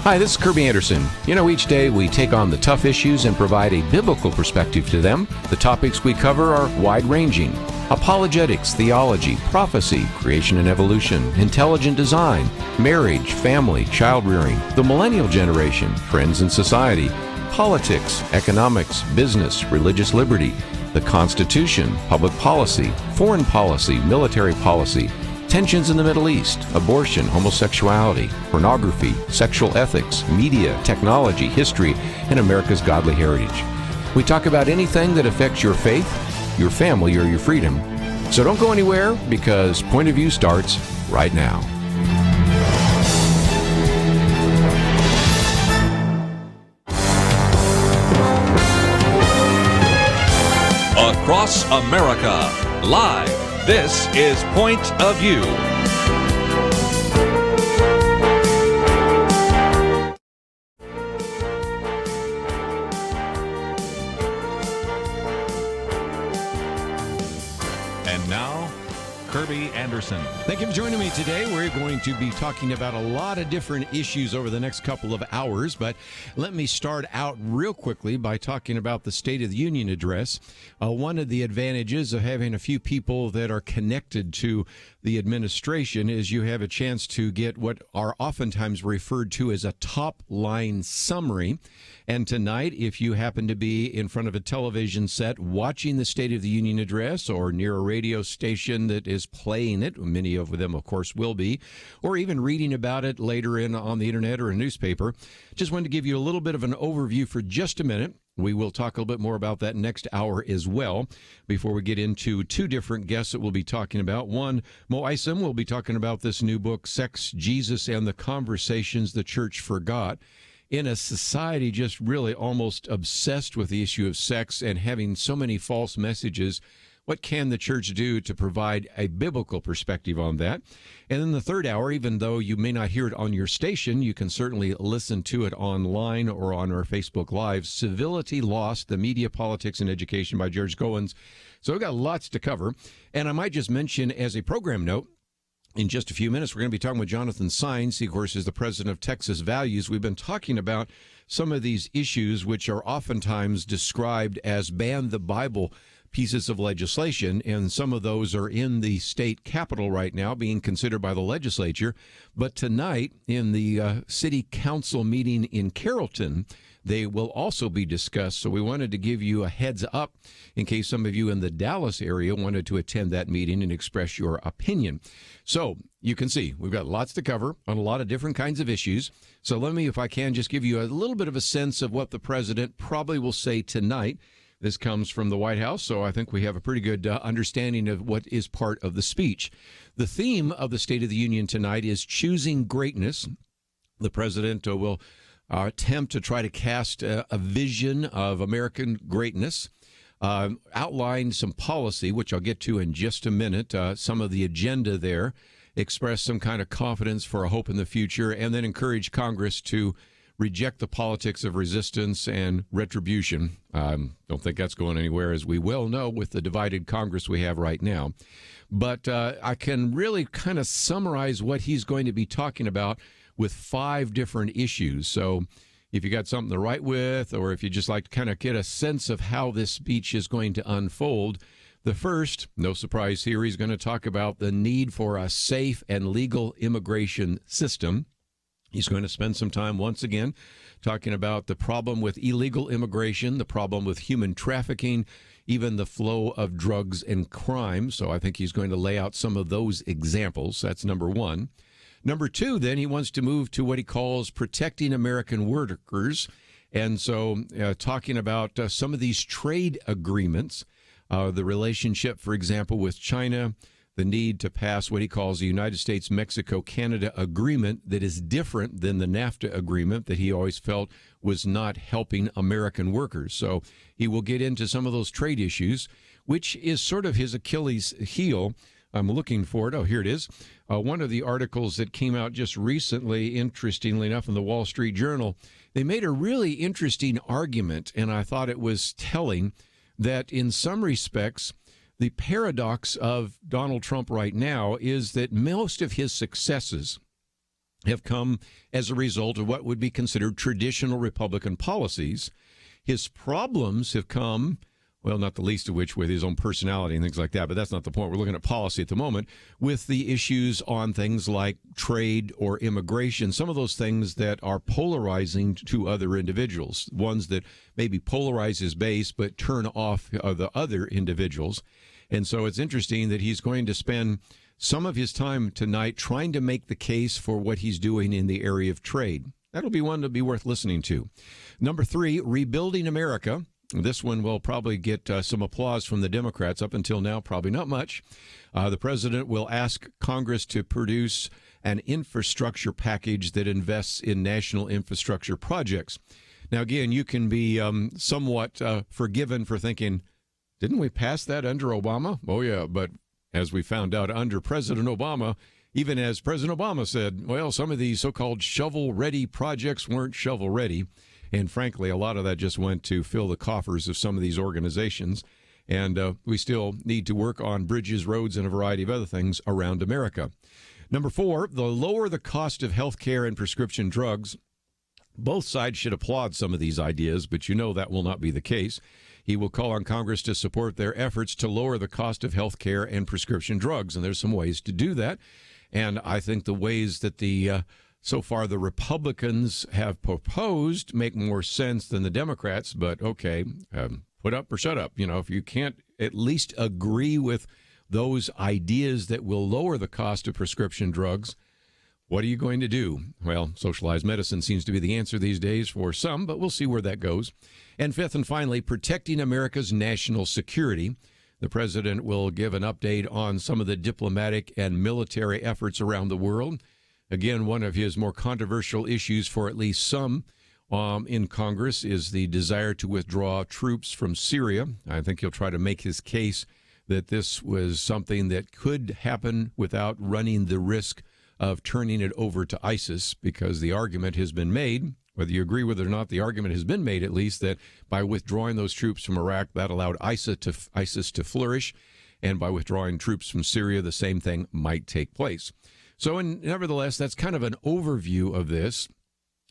Hi, this is Kerby Anderson. You know, each day we take on the tough issues and provide a biblical perspective to them. The topics we cover are wide-ranging. Apologetics, theology, prophecy, creation and evolution, intelligent design, marriage, family, child-rearing, the millennial generation, trends in society, politics, economics, business, religious liberty, the Constitution, public policy, foreign policy, military policy, tensions in the Middle East, abortion, homosexuality, pornography, sexual ethics, media, technology, history, and America's godly heritage. We talk about anything that affects your faith, your family, or your freedom. So don't go anywhere, because Point of View starts right now. Across America, live. This is Point of View. And now, Kerby Anderson. Thank you for joining me today. We're going to be talking about a lot of different issues over the next couple of hours, but let me start out real quickly by talking about the State of the Union address. One of the advantages of having a few people that are connected to the administration is you have a chance to get what are oftentimes referred to as a top-line summary. And tonight, if you happen to be in front of a television set watching the State of the Union address or near a radio station that is playing it, many of them, of course, will be, or even reading about it later on the internet or a newspaper, just wanted to give you a little bit of an overview for just a minute. We will talk a little bit more about that next hour as well before we get into two different guests that we'll be talking about. One, Mo Isom will be talking about this new book, Sex, Jesus, and the Conversations the Church Forgot. In a society just really almost obsessed with the issue of sex and having so many false messages, what can the church do to provide a biblical perspective on that? And then the third hour, even though you may not hear it on your station, you can certainly listen to it online or on our Facebook Live. Civility Lost, the Media, Politics, and Education by George Goens. So we've got lots to cover. And I might just mention as a program note, in just a few minutes, we're going to be talking with Jonathan Saenz. He, of course, is the president of Texas Values. We've been talking about some of these issues which are oftentimes described as ban the Bible pieces of legislation, and some of those are in the state capitol right now being considered by the legislature. But tonight, in the city council meeting in Carrollton, they will also be discussed. So we wanted to give you a heads up in case some of you in the Dallas area wanted to attend that meeting and express your opinion. So you can see we've got lots to cover on a lot of different kinds of issues. So let me, if I can, just give you a little bit of a sense of what the president probably will say tonight. This comes from the White House, so I think we have a pretty good understanding of what is part of the speech. The theme of the State of the Union tonight is choosing greatness. The president will attempt to try to cast a vision of American greatness, outline some policy, which I'll get to in just a minute, some of the agenda there, express some kind of confidence for a hope in the future, and then encourage Congress to reject the politics of resistance and retribution. Don't think that's going anywhere, as we well know with the divided Congress we have right now. But I can really kind of summarize what he's going to be talking about with 5 different issues. So if you got something to write with, or if you just like to kind of get a sense of how this speech is going to unfold, the first, no surprise here, he's going to talk about the need for a safe and legal immigration system. He's going to spend some time once again talking about the problem with illegal immigration, the problem with human trafficking, even the flow of drugs and crime. So I think he's going to lay out some of those examples. That's number one. Number two, then, he wants to move to what he calls protecting American workers. And so talking about some of these trade agreements, the relationship, for example, with China, the need to pass what he calls the United States-Mexico-Canada agreement that is different than the NAFTA agreement that he always felt was not helping American workers. So he will get into some of those trade issues, which is sort of his Achilles heel. I'm looking for it. Oh, here it is. One of the articles that came out just recently, interestingly enough, in the Wall Street Journal, they made a really interesting argument, and I thought it was telling that in some respects, the paradox of Donald Trump right now is that most of his successes have come as a result of what would be considered traditional Republican policies. His problems have come, well, not the least of which with his own personality and things like that, but that's not the point. We're looking at policy at the moment with the issues on things like trade or immigration, some of those things that are polarizing to other individuals, ones that maybe polarize his base but turn off the other individuals. And so it's interesting that he's going to spend some of his time tonight trying to make the case for what he's doing in the area of trade. That'll be one to be worth listening to. Number 3, Rebuilding America. This one will probably get some applause from the Democrats. Up until now, probably not much. The president will ask Congress to produce an infrastructure package that invests in national infrastructure projects. Now, again, you can be somewhat forgiven for thinking, didn't we pass that under Obama? Oh, yeah, but as we found out under President Obama, even as President Obama said, well, some of these so-called shovel-ready projects weren't shovel-ready. And frankly, a lot of that just went to fill the coffers of some of these organizations. And we still need to work on bridges, roads, and a variety of other things around America. Number 4, the lower the cost of health care and prescription drugs. Both sides should applaud some of these ideas, but you know that will not be the case. He will call on Congress to support their efforts to lower the cost of health care and prescription drugs. And there's some ways to do that. And I think the ways that so far the Republicans have proposed make more sense than the Democrats. But okay, put up or shut up. You know, if you can't at least agree with those ideas that will lower the cost of prescription drugs, what are you going to do? Well, socialized medicine seems to be the answer these days for some, but we'll see where that goes. And 5th and finally, protecting America's national security. The president will give an update on some of the diplomatic and military efforts around the world. Again, one of his more controversial issues for at least some in Congress is the desire to withdraw troops from Syria. I think he'll try to make his case that this was something that could happen without running the risk of turning it over to ISIS, because the argument has been made, whether you agree with it or not, the argument has been made at least that by withdrawing those troops from Iraq, that allowed ISIS to flourish, and by withdrawing troops from Syria, the same thing might take place. So nevertheless, that's kind of an overview of this.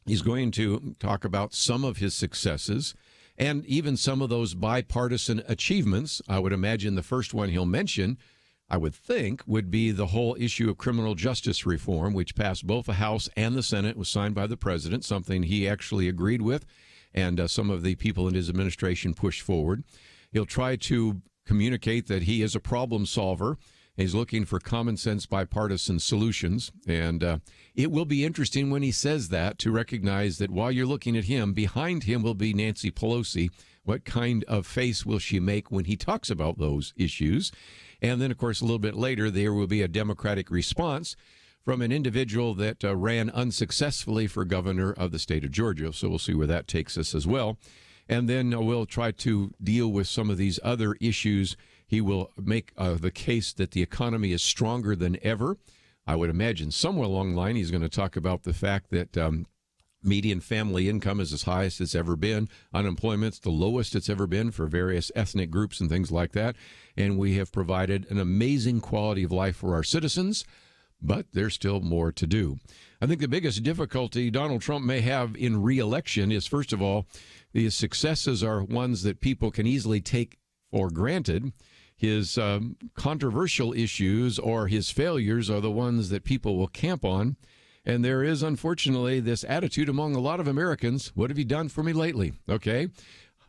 He's going to talk about some of his successes and even some of those bipartisan achievements. I would imagine the first one he'll mention, I would think, would be the whole issue of criminal justice reform, which passed both the House and the Senate, was signed by the president, something he actually agreed with, and some of the people in his administration pushed forward. He'll try to communicate that he is a problem solver. He's looking for common sense bipartisan solutions. And it will be interesting when he says that to recognize that while you're looking at him, behind him will be Nancy Pelosi. What kind of face will she make when he talks about those issues? And then, of course, a little bit later, there will be a Democratic response from an individual that ran unsuccessfully for governor of the state of Georgia. So we'll see where that takes us as well. And then we'll try to deal with some of these other issues. He will make the case that the economy is stronger than ever. I would imagine somewhere along the line he's going to talk about the fact that median family income is as high as it's ever been. Unemployment's the lowest it's ever been for various ethnic groups and things like that. And we have provided an amazing quality of life for our citizens, but there's still more to do. I think the biggest difficulty Donald Trump may have in re-election is, first of all, his successes are ones that people can easily take for granted. His controversial issues or his failures are the ones that people will camp on. And there is, unfortunately, this attitude among a lot of Americans. What have you done for me lately? Okay,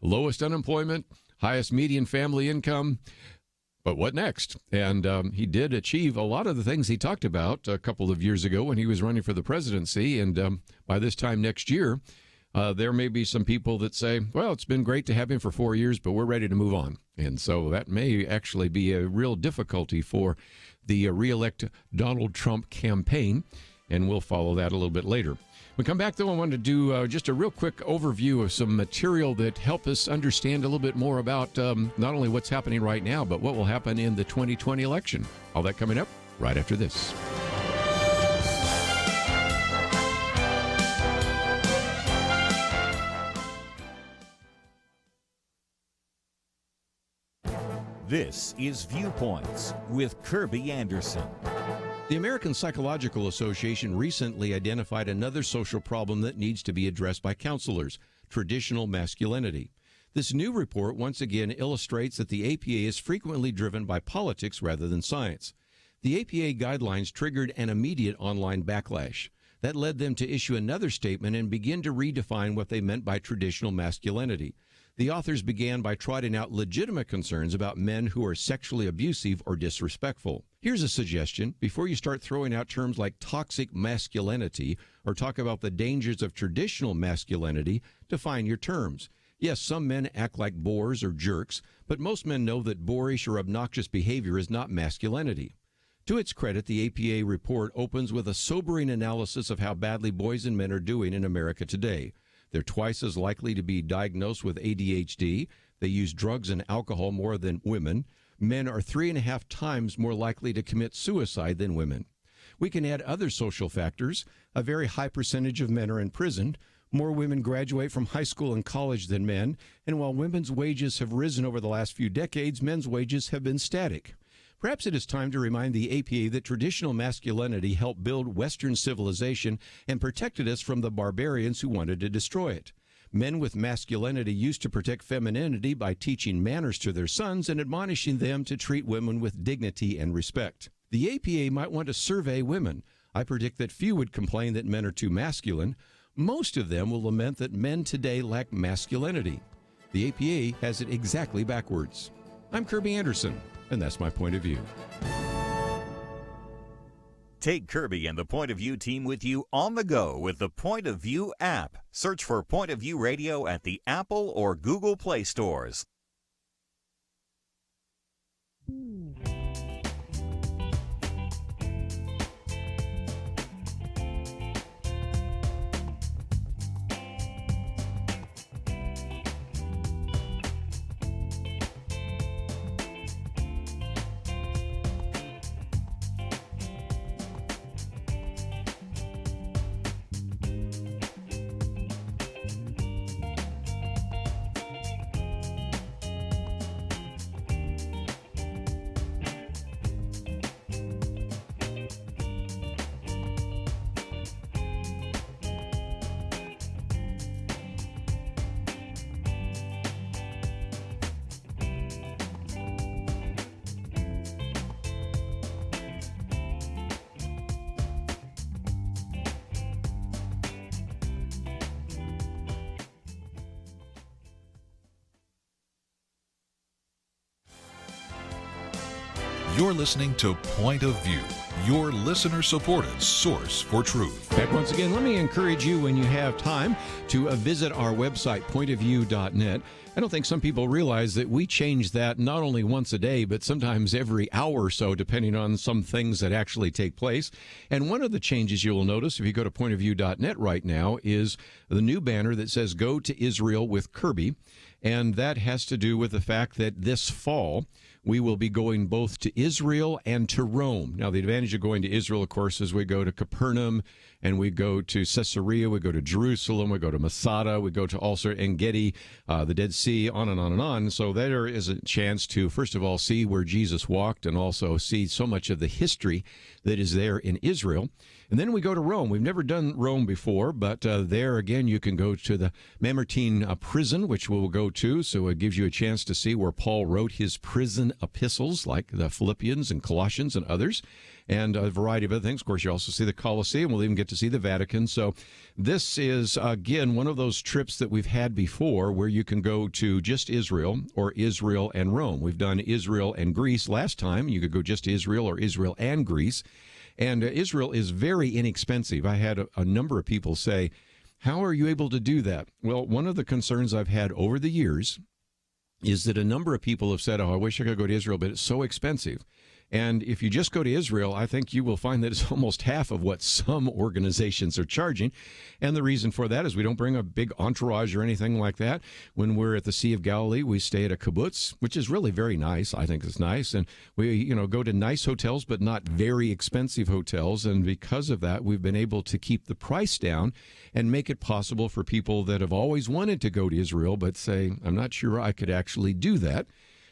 lowest unemployment, highest median family income. But what next? And he did achieve a lot of the things he talked about a couple of years ago when he was running for the presidency. And by this time next year, there may be some people that say, well, it's been great to have him for 4 years, but we're ready to move on. And so that may actually be a real difficulty for the re-elect Donald Trump campaign. And we'll follow that a little bit later. When we come back, though, I wanted to do just a real quick overview of some material that help us understand a little bit more about not only what's happening right now, but what will happen in the 2020 election. All that coming up right after this. This is Viewpoints with Kerby Anderson. The American Psychological Association recently identified another social problem that needs to be addressed by counselors: traditional masculinity. This new report once again illustrates that the APA is frequently driven by politics rather than science. The APA guidelines triggered an immediate online backlash. That led them to issue another statement and begin to redefine what they meant by traditional masculinity. The authors began by trotting out legitimate concerns about men who are sexually abusive or disrespectful. Here's a suggestion: before you start throwing out terms like toxic masculinity or talk about the dangers of traditional masculinity, define your terms. Yes, some men act like bores or jerks, but most men know that boorish or obnoxious behavior is not masculinity. To its credit, the APA report opens with a sobering analysis of how badly boys and men are doing in America today. They're twice as likely to be diagnosed with ADHD. They use drugs and alcohol more than women. Men are 3.5 times more likely to commit suicide than women. We can add other social factors. A very high percentage of men are in prison. More women graduate from high school and college than men. And while women's wages have risen over the last few decades, men's wages have been static. Perhaps it is time to remind the APA that traditional masculinity helped build Western civilization and protected us from the barbarians who wanted to destroy it. Men with masculinity used to protect femininity by teaching manners to their sons and admonishing them to treat women with dignity and respect. The APA might want to survey women. I predict that few would complain that men are too masculine. Most of them will lament that men today lack masculinity. The APA has it exactly backwards. I'm Kerby Anderson, and that's my point of view. Take Kerby and the Point of View team with you on the go with the Point of View app. Search for Point of View Radio at the Apple or Google Play stores. You're listening to Point of View, your listener-supported source for truth. Back once again, let me encourage you, when you have time, to visit our website, pointofview.net. I don't think some people realize that we change that not only once a day, but sometimes every hour or so, depending on some things that actually take place. And one of the changes you will notice if you go to pointofview.net right now is the new banner that says "Go to Israel with Kerby." And that has to do with the fact that this fall, we will be going both to Israel and to Rome. Now, the advantage of going to Israel, of course, is we go to Capernaum and we go to Caesarea, we go to Jerusalem, we go to Masada, we go to also En-Gedi, the Dead Sea, on and on and on. So there is a chance to, first of all, see where Jesus walked and also see so much of the history that is there in Israel. And then we go to Rome. We've never done Rome before, but there again you can go to the Mamertine prison, which we'll go to. So it gives you a chance to see where Paul wrote his prison epistles, like the Philippians and Colossians and others, and a variety of other things. Of course, you also see the Colosseum. We'll even get to see the Vatican. So this is, again, one of those trips that we've had before where you can go to just Israel or Israel and Rome. We've done Israel and Greece last time. You could go just to Israel or Israel and Greece. And Israel is very inexpensive. I had a number of people say, how are you able to do that? Well, one of the concerns I've had over the years is that a number of people have said, I wish I could go to Israel, but it's so expensive. And if you just go to Israel, I think you will find that it's almost half of what some organizations are charging. And the reason for that is we don't bring a big entourage or anything like that. When we're at the Sea of Galilee, we stay at a kibbutz, which is really very nice. I think it's nice. And we, go to nice hotels, but not very expensive hotels. And because of that, we've been able to keep the price down and make it possible for people that have always wanted to go to Israel, but say, I'm not sure I could actually do that.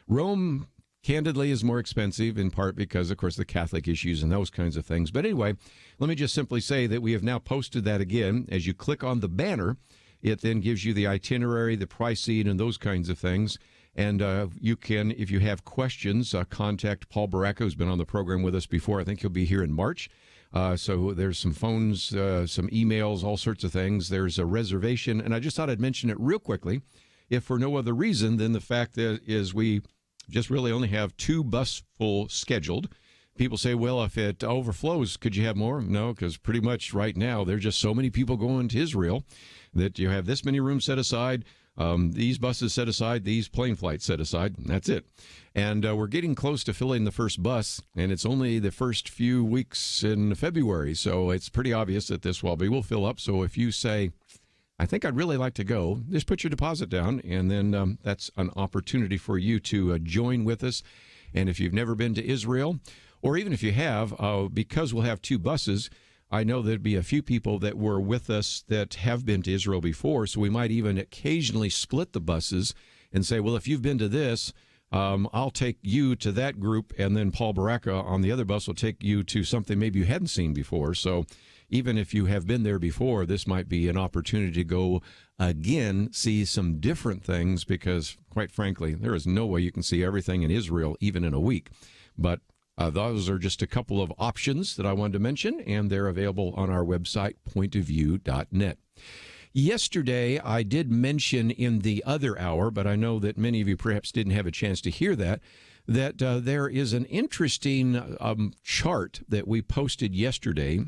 Rome candidly is more expensive, in part because, of course, the Catholic issues and those kinds of things. But anyway, let me just simply say that we have now posted that again. As you click on the banner, it then gives you the itinerary, the pricing, and those kinds of things. And you can, if you have questions, contact Paul Baracca, who's been on the program with us before. I think he'll be here in March. So there's some phones, some emails, all sorts of things. There's a reservation. And I just thought I'd mention it real quickly, if for no other reason than the fact that is we just really only have 2 bus full scheduled. People say, well, if it overflows, could you have more? No, because pretty much right now there's just so many people going to Israel that you have this many rooms set aside. These buses set aside, these plane flights set aside, and that's it. And we're getting close to filling the first bus, and it's only the first few weeks in February, so it's pretty obvious that this will fill up. So if you say, I think I'd really like to go, just put your deposit down, and then that's an opportunity for you to join with us. And if you've never been to Israel, or even if you have, because we'll have 2 buses, I know there'd be a few people that were with us that have been to Israel before, so we might even occasionally split the buses and say, well, if you've been to this, I'll take you to that group, and then Paul Baracca on the other bus will take you to something maybe you hadn't seen before. So even if you have been there before, this might be an opportunity to go again, see some different things, because quite frankly, there is no way you can see everything in Israel, even in a week. But those are just a couple of options that I wanted to mention, and they're available on our website, pointofview.net. Yesterday, I did mention in the other hour, but I know that many of you perhaps didn't have a chance to hear that there is an interesting chart that we posted yesterday,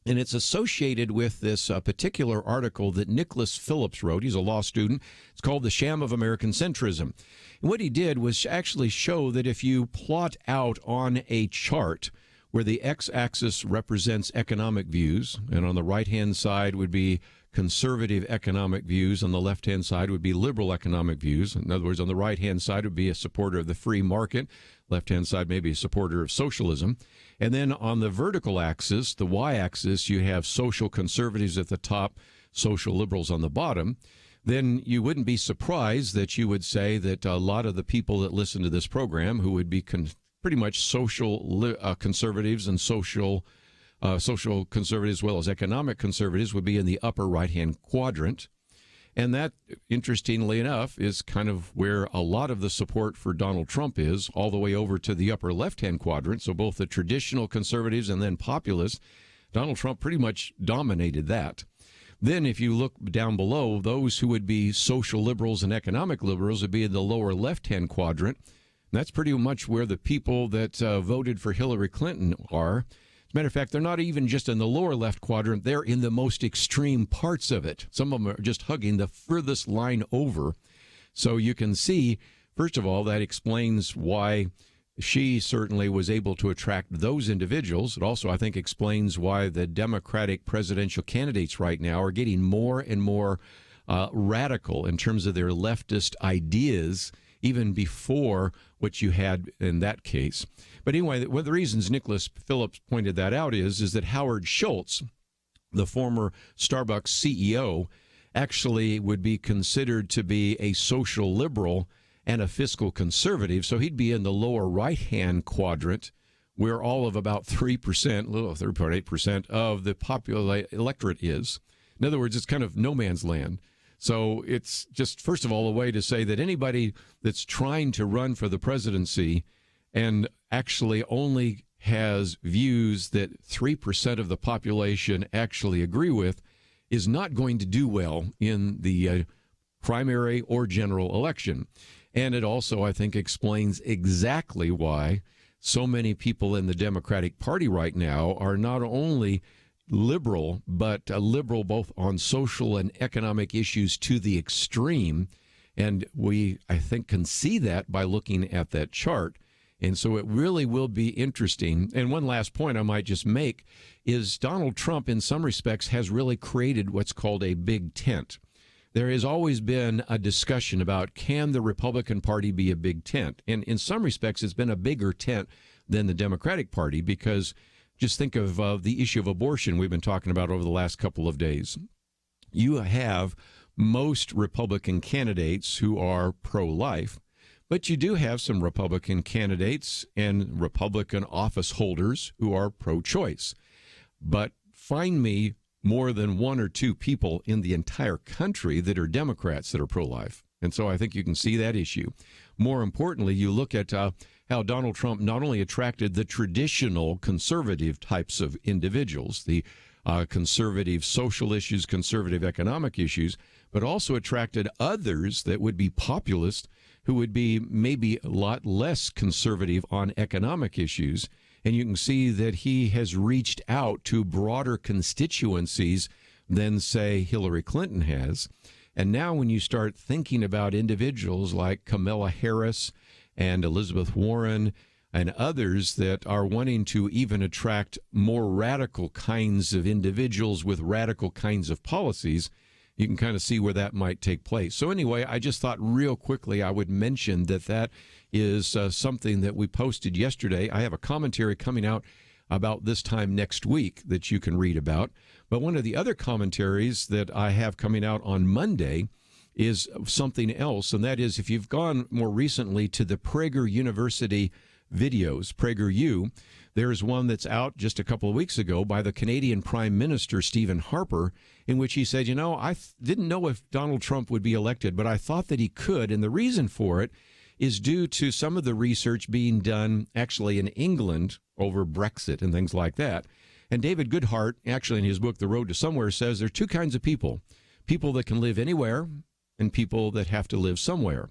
and it's associated with this particular article that Nicholas Phillips wrote. He's a law student. It's called The Sham of American Centrism. And what he did was actually show that if you plot out on a chart where the x-axis represents economic views, and on the right-hand side would be conservative economic views, on the left-hand side would be liberal economic views. In other words, on the right-hand side would be a supporter of the free market, left-hand side maybe a supporter of socialism. And then on the vertical axis, the y-axis, you have social conservatives at the top, social liberals on the bottom. Then you wouldn't be surprised that you would say that a lot of the people that listen to this program, who would be pretty much social conservatives and social conservatives as well as economic conservatives, would be in the upper right-hand quadrant. And that, interestingly enough, is kind of where a lot of the support for Donald Trump is, all the way over to the upper left-hand quadrant. So both the traditional conservatives and then populists, Donald Trump pretty much dominated that. Then if you look down below, those who would be social liberals and economic liberals would be in the lower left-hand quadrant. And that's pretty much where the people that voted for Hillary Clinton are. As a matter of fact, they're not even just in the lower left quadrant. They're in the most extreme parts of it. Some of them are just hugging the furthest line over. So you can see, first of all, that explains why she certainly was able to attract those individuals. It also, I think, explains why the Democratic presidential candidates right now are getting more and more radical in terms of their leftist ideas, even before what you had in that case. But anyway, one of the reasons Nicholas Phillips pointed that out is that Howard Schultz, the former Starbucks CEO, actually would be considered to be a social liberal and a fiscal conservative. So he'd be in the lower right-hand quadrant, where all of about 3%, a little 3.8% of the popular electorate is. In other words, it's kind of no man's land. So it's just, first of all, a way to say that anybody that's trying to run for the presidency and actually only has views that 3% of the population actually agree with is not going to do well in the primary or general election. And it also, I think, explains exactly why so many people in the Democratic Party right now are not only liberal, but liberal both on social and economic issues to the extreme. And we, I think, can see that by looking at that chart. And so it really will be interesting. And one last point I might just make is Donald Trump, in some respects, has really created what's called a big tent. There has always been a discussion about, can the Republican Party be a big tent? And in some respects, it's been a bigger tent than the Democratic Party, because just think of the issue of abortion we've been talking about over the last couple of days. You have most Republican candidates who are pro-life, But you do have some Republican candidates and Republican office holders who are pro-choice. But find me more than one or two people in the entire country that are Democrats that are pro-life. And so I think you can see that issue. More importantly, you look at how Donald Trump not only attracted the traditional conservative types of individuals, the conservative social issues, conservative economic issues, but also attracted others that would be populist who would be maybe a lot less conservative on economic issues. And you can see that he has reached out to broader constituencies than, say, Hillary Clinton has. And now when you start thinking about individuals like Kamala Harris and Elizabeth Warren and others that are wanting to even attract more radical kinds of individuals with radical kinds of policies, you can kind of see where that might take place. So anyway, I just thought real quickly I would mention that is something that we posted yesterday. I have a commentary coming out about this time next week that you can read about. But one of the other commentaries that I have coming out on Monday is something else, and that is if you've gone more recently to the Prager University videos, PragerU, there's one that's out just a couple of weeks ago by the Canadian Prime Minister, Stephen Harper, in which he said, I didn't know if Donald Trump would be elected, but I thought that he could. And the reason for it is due to some of the research being done actually in England over Brexit and things like that. And David Goodhart, actually in his book, The Road to Somewhere, says there are two kinds of people that can live anywhere and people that have to live somewhere.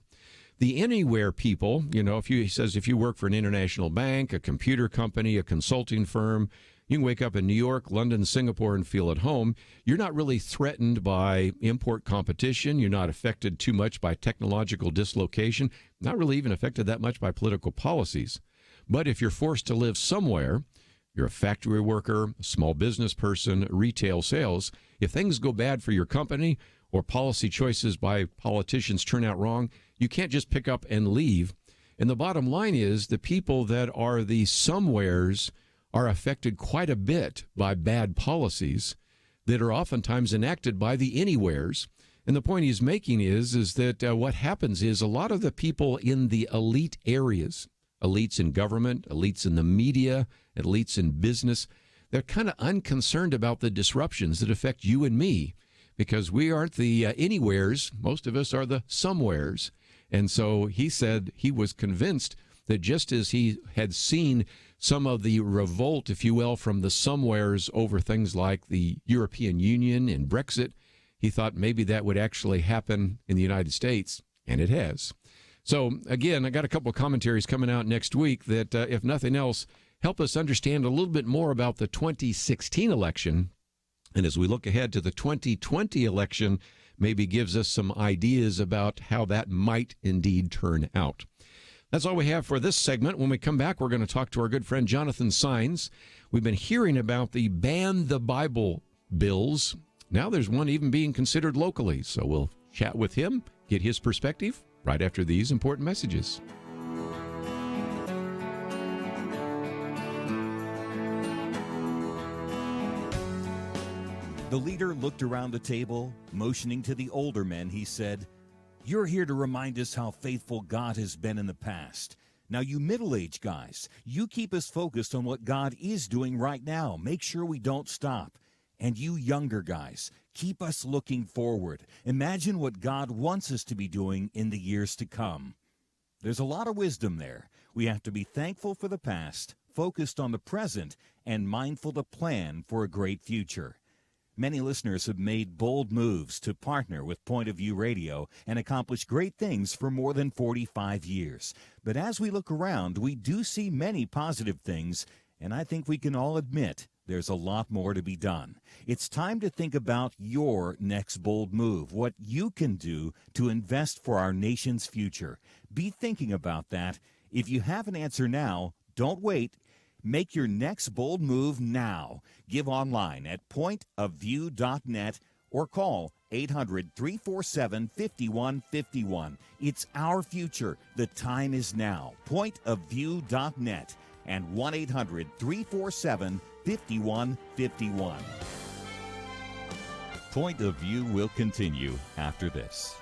The anywhere people, he says if you work for an international bank, a computer company, a consulting firm, you can wake up in New York, London, Singapore, and feel at home. You're not really threatened by import competition. You're not affected too much by technological dislocation, not really even affected that much by political policies. But if you're forced to live somewhere, you're a factory worker, a small business person, retail sales, if things go bad for your company or policy choices by politicians turn out wrong, you can't just pick up and leave. And the bottom line is the people that are the somewheres are affected quite a bit by bad policies that are oftentimes enacted by the anywheres. And the point he's making is that what happens is a lot of the people in the elite areas, elites in government, elites in the media, elites in business, they're kind of unconcerned about the disruptions that affect you and me because we aren't the anywheres. Most of us are the somewheres. And so he said he was convinced that just as he had seen some of the revolt, if you will, from the somewheres over things like the European Union and Brexit, he thought maybe that would actually happen in the United States, and it has. So, again, I got a couple of commentaries coming out next week that, if nothing else, help us understand a little bit more about the 2016 election. And as we look ahead to the 2020 election, maybe gives us some ideas about how that might indeed turn out. That's all we have for this segment. When we come back, we're going to talk to our good friend Jonathan Saenz. We've been hearing about the Ban the Bible bills. Now there's one even being considered locally. So we'll chat with him, get his perspective right after these important messages. The leader looked around the table, motioning to the older men. He said, "You're here to remind us how faithful God has been in the past. Now, you middle-aged guys, you keep us focused on what God is doing right now. Make sure we don't stop. And you younger guys, keep us looking forward. Imagine what God wants us to be doing in the years to come." There's a lot of wisdom there. We have to be thankful for the past, focused on the present, and mindful to plan for a great future. Many listeners have made bold moves to partner with Point of View Radio and accomplish great things for more than 45 years. But as we look around, we do see many positive things, and I think we can all admit there's a lot more to be done. It's time to think about your next bold move, what you can do to invest for our nation's future. Be thinking about that. If you have an answer now, don't wait. Make your next bold move now. Give online at pointofview.net or call 800-347-5151. It's our future. The time is now. Pointofview.net and 1-800-347-5151. Point of View will continue after this.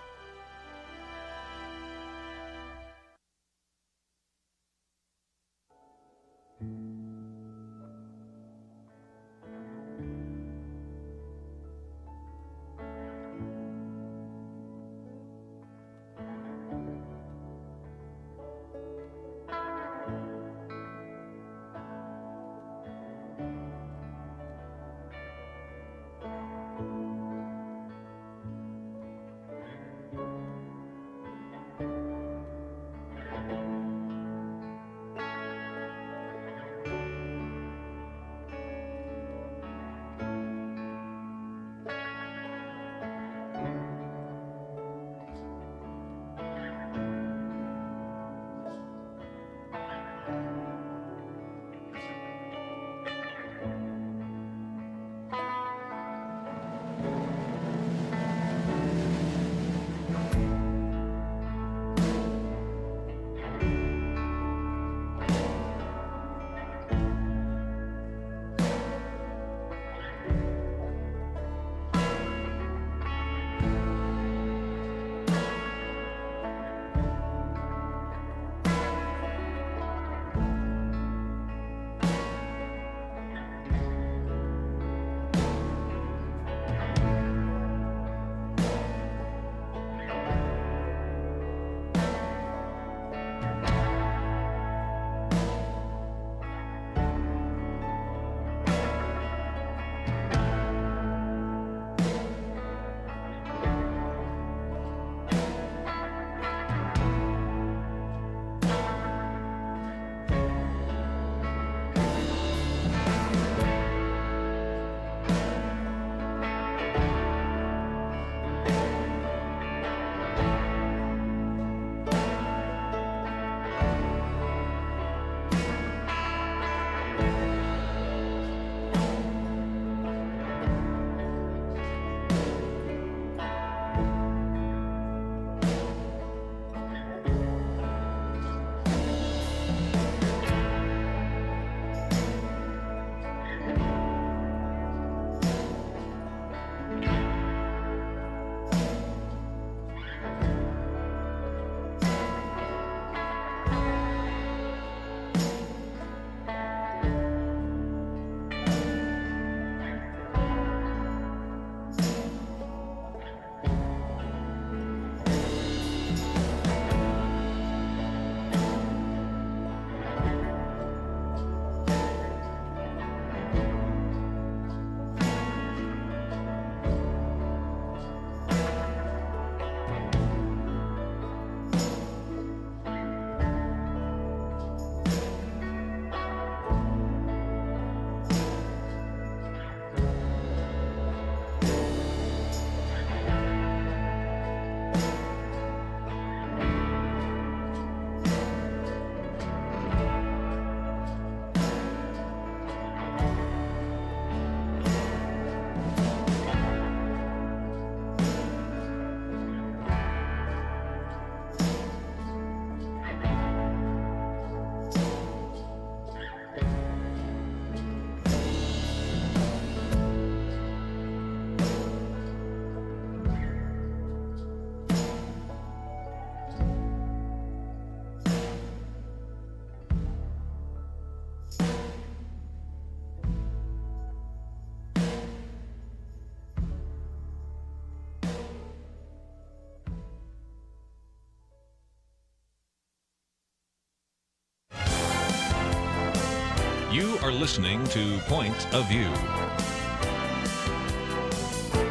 are listening to Point of View.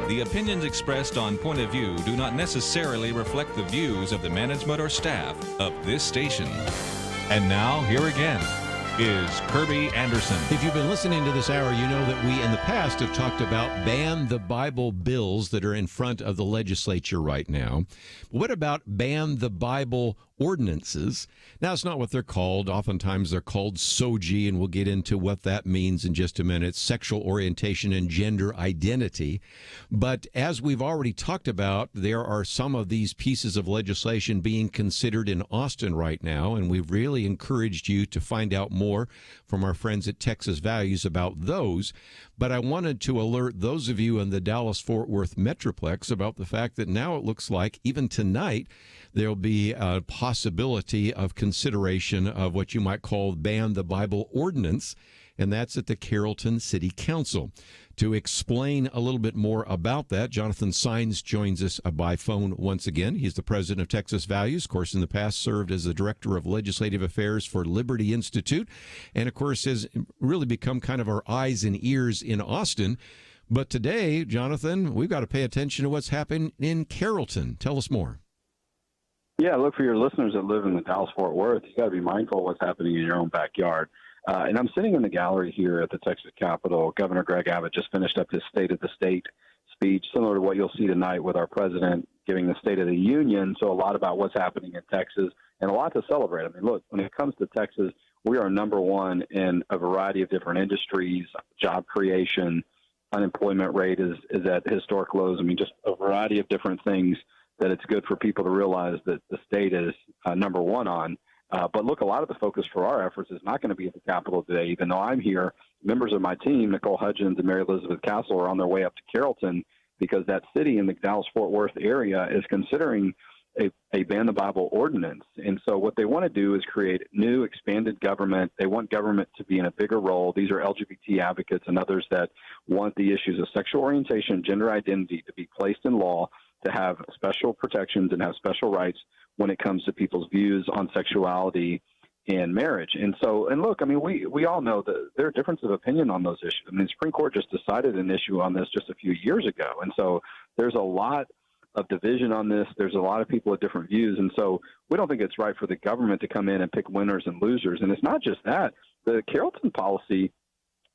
The opinions expressed on Point of View do not necessarily reflect the views of the management or staff of this station. And now, here again is Kerby Anderson. If you've been listening to this hour, you know that we in the past have talked about ban the Bible bills that are in front of the legislature right now. But what about ban the Bible ordinances? Now, it's not what they're called. Oftentimes they're called SOGI, and we'll get into what that means in just a minute, sexual orientation and gender identity. But as we've already talked about, there are some of these pieces of legislation being considered in Austin right now, and we've really encouraged you to find out more from our friends at Texas Values about those. But I wanted to alert those of you in the Dallas-Fort Worth Metroplex about the fact that now it looks like, even tonight, there'll be a possibility of consideration of what you might call ban the Bible ordinance, and that's at the Carrollton City Council. To explain a little bit more about that, Jonathan Saenz joins us by phone once again. He's the president of Texas Values, of course, in the past served as the director of legislative affairs for Liberty Institute, and of course has really become kind of our eyes and ears in Austin. But today, Jonathan, we've got to pay attention to what's happening in Carrollton. Tell us more. Yeah, look, for your listeners that live in the Dallas-Fort Worth, you got to be mindful of what's happening in your own backyard. And I'm sitting in the gallery here at the Texas Capitol. Governor Greg Abbott just finished up his State of the State speech, similar to what you'll see tonight with our president giving the State of the Union. So a lot about what's happening in Texas and a lot to celebrate. I mean, look, when it comes to Texas, we are number one in a variety of different industries, job creation, unemployment rate is at historic lows. I mean, just a variety of different things that it's good for people to realize that the state is number one on. But look, a lot of the focus for our efforts is not going to be at the Capitol today. Even though I'm here, members of my team, Nicole Hudgens and Mary Elizabeth Castle, are on their way up to Carrollton because that city in the Dallas-Fort Worth area is considering a ban the Bible ordinance. And so what they want to do is create new expanded government. They want government to be in a bigger role. These are LGBT advocates and others that want the issues of sexual orientation, gender identity to be placed in law, to have special protections and have special rights when it comes to people's views on sexuality and marriage. And so, and look, I mean, we all know that there are differences of opinion on those issues. I mean, the Supreme Court just decided an issue on this just a few years ago. And so there's a lot of division on this. There's a lot of people with different views. And so we don't think it's right for the government to come in and pick winners and losers. And it's not just that. The Carrollton policy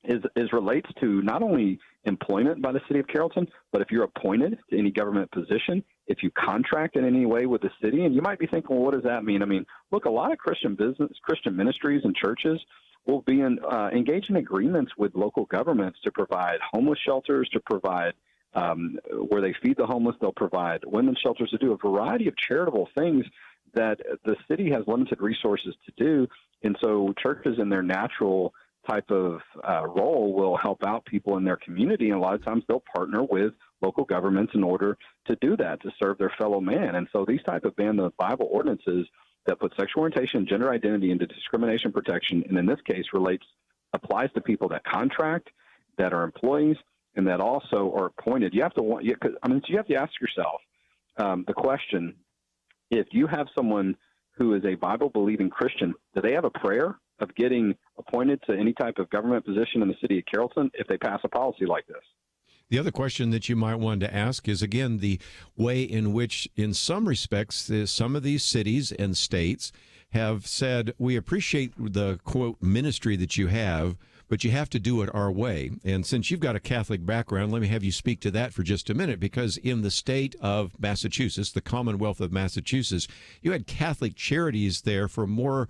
is relates to not only employment by the city of Carrollton, but if you're appointed to any government position, if you contract in any way with the city. And you might be thinking, well, what does that mean? I mean, look, a lot of Christian ministries and churches will be engaged in agreements with local governments to provide homeless shelters, to provide where they feed the homeless. They'll provide women's shelters, to do a variety of charitable things that the city has limited resources to do. And so churches in their natural type of role will help out people in their community. And a lot of times they'll partner with local governments in order to do that, to serve their fellow man. And so these type of ban the Bible ordinances that put sexual orientation, gender identity into discrimination protection, and in this case applies to people that contract, that are employees, and that also are appointed. You have to ask yourself the question, if you have someone who is a Bible-believing Christian, do they have a prayer of getting appointed to any type of government position in the city of Carrollton if they pass a policy like this? The other question that you might want to ask is, again, the way in which, in some respects, some of these cities and states have said, we appreciate the, quote, ministry that you have, but you have to do it our way. And since you've got a Catholic background, let me have you speak to that for just a minute, because in the state of Massachusetts, the Commonwealth of Massachusetts, you had Catholic charities there for more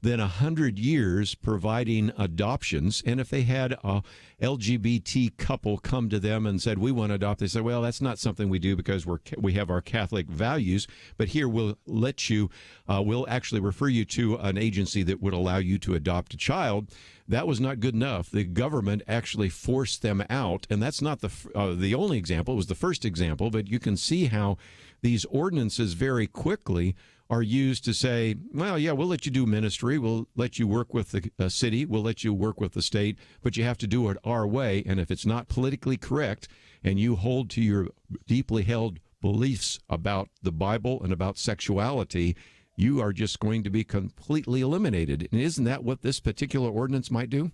than 100 years providing adoptions. And if they had a LGBT couple come to them and said, we want to adopt, they said, well, that's not something we do because we have our Catholic values, but here we'll let you, we'll actually refer you to an agency that would allow you to adopt a child. That was not good enough. The government actually forced them out, and that's not the only example. It was the first example, but you can see how these ordinances very quickly are used to say, well, yeah, we'll let you do ministry, we'll let you work with the city, we'll let you work with the state, but you have to do it our way, and if it's not politically correct and you hold to your deeply held beliefs about the Bible and about sexuality, you are just going to be completely eliminated. And isn't that what this particular ordinance might do?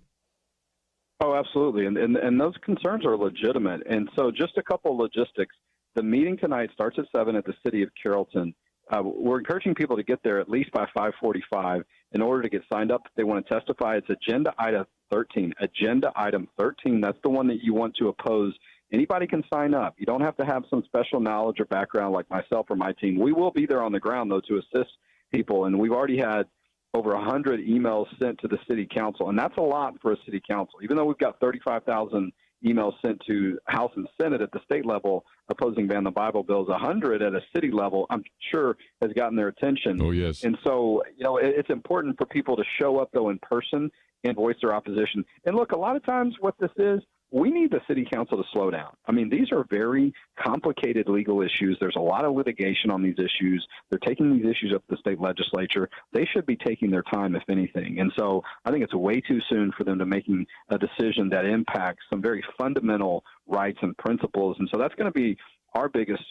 Oh, absolutely. And those concerns are legitimate. And so just a couple of logistics. The meeting tonight starts at 7 at the city of Carrollton. We're encouraging people to get there at least by 5:45 in order to get signed up if they want to testify. It's agenda item 13. Agenda item 13, that's the one that you want to oppose. Anybody can sign up. You don't have to have some special knowledge or background like myself or my team. We will be there on the ground, though, to assist people. And we've already had over 100 emails sent to the city council, and that's a lot for a city council. Even though we've got 35,000 emails sent to House and Senate at the state level opposing ban the Bible bills, 100 at a city level, I'm sure has gotten their attention. Oh, yes. And so, it's important for people to show up, though, in person and voice their opposition. And look, a lot of times what this is, we need the city council to slow down. I mean, these are very complicated legal issues. There's a lot of litigation on these issues. They're taking these issues up to the state legislature. They should be taking their time, if anything. And so I think it's way too soon for them to making a decision that impacts some very fundamental rights and principles. And so that's going to be our biggest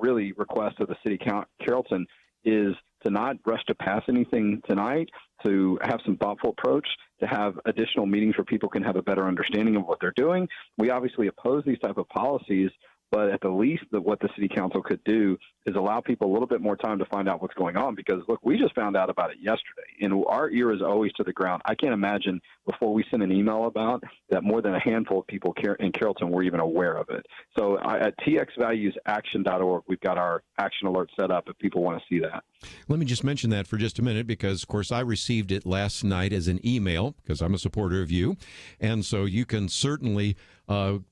really request of the city Carrollton is to not rush to pass anything tonight, to have some thoughtful approach, to have additional meetings where people can have a better understanding of what they're doing. We obviously oppose these type of policies, but at the least what the city council could do is allow people a little bit more time to find out what's going on. Because, look, we just found out about it yesterday, and our ear is always to the ground. I can't imagine before we sent an email about that more than a handful of people in Carrollton were even aware of it. So at txvaluesaction.org, we've got our action alert set up if people want to see that. Let me just mention that for just a minute because, of course, I received it last night as an email because I'm a supporter of you. And so you can certainly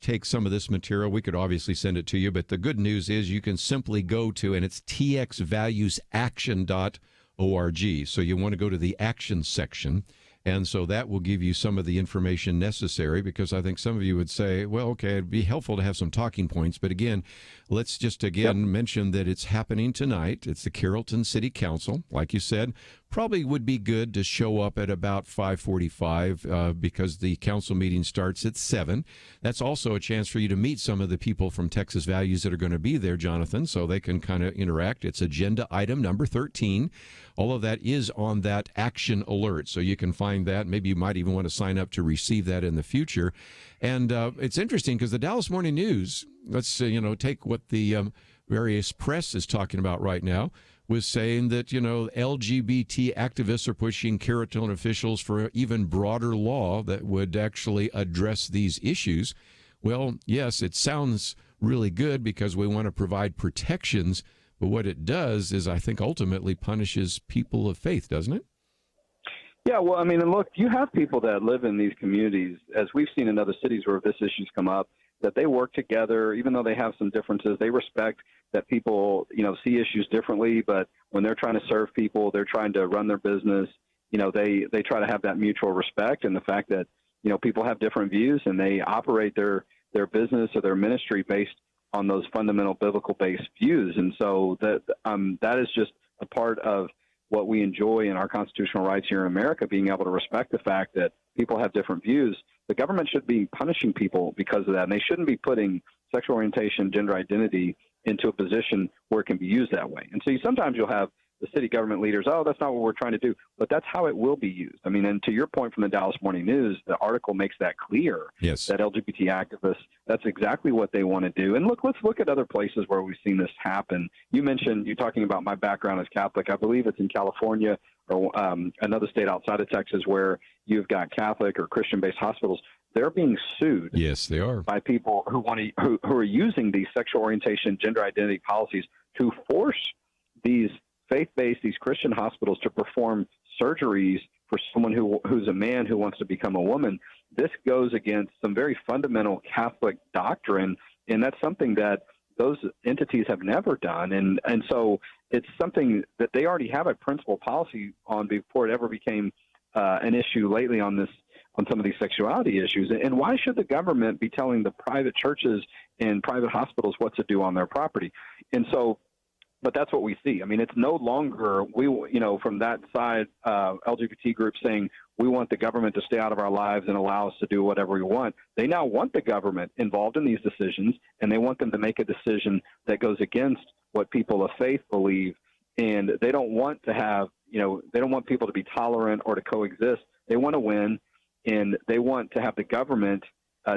take some of this material. We could obviously send it to you, but the good news is you can simply go to, and it's txvaluesaction.org. So you want to go to the action section. And so that will give you some of the information necessary, because I think some of you would say, well, okay, it'd be helpful to have some talking points. But again, let's just mention that it's happening tonight. It's the Carrollton City Council. Like you said, probably would be good to show up at about 5:45 because the council meeting starts at 7. That's also a chance for you to meet some of the people from Texas Values that are going to be there, Jonathan, so they can kind of interact. It's agenda item number 13. All of that is on that action alert, so you can find that. Maybe you might even want to sign up to receive that in the future. And it's interesting because the Dallas Morning News, let's take what the various press is talking about right now, was saying that, LGBT activists are pushing Carrollton officials for even broader law that would actually address these issues. Well, yes, it sounds really good because we want to provide protections, but what it does is, I think, ultimately punishes people of faith, doesn't it? Yeah, well, I mean, and look, you have people that live in these communities, as we've seen in other cities where this issue's come up, that they work together, even though they have some differences. They respect that people, see issues differently, but when they're trying to serve people, they're trying to run their business, they try to have that mutual respect, and the fact that, people have different views and they operate their business or their ministry based on those fundamental biblical-based views. And so that is just a part of what we enjoy in our constitutional rights here in America, being able to respect the fact that people have different views. The government should be punishing people because of that, and they shouldn't be putting sexual orientation, gender identity into a position where it can be used that way. And so sometimes you'll have the city government leaders, oh, that's not what we're trying to do, but that's how it will be used. I mean, and to your point from the Dallas Morning News, the article makes that clear. Yes. That LGBT activists, that's exactly what they want to do. And let's look at other places where we've seen this happen. You talking about my background as Catholic. I believe it's in California or another state outside of Texas where you've got Catholic or Christian-based hospitals. They're being sued. Yes, they are. By people who are using these sexual orientation, gender identity policies to force these faith-based, these Christian hospitals to perform surgeries for someone who's a man who wants to become a woman. This goes against some very fundamental Catholic doctrine, and that's something that those entities have never done. And so it's something that they already have a principal policy on before it ever became an issue lately on some of these sexuality issues. And why should the government be telling the private churches and private hospitals what to do on their property? And so, but that's what we see. I mean, it's no longer from that side, LGBT groups saying we want the government to stay out of our lives and allow us to do whatever we want. They now want the government involved in these decisions, and they want them to make a decision that goes against what people of faith believe. And they don't want to have, they don't want people to be tolerant or to coexist. They want to win. and they want to have the government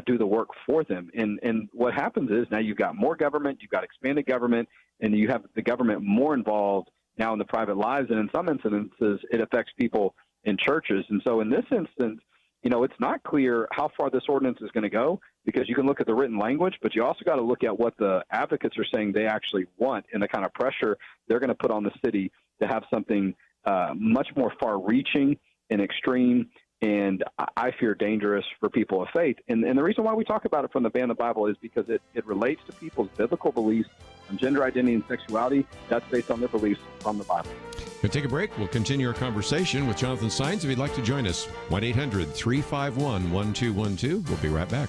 do the work for them. And what happens is now you've got more government, you've got expanded government, and you have the government more involved now in the private lives. And in some instances, it affects people in churches. And so in this instance, it's not clear how far this ordinance is going to go, because you can look at the written language, but you also got to look at what the advocates are saying they actually want and the kind of pressure they're going to put on the city to have something much more far-reaching and extreme, and I fear dangerous for people of faith. And the reason why we talk about it from the Ban the Bible is because it relates to people's biblical beliefs on gender identity and sexuality. That's based on their beliefs from the Bible. We'll take a break. We'll continue our conversation with Jonathan Saenz if you'd like to join us. 1-800-351-1212. We'll be right back.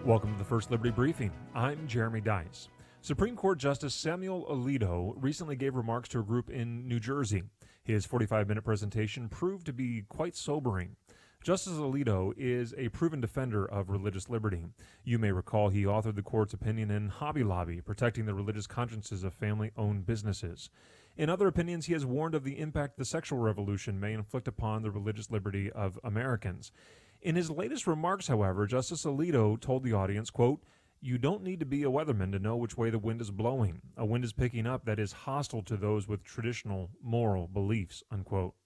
Welcome to the First Liberty Briefing. I'm Jeremy Dice. Supreme Court Justice Samuel Alito recently gave remarks to a group in New Jersey. His 45-minute presentation proved to be quite sobering. Justice Alito is a proven defender of religious liberty. You may recall he authored the court's opinion in Hobby Lobby, protecting the religious consciences of family-owned businesses. In other opinions, he has warned of the impact the sexual revolution may inflict upon the religious liberty of Americans. In his latest remarks, however, Justice Alito told the audience, quote, "You don't need to be a weatherman to know which way the wind is blowing. A wind is picking up that is hostile to those with traditional moral beliefs," unquote.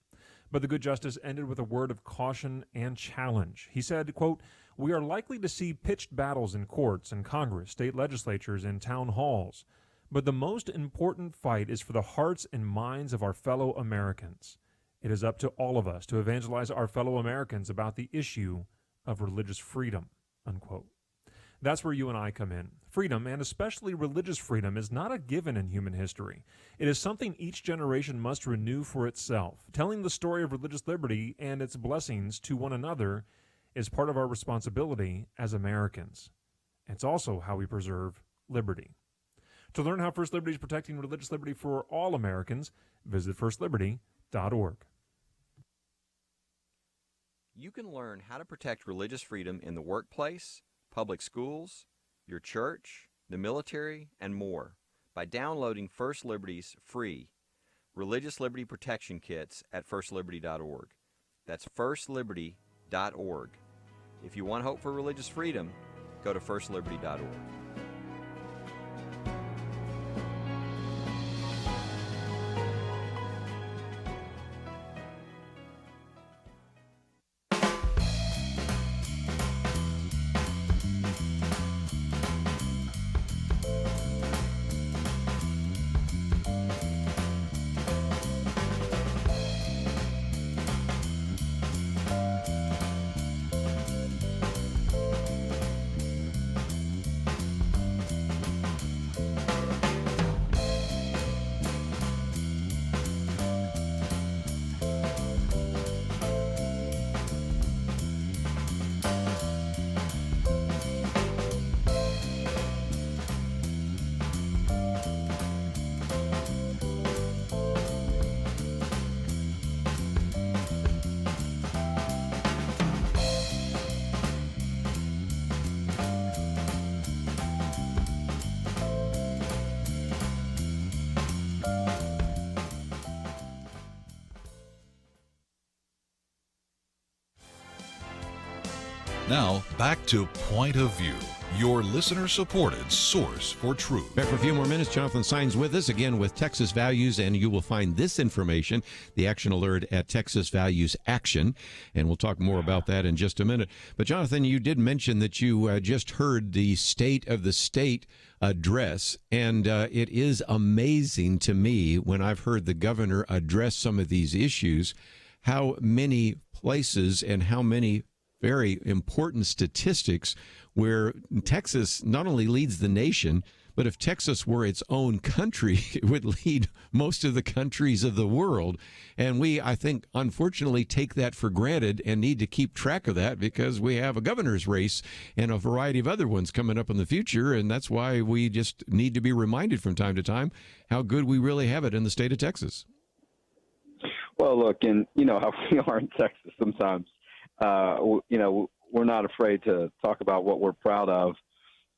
But the good justice ended with a word of caution and challenge. He said, quote, "We are likely to see pitched battles in courts and Congress, state legislatures, and town halls. But the most important fight is for the hearts and minds of our fellow Americans. It is up to all of us to evangelize our fellow Americans about the issue of religious freedom," unquote. That's where you and I come in. Freedom, and especially religious freedom, is not a given in human history. It is something each generation must renew for itself. Telling the story of religious liberty and its blessings to one another is part of our responsibility as Americans. It's also how we preserve liberty. To learn how First Liberty is protecting religious liberty for all Americans, visit firstliberty.org. You can learn how to protect religious freedom in the workplace, public schools, your church, the military, and more by downloading First Liberty's free Religious Liberty Protection Kits at firstliberty.org. That's firstliberty.org. If you want hope for religious freedom, go to firstliberty.org. Now, back to Point of View, your listener-supported source for truth. Back for a few more minutes. Jonathan Saenz with us again with Texas Values, and you will find this information, the action alert at Texas Values Action, and we'll talk more about that in just a minute. But Jonathan, you did mention that you just heard the State of the State address, and it is amazing to me when I've heard the governor address some of these issues, how many places and how many very important statistics where Texas not only leads the nation, but if Texas were its own country, it would lead most of the countries of the world. And we, I think, unfortunately take that for granted and need to keep track of that because we have a governor's race and a variety of other ones coming up in the future. And that's why we just need to be reminded from time to time how good we really have it in the state of Texas. Well, look, and you know how we are in Texas sometimes. we're not afraid to talk about what we're proud of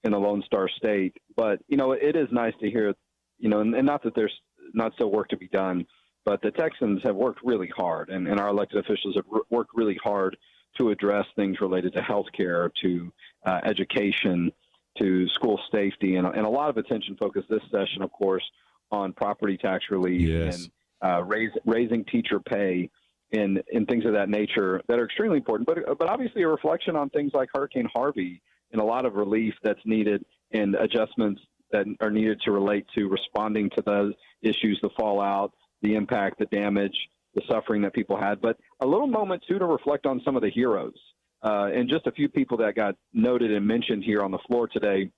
in the Lone Star State. But, it is nice to hear, and not that there's not still work to be done, but the Texans have worked really hard, and our elected officials have worked really hard to address things related to health care, to education, to school safety, and a lot of attention focused this session, of course, on property tax relief Yes. and raising teacher pay and things of that nature that are extremely important, but obviously a reflection on things like Hurricane Harvey and a lot of relief that's needed and adjustments that are needed to relate to responding to those issues, the fallout, the impact, the damage, the suffering that people had. But a little moment, too, to reflect on some of the heroes. And just a few people that got noted and mentioned here on the floor today,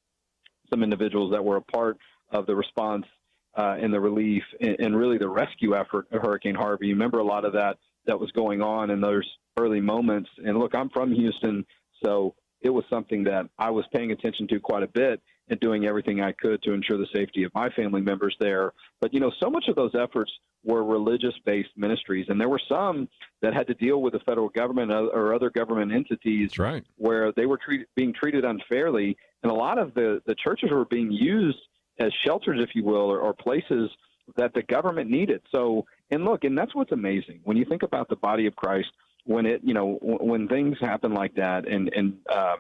some individuals that were a part of the response and the relief and really the rescue effort of Hurricane Harvey. You remember a lot of that was going on in those early moments. And look, I'm from Houston, so it was something that I was paying attention to quite a bit and doing everything I could to ensure the safety of my family members there. But, so much of those efforts were religious-based ministries, and there were some that had to deal with the federal government or other government entities. That's right. Where they were being treated unfairly, and a lot of the churches were being used as shelters, if you will, or places that the government needed. So, and that's what's amazing. When you think about the body of Christ, when when things happen like that and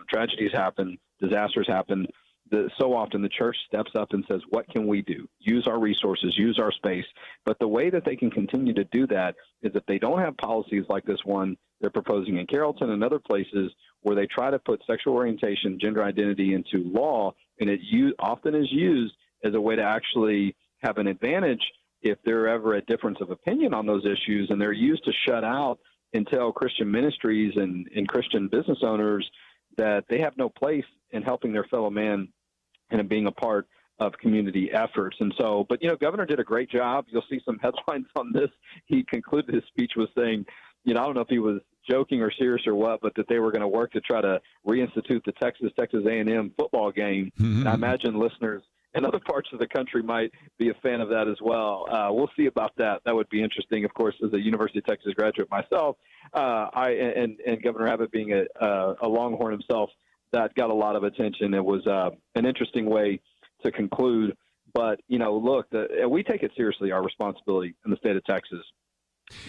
tragedies happen, disasters happen, so often the church steps up and says, what can we do? Use our resources, use our space. But the way that they can continue to do that is if they don't have policies like this one they're proposing in Carrollton and other places where they try to put sexual orientation, gender identity into law, and it often is used as a way to actually have an advantage if there ever a difference of opinion on those issues, and they're used to shut out and tell Christian ministries and Christian business owners that they have no place in helping their fellow man and in being a part of community efforts. And so, but, Governor did a great job. You'll see some headlines on this. He concluded his speech with saying, I don't know if he was joking or serious or what, but that they were going to work to try to reinstitute the Texas A&M football game. Mm-hmm. I imagine listeners in other parts of the country might be a fan of that as well. We'll see about that. That would be interesting. Of course, as a University of Texas graduate myself, and Governor Abbott being a Longhorn himself, that got a lot of attention. It was an interesting way to conclude. But, we take it seriously, our responsibility in the state of Texas.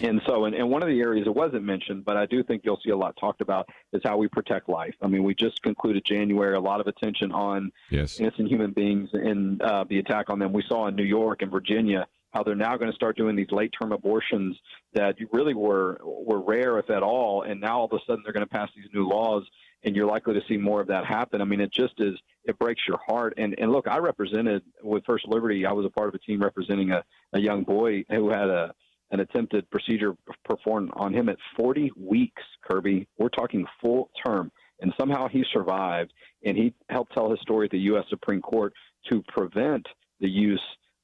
And so, and one of the areas it wasn't mentioned, but I do think you'll see a lot talked about, is how we protect life. I mean, we just concluded January, a lot of attention on innocent human beings and the attack on them. We saw in New York and Virginia how they're now going to start doing these late-term abortions that really were rare, if at all, and now all of a sudden they're going to pass these new laws, and you're likely to see more of that happen. I mean, it breaks your heart. And look, I represented with First Liberty, I was a part of a team representing a young boy who had an attempted procedure performed on him at 40 weeks, Kerby. We're talking full term. And somehow he survived, and he helped tell his story at the U.S. Supreme Court to prevent the use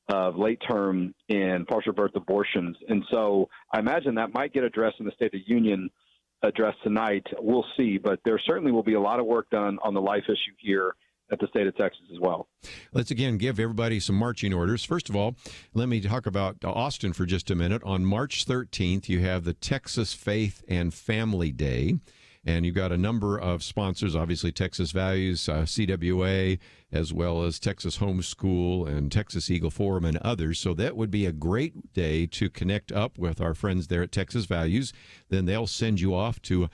of late-term and partial birth abortions. And so I imagine that might get addressed in the State of the Union address tonight. We'll see. But there certainly will be a lot of work done on the life issue here at the state of Texas as well. Let's again give everybody some marching orders. First of all, let me talk about Austin for just a minute. On March 13th, you have the Texas Faith and Family Day. And you've got a number of sponsors, obviously Texas Values, CWA, as well as Texas Homeschool and Texas Eagle Forum and others. So that would be a great day to connect up with our friends there at Texas Values. Then they'll send you off to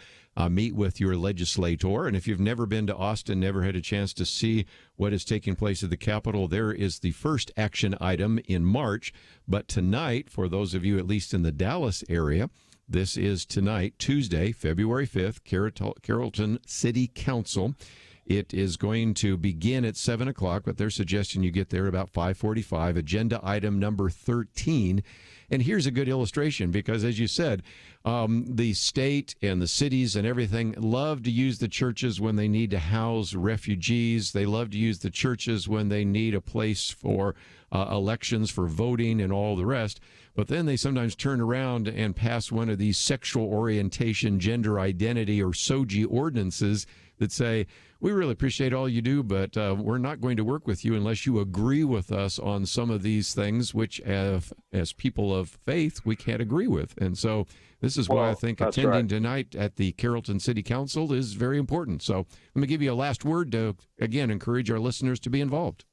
meet with your legislator. And if you've never been to Austin, never had a chance to see what is taking place at the Capitol, there is the first action item in March. But tonight, for those of you at least in the Dallas area, this is tonight, Tuesday, February 5th, Carrollton City Council. It is going to begin at 7 o'clock, but they're suggesting you get there about 5:45. Agenda item number 13. And here's a good illustration because, as you said, the state and the cities and everything love to use the churches when they need to house refugees. They love to use the churches when they need a place for elections, for voting, and all the rest. But then they sometimes turn around and pass one of these sexual orientation, gender identity, or SOGI ordinances that say, we really appreciate all you do, but we're not going to work with you unless you agree with us on some of these things, which as people of faith, we can't agree with. And so this is why I think attending tonight at the Carrollton City Council is very important. So let me give you a last word to, again, encourage our listeners to be involved.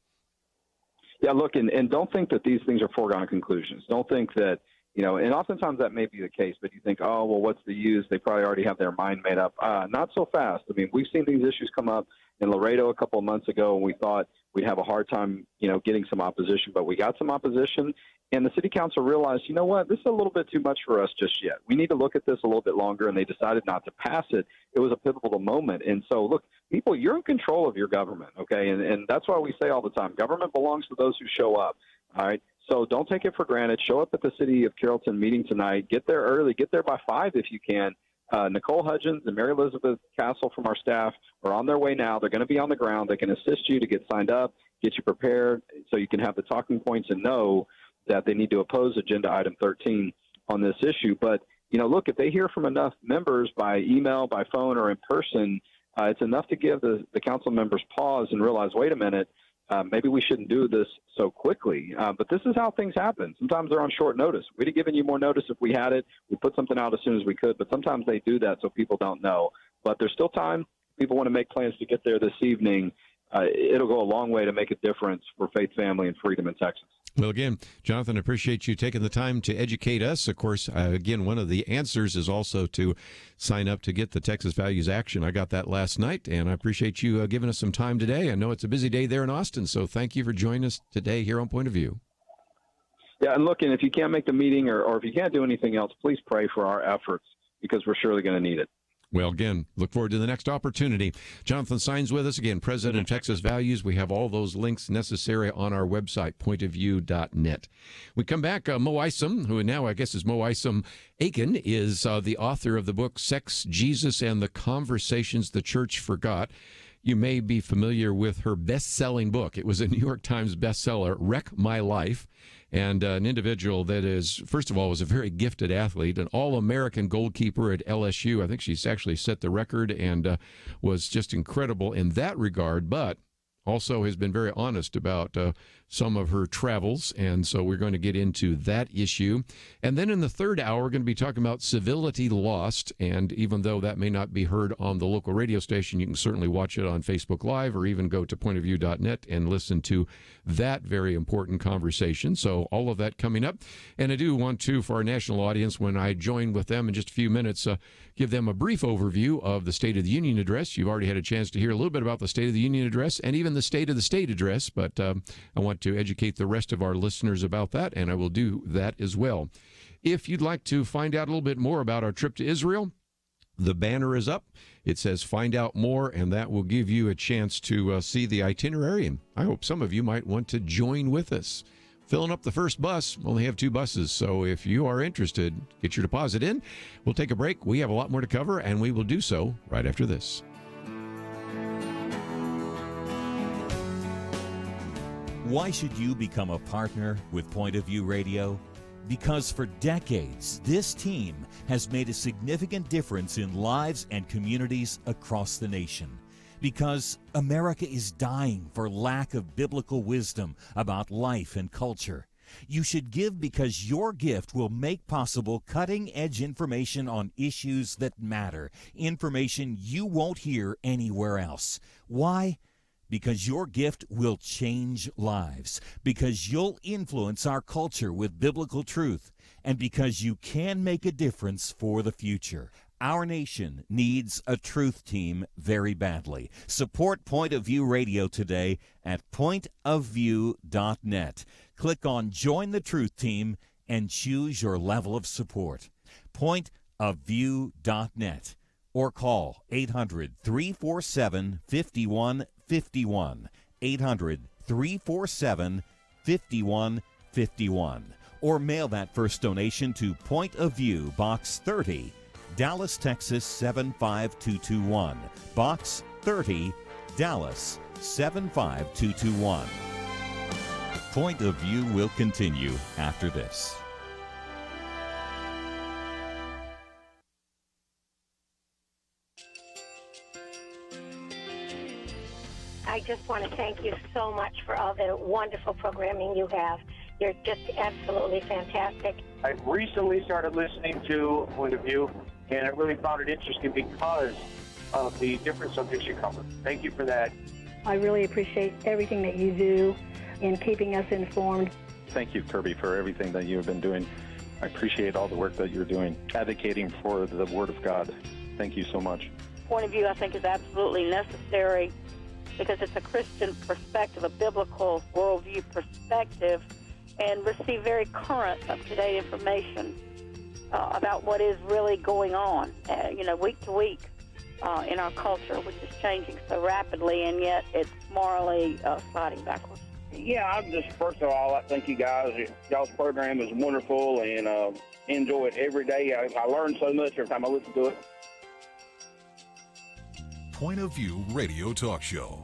Yeah, look, and don't think that these things are foregone conclusions. Don't think that, and oftentimes that may be the case, but you think, oh, well, what's the use? They probably already have their mind made up. Not so fast. I mean, we've seen these issues come up in Laredo a couple of months ago, and we thought we'd have a hard time, getting some opposition, but we got some opposition, and the city council realized, you know what, this is a little bit too much for us just yet. We need to look at this a little bit longer, and they decided not to pass it. It was a pivotal moment. And so, look, people, you're in control of your government, okay? And that's why we say all the time, government belongs to those who show up, all right? So don't take it for granted. Show up at the City of Carrollton meeting tonight. Get there early. Get there by 5 if you can. Nicole Hudgens and Mary Elizabeth Castle from our staff are on their way now. They're going to be on the ground. They can assist you to get signed up, get you prepared so you can have the talking points and know that they need to oppose Agenda Item 13 on this issue. But, look, if they hear from enough members by email, by phone, or in person, it's enough to give the council members pause and realize, wait a minute, maybe we shouldn't do this so quickly. But this is how things happen. Sometimes they're on short notice. We'd have given you more notice if we had it. We put something out as soon as we could, but sometimes they do that so people don't know. But there's still time. People want to make plans to get there this evening. It'll go a long way to make a difference for faith, family, and freedom in Texas. Well, again, Jonathan, appreciate you taking the time to educate us. Of course, again, one of the answers is also to sign up to get the Texas Values Action. I got that last night, and I appreciate you giving us some time today. I know it's a busy day there in Austin, so thank you for joining us today here on Point of View. Yeah, and look, and if you can't make the meeting or if you can't do anything else, please pray for our efforts because we're surely going to need it. Well, again, look forward to the next opportunity. Jonathan Saenz with us, again, President of Texas Values. We have all those links necessary on our website, pointofview.net. We come back, Mo Isom, who now I guess is Mo Isom Aiken, is the author of the book Sex, Jesus, and the Conversations the Church Forgot. You may be familiar with her best-selling book. It was a New York Times bestseller, Wreck My Life. And an individual that is, first of all, was a very gifted athlete, an all-American goalkeeper at LSU. I think she's actually set the record and was just incredible in that regard, but also has been very honest about some of her travels, and so we're going to get into that issue. And then in the third hour, we're going to be talking about Civility Lost, and even though that may not be heard on the local radio station, you can certainly watch it on Facebook Live or even go to pointofview.net and listen to that very important conversation. So all of that coming up. And I do want to, for our national audience, when I join with them in just a few minutes, give them a brief overview of the State of the Union Address. You've already had a chance to hear a little bit about the State of the Union Address and even the State of the State Address, but I want to educate the rest of our listeners about that, and I will do that as well. If you'd like to find out a little bit more about our trip to Israel, the banner is up. It says find out more, and that will give you a chance to see the itinerary, and I hope some of you might want to join with us. Filling up the first bus, only have 2 buses, so if you are interested, get your deposit in. We'll take a break. We have a lot more to cover, and we will do so right after this. Why should you become a partner with Point of View Radio? Because for decades, this team has made a significant difference in lives and communities across the nation. Because America is dying for lack of biblical wisdom about life and culture. You should give because your gift will make possible cutting-edge information on issues that matter, information you won't hear anywhere else. Why? Because your gift will change lives, because you'll influence our culture with biblical truth, and because you can make a difference for the future. Our nation needs a truth team very badly. Support Point of View Radio today at pointofview.net. Click on Join the Truth Team and choose your level of support. Pointofview.net or call 800-347-5151, 800-347-5151, or mail that first donation to Point of View, Box 30, Dallas, Texas 75221, Box 30, Dallas 75221. Point of View will continue after this. I just want to thank you so much for all the wonderful programming you have. You're just absolutely fantastic. I recently started listening to Point of View, and I really found it interesting because of the different subjects you cover. Thank you for that. I really appreciate everything that you do in keeping us informed. Thank you, Kerby, for everything that you've been doing. I appreciate all the work that you're doing, advocating for the Word of God. Thank you so much. Point of View, I think, is absolutely necessary because it's a Christian perspective, a biblical worldview perspective, and receive very current, up-to-date information about what is really going on, week to week in our culture, which is changing so rapidly, and yet it's morally sliding backwards. Yeah, first of all, I thank you guys. Y'all's program is wonderful, and enjoy it every day. I learn so much every time I listen to it. Point of View Radio Talk Show.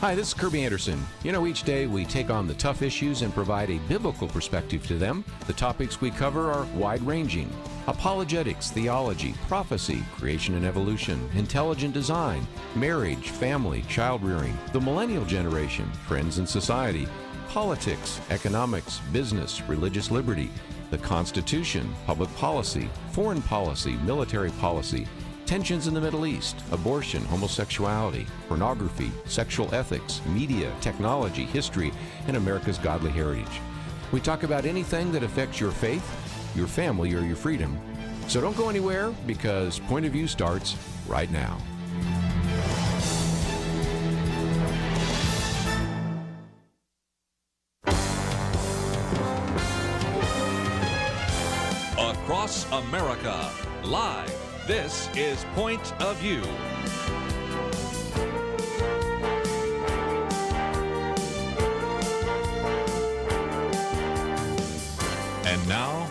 Hi, this is Kerby Anderson. You know, each day we take on the tough issues and provide a biblical perspective to them. The topics we cover are wide-ranging: apologetics, theology, prophecy, creation and evolution, intelligent design, marriage, family, child-rearing, the millennial generation, trends in society, politics, economics, business, religious liberty, the Constitution, public policy, foreign policy, military policy, tensions in the Middle East, abortion, homosexuality, pornography, sexual ethics, media, technology, history, and America's godly heritage. We talk about anything that affects your faith, your family, or your freedom. So don't go anywhere, because Point of View starts right now. Across America, live. This is Point of View. And now,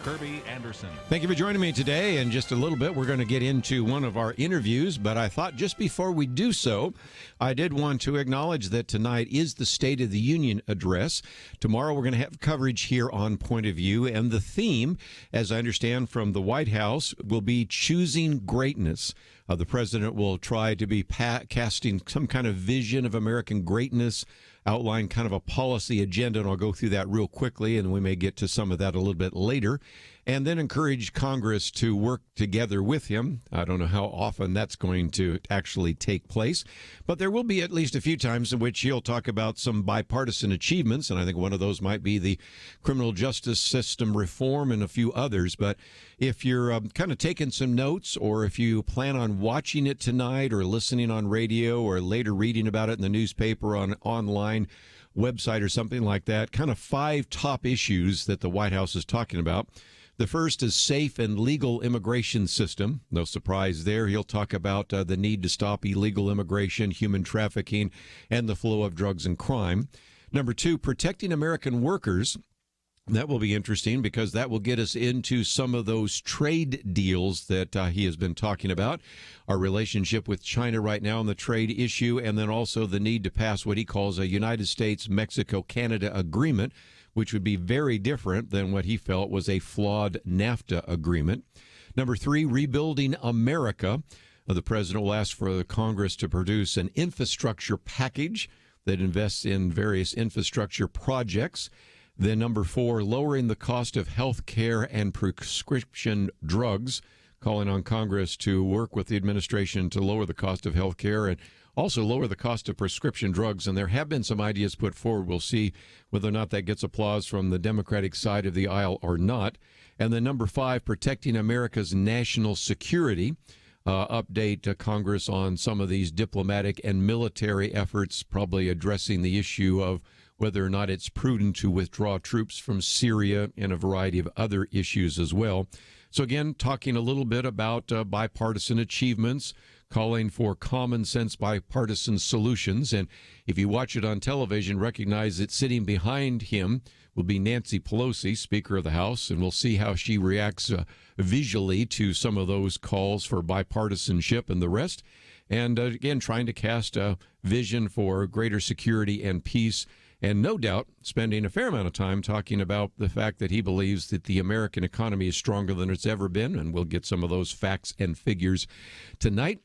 Kerby Anderson. Thank you for joining me today. In just a little bit, we're going to get into one of our interviews, but I thought just before we do so, I did want to acknowledge that tonight is the State of the Union address. Tomorrow, we're going to have coverage here on Point of View, and the theme, as I understand from the White House, will be choosing greatness. The president will try to be casting some kind of vision of American greatness, outline kind of a policy agenda, and I'll go through that real quickly, and we may get to some of that a little bit later, and then encourage Congress to work together with him. I don't know how often that's going to actually take place, but there will be at least a few times in which he'll talk about some bipartisan achievements, and I think one of those might be the criminal justice system reform and a few others. But if you're kind of taking some notes, or if you plan on watching it tonight or listening on radio or later reading about it in the newspaper on online website or something like that, kind of 5 top issues that the White House is talking about. The first is safe and legal immigration system. No surprise there. He'll talk about the need to stop illegal immigration, human trafficking, and the flow of drugs and crime. Number 2, protecting American workers. That will be interesting, because that will get us into some of those trade deals that he has been talking about, our relationship with China right now on the trade issue, and then also the need to pass what he calls a United States-Mexico-Canada agreement, which would be very different than what he felt was a flawed NAFTA agreement. Number 3, rebuilding America. The president will ask for the Congress to produce an infrastructure package that invests in various infrastructure projects. Then number 4, lowering the cost of health care and prescription drugs, calling on Congress to work with the administration to lower the cost of health care and also lower the cost of prescription drugs. And there have been some ideas put forward. We'll see whether or not that gets applause from the Democratic side of the aisle or not. And then number 5, protecting America's national security. Update Congress on some of these diplomatic and military efforts, probably addressing the issue of whether or not it's prudent to withdraw troops from Syria, and a variety of other issues as well. So again, talking a little bit about bipartisan achievements, calling for common sense bipartisan solutions. And if you watch it on television, recognize that sitting behind him will be Nancy Pelosi, Speaker of the House, and we'll see how she reacts visually to some of those calls for bipartisanship and the rest. And again, trying to cast a vision for greater security and peace, and no doubt spending a fair amount of time talking about the fact that he believes that the American economy is stronger than it's ever been, and we'll get some of those facts and figures tonight.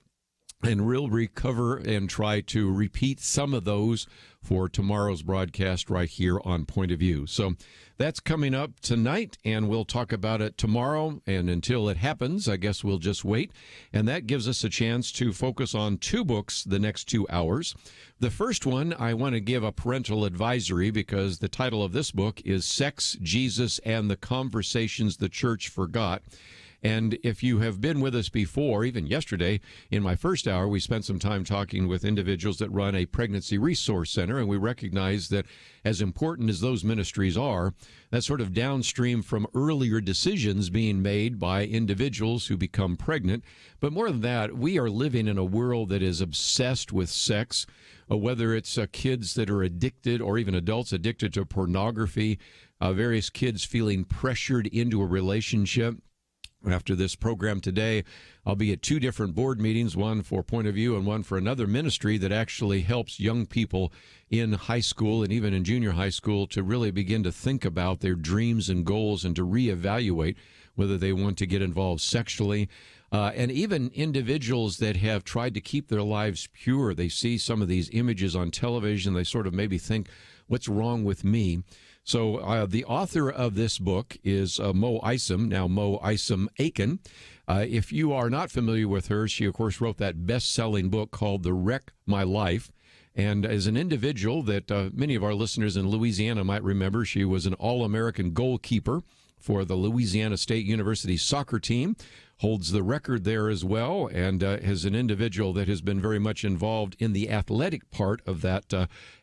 And we'll recover and try to repeat some of those for tomorrow's broadcast right here on Point of View. So that's coming up tonight, and we'll talk about it tomorrow. And until it happens, I guess we'll just wait. And that gives us a chance to focus on 2 books the next 2 hours. The first one, I want to give a parental advisory, because the title of this book is Sex, Jesus, and the Conversations the Church Forgot. And if you have been with us before, even yesterday, in my first hour, we spent some time talking with individuals that run a pregnancy resource center, and we recognize that as important as those ministries are, that's sort of downstream from earlier decisions being made by individuals who become pregnant. But more than that, we are living in a world that is obsessed with sex, whether it's kids that are addicted or even adults addicted to pornography, various kids feeling pressured into a relationship. After this program today, I'll be at 2 different board meetings, one for Point of View and one for another ministry that actually helps young people in high school and even in junior high school to really begin to think about their dreams and goals and to reevaluate whether they want to get involved sexually. And even individuals that have tried to keep their lives pure, they see some of these images on television, they sort of maybe think, what's wrong with me? So the author of this book is Mo Isom, now Mo Isom Aiken. If you are not familiar with her, she, of course, wrote that best-selling book called The Wreck My Life. And as an individual that many of our listeners in Louisiana might remember, she was an All-American goalkeeper for the Louisiana State University soccer team, holds the record there as well, and is an individual that has been very much involved in the athletic part of that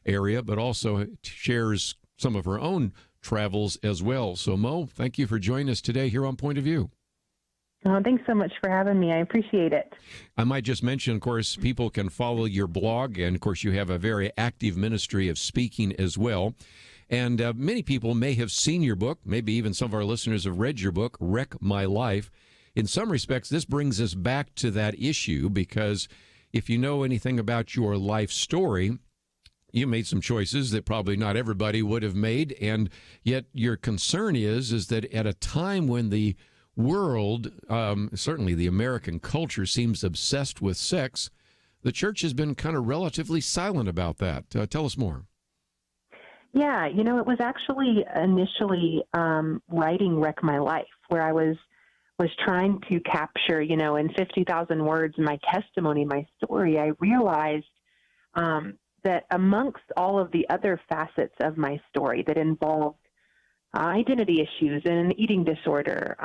area, but also shares some of her own travels as well. So, Mo, thank you for joining us today here on Point of View. Oh, thanks so much for having me. I appreciate it. I might just mention, of course, people can follow your blog, and, of course, you have a very active ministry of speaking as well. And many people may have seen your book. Maybe even some of our listeners have read your book, Wreck My Life. In some respects, this brings us back to that issue because if you know anything about your life story, you made some choices that probably not everybody would have made, and yet your concern is that at a time when the world, certainly the American culture, seems obsessed with sex, the church has been kind of relatively silent about that. Tell us more. Yeah, it was actually initially writing Wreck My Life, where I was trying to capture, in 50,000 words, my testimony, my story. I realized that amongst all of the other facets of my story that involved identity issues and an eating disorder,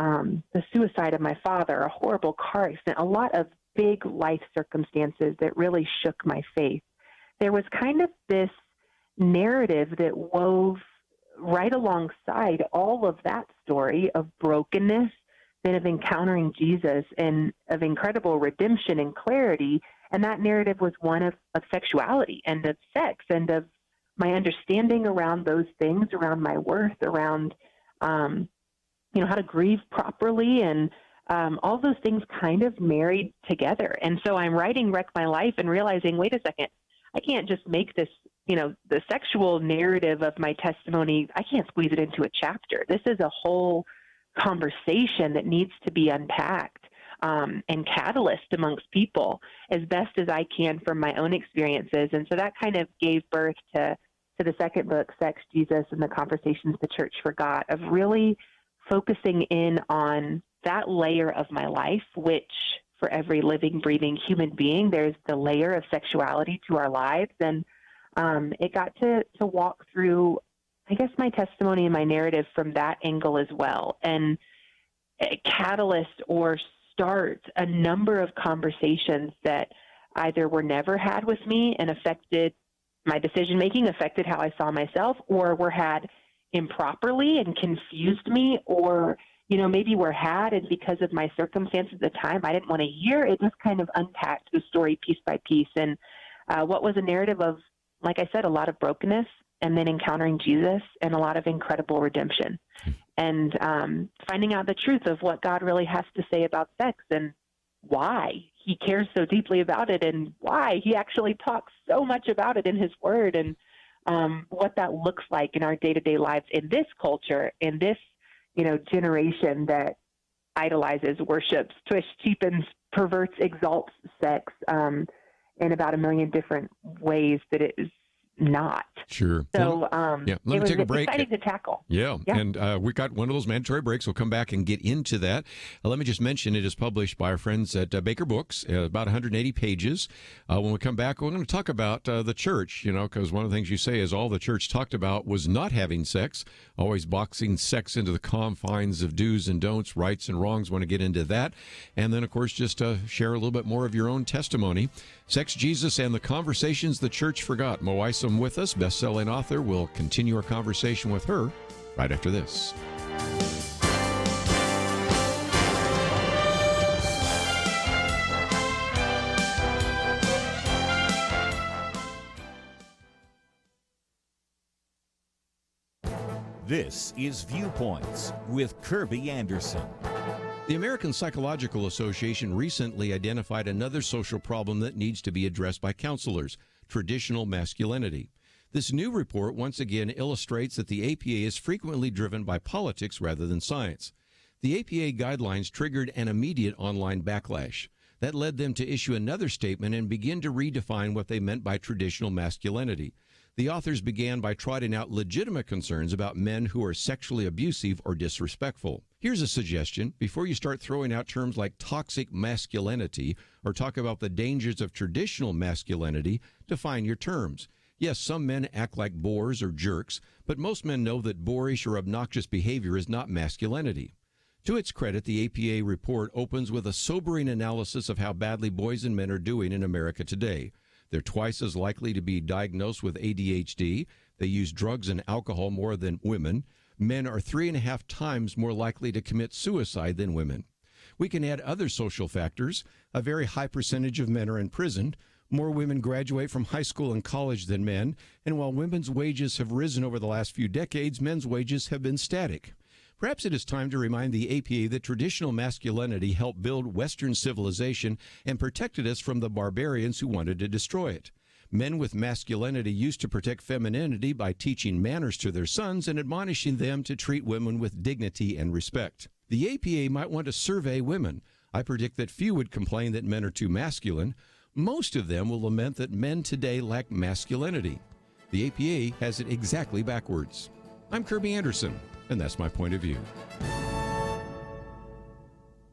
the suicide of my father, a horrible car accident, a lot of big life circumstances that really shook my faith, there was kind of this narrative that wove right alongside all of that story of brokenness, then of encountering Jesus and of incredible redemption and clarity. And that narrative was one of sexuality and of sex and of my understanding around those things, around my worth, around, how to grieve properly. And all those things kind of married together. And so I'm writing Wreck My Life and realizing, wait a second, I can't just make this, the sexual narrative of my testimony, I can't squeeze it into a chapter. This is a whole conversation that needs to be unpacked. And catalyst amongst people as best as I can from my own experiences. And so that kind of gave birth to the second book, Sex, Jesus, and the Conversations the Church Forgot, of really focusing in on that layer of my life, which for every living, breathing human being, there's the layer of sexuality to our lives. And it got to walk through, I guess, my testimony and my narrative from that angle as well. And catalyst or start a number of conversations that either were never had with me and affected my decision-making, affected how I saw myself, or were had improperly and confused me, or, maybe were had and because of my circumstances at the time I didn't want to hear. It just kind of unpacked the story piece by piece. And what was a narrative of, like I said, a lot of brokenness and then encountering Jesus and a lot of incredible redemption. And finding out the truth of what God really has to say about sex and why he cares so deeply about it and why he actually talks so much about it in his word, and what that looks like in our day-to-day lives in this culture, in this, generation that idolizes, worships, twists, cheapens, perverts, exalts sex in about a million different ways that it is not. Sure. So let me take a break. Exciting to tackle. Yeah. And we got one of those mandatory breaks. We'll come back and get into that. Let me just mention it is published by our friends at Baker Books, about 180 pages. When we come back, we're going to talk about the church, because one of the things you say is all the church talked about was not having sex, always boxing sex into the confines of do's and don'ts, rights and wrongs. Want to get into that. And then, of course, just share a little bit more of your own testimony. Sex, Jesus, and the Conversations the Church Forgot. Mo Isom with us, best-selling author. We'll continue our conversation with her right after this. This is Viewpoints with Kerby Anderson. The American Psychological Association recently identified another social problem that needs to be addressed by counselors: traditional masculinity. This new report once again illustrates that the APA is frequently driven by politics rather than science. The APA guidelines triggered an immediate online backlash. That led them to issue another statement and begin to redefine what they meant by traditional masculinity. The authors began by trotting out legitimate concerns about men who are sexually abusive or disrespectful. Here's a suggestion: before you start throwing out terms like toxic masculinity or talk about the dangers of traditional masculinity, define your terms. Yes, some men act like bores or jerks, but most men know that boorish or obnoxious behavior is not masculinity. To its credit, the APA report opens with a sobering analysis of how badly boys and men are doing in America today. They're twice as likely to be diagnosed with ADHD. They use drugs and alcohol more than women. Men are 3.5 times more likely to commit suicide than women. We can add other social factors. A very high percentage of men are in prison. More women graduate from high school and college than men. And while women's wages have risen over the last few decades, men's wages have been static. Perhaps it is time to remind the APA that traditional masculinity helped build Western civilization and protected us from the barbarians who wanted to destroy it. Men with masculinity used to protect femininity by teaching manners to their sons and admonishing them to treat women with dignity and respect. The APA might want to survey women. I predict that few would complain that men are too masculine. Most of them will lament that men today lack masculinity. The APA has it exactly backwards. I'm Kerby Anderson, and that's my point of view.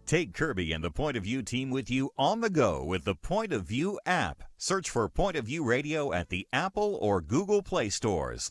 Take Kerby and the Point of View team with you on the go with the Point of View app. Search for Point of View Radio at the Apple or Google Play stores.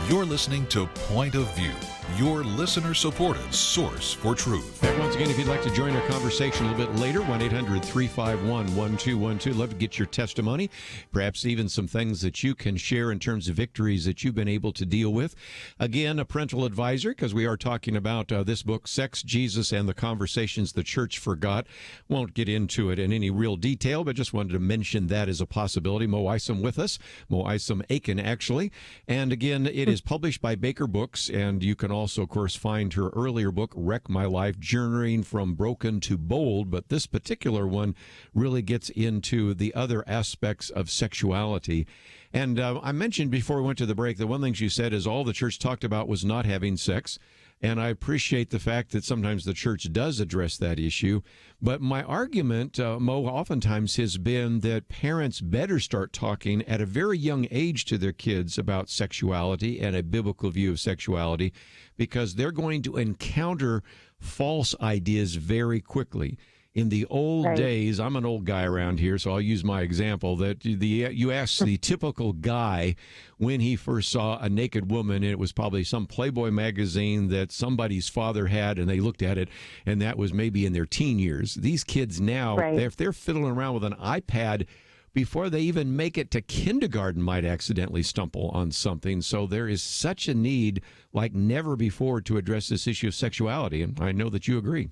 You're listening to Point of View, your listener-supported source for truth. And once again, if you'd like to join our conversation a little bit later, 1-800-351-1212. Love to get your testimony, perhaps even some things that you can share in terms of victories that you've been able to deal with. Again, a parental advisor, because we are talking about this book, Sex, Jesus, and the Conversations the Church Forgot. Won't get into it in any real detail, but just wanted to mention that as a possibility. Mo Isom with us, Mo Isom Aiken, actually. And again, it is published by Baker Books, and you can also, of course, find her earlier book, Wreck My Life, Journeying from Broken to Bold. But this particular one really gets into the other aspects of sexuality. And I mentioned before we went to the break that one thing she said is all the church talked about was not having sex. And I appreciate the fact that sometimes the church does address that issue. But my argument, Mo, oftentimes has been that parents better start talking at a very young age to their kids about sexuality and a biblical view of sexuality, because they're going to encounter false ideas very quickly. In the old days, I'm an old guy around here, so I'll use my example, that you ask the typical guy when he first saw a naked woman, and it was probably some Playboy magazine that somebody's father had, and they looked at it, and that was maybe in their teen years. These kids now, if they're fiddling around with an iPad, before they even make it to kindergarten, might accidentally stumble on something. So there is such a need like never before to address this issue of sexuality, and I know that you agree.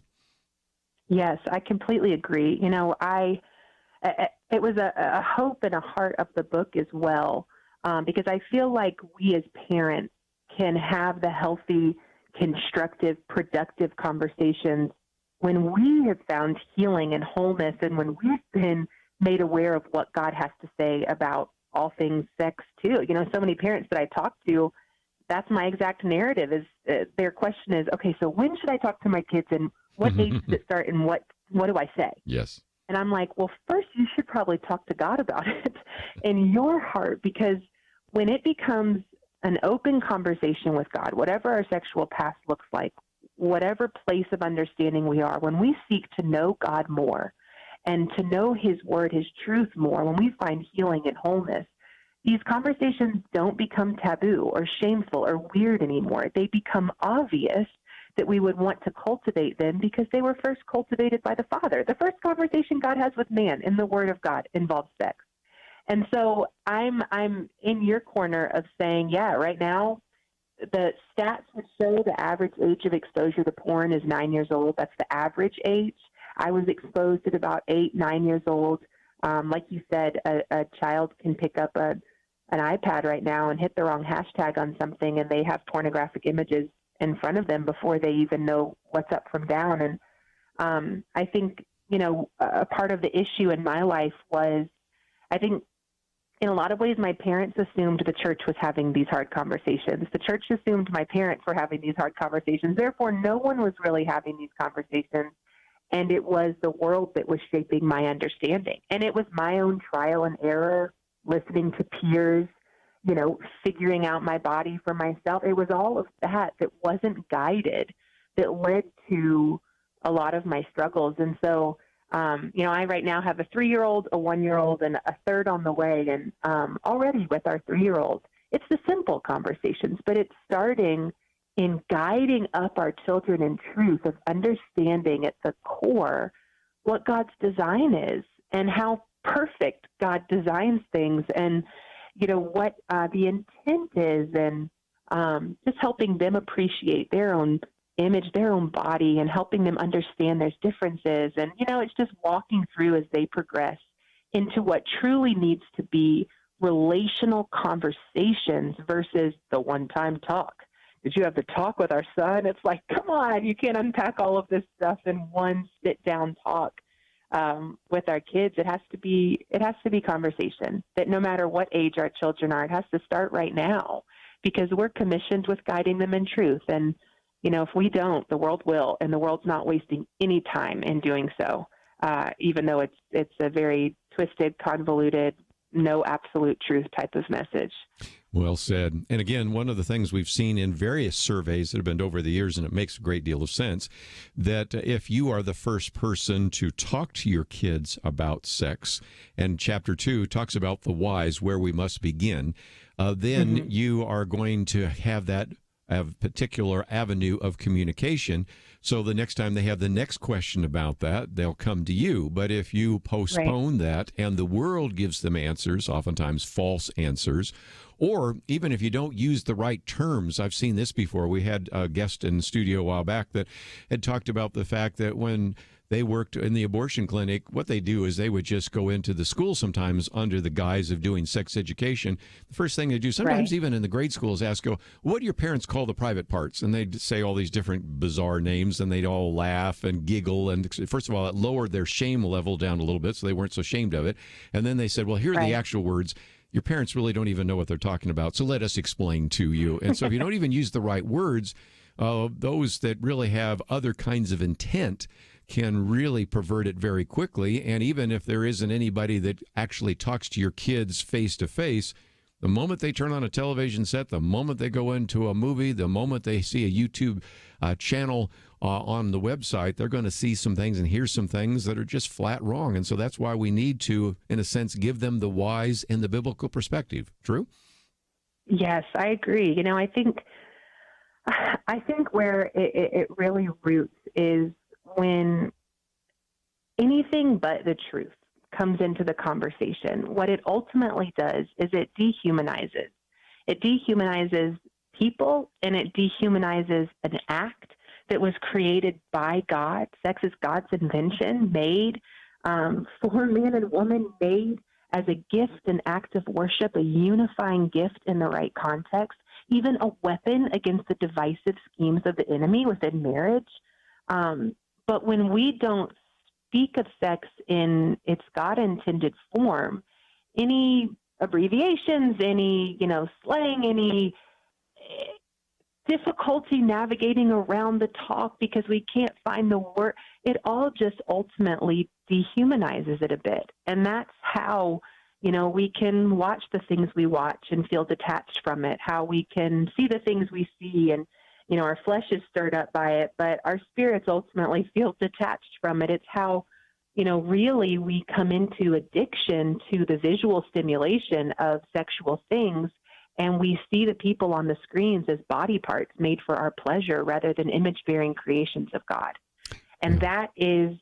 Yes, I completely agree. You know, it was a hope and a heart of the book as well, because I feel like we as parents can have the healthy, constructive, productive conversations when we have found healing and wholeness, and when we've been made aware of what God has to say about all things sex too. You know, so many parents that I talk to, that's my exact narrative. Is their question is, okay, so when should I talk to my kids, and what age does it start, and what do I say? Yes. And I'm like, well, first you should probably talk to God about it in your heart, because when it becomes an open conversation with God, whatever our sexual past looks like, whatever place of understanding we are, when we seek to know God more and to know his word, his truth more, when we find healing and wholeness, these conversations don't become taboo or shameful or weird anymore. They become obvious that we would want to cultivate them because they were first cultivated by the Father. The first conversation God has with man in the Word of God involves sex. And so I'm in your corner of saying, yeah, right now, the stats would show the average age of exposure to porn is 9 years old. That's the average age. I was exposed at about 8, 9 years old. Like you said, a child can pick up an iPad right now and hit the wrong hashtag on something, and they have pornographic images in front of them before they even know what's up from down. And I think, a part of the issue in my life was, I think in a lot of ways, my parents assumed the church was having these hard conversations. The church assumed my parents were having these hard conversations. Therefore, no one was really having these conversations. And it was the world that was shaping my understanding. And it was my own trial and error, listening to peers, figuring out my body for myself. It was all of that wasn't guided that led to a lot of my struggles. And so, I right now have a 3-year-old, a 1-year-old, and a third on the way. And already with our 3-year-old, it's the simple conversations, but it's starting in guiding up our children in truth of understanding at the core what God's design is and how perfect God designs things, and what the intent is, and just helping them appreciate their own image, their own body, and helping them understand there's differences. And, it's just walking through as they progress into what truly needs to be relational conversations versus the one-time talk. Did you have the talk with our son? It's like, come on, you can't unpack all of this stuff in one sit-down talk. With our kids, it has to be conversation, that no matter what age our children are, it has to start right now, because we're commissioned with guiding them in truth. And, if we don't, the world will, and the world's not wasting any time in doing so, even though it's a very twisted, convoluted, no absolute truth type of message. Well said. And again, one of the things we've seen in various surveys that have been over the years, and it makes a great deal of sense, that if you are the first person to talk to your kids about sex, and chapter 2 talks about the whys, where we must begin, then you are going to have that particular avenue of communication. So the next time they have the next question about that, they'll come to you. But if you postpone that and the world gives them answers, oftentimes false answers, or even if you don't use the right terms. I've seen this before. We had a guest in the studio a while back that had talked about the fact that when they worked in the abortion clinic, what they do is they would just go into the school sometimes under the guise of doing sex education. The first thing they do, sometimes even in the grade schools, ask, what do your parents call the private parts? And they'd say all these different bizarre names, and they'd all laugh and giggle. And first of all, it lowered their shame level down a little bit, so they weren't so ashamed of it. And then they said, well, here are the actual words. Your parents really don't even know what they're talking about, so let us explain to you. And so if you don't even use the right words, those that really have other kinds of intent can really pervert it very quickly. And even if there isn't anybody that actually talks to your kids face to face, the moment they turn on a television set, the moment they go into a movie, the moment they see a YouTube channel on the website, they're going to see some things and hear some things that are just flat wrong. And so that's why we need to, in a sense, give them the whys in the biblical perspective. True? Yes, I agree. I think where it really roots is when anything but the truth comes into the conversation. What it ultimately does is it dehumanizes. It dehumanizes people, and it dehumanizes an act that was created by God. Sex is God's invention, made for man and woman, made as a gift, an act of worship, a unifying gift in the right context, even a weapon against the divisive schemes of the enemy within marriage. But when we don't speak of sex in its God-intended form, any abbreviations, any, slang, difficulty navigating around the talk because we can't find the word. It all just ultimately dehumanizes it a bit. And that's how, we can watch the things we watch and feel detached from it, how we can see the things we see and, our flesh is stirred up by it, but our spirits ultimately feel detached from it. It's how, really we come into addiction to the visual stimulation of sexual things, and we see the people on the screens as body parts made for our pleasure rather than image-bearing creations of God. And that is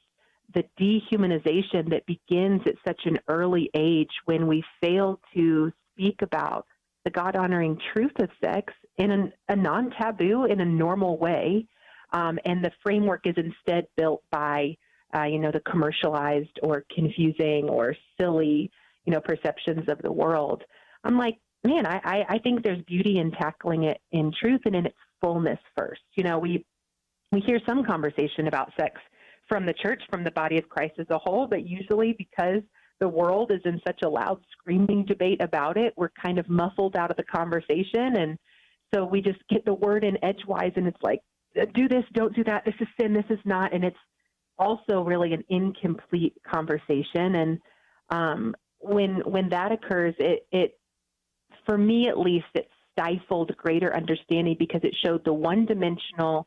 the dehumanization that begins at such an early age when we fail to speak about the God-honoring truth of sex in a non-taboo, in a normal way. And the framework is instead built by, the commercialized or confusing or silly, perceptions of the world. I'm like, man, I think there's beauty in tackling it in truth and in its fullness first. We hear some conversation about sex from the church, from the body of Christ as a whole, but usually because the world is in such a loud, screaming debate about it, we're kind of muffled out of the conversation. And so we just get the word in edgewise, and it's like, do this, don't do that, this is sin, this is not. And it's also really an incomplete conversation. And when that occurs, it for me at least, it stifled greater understanding because it showed the one-dimensional,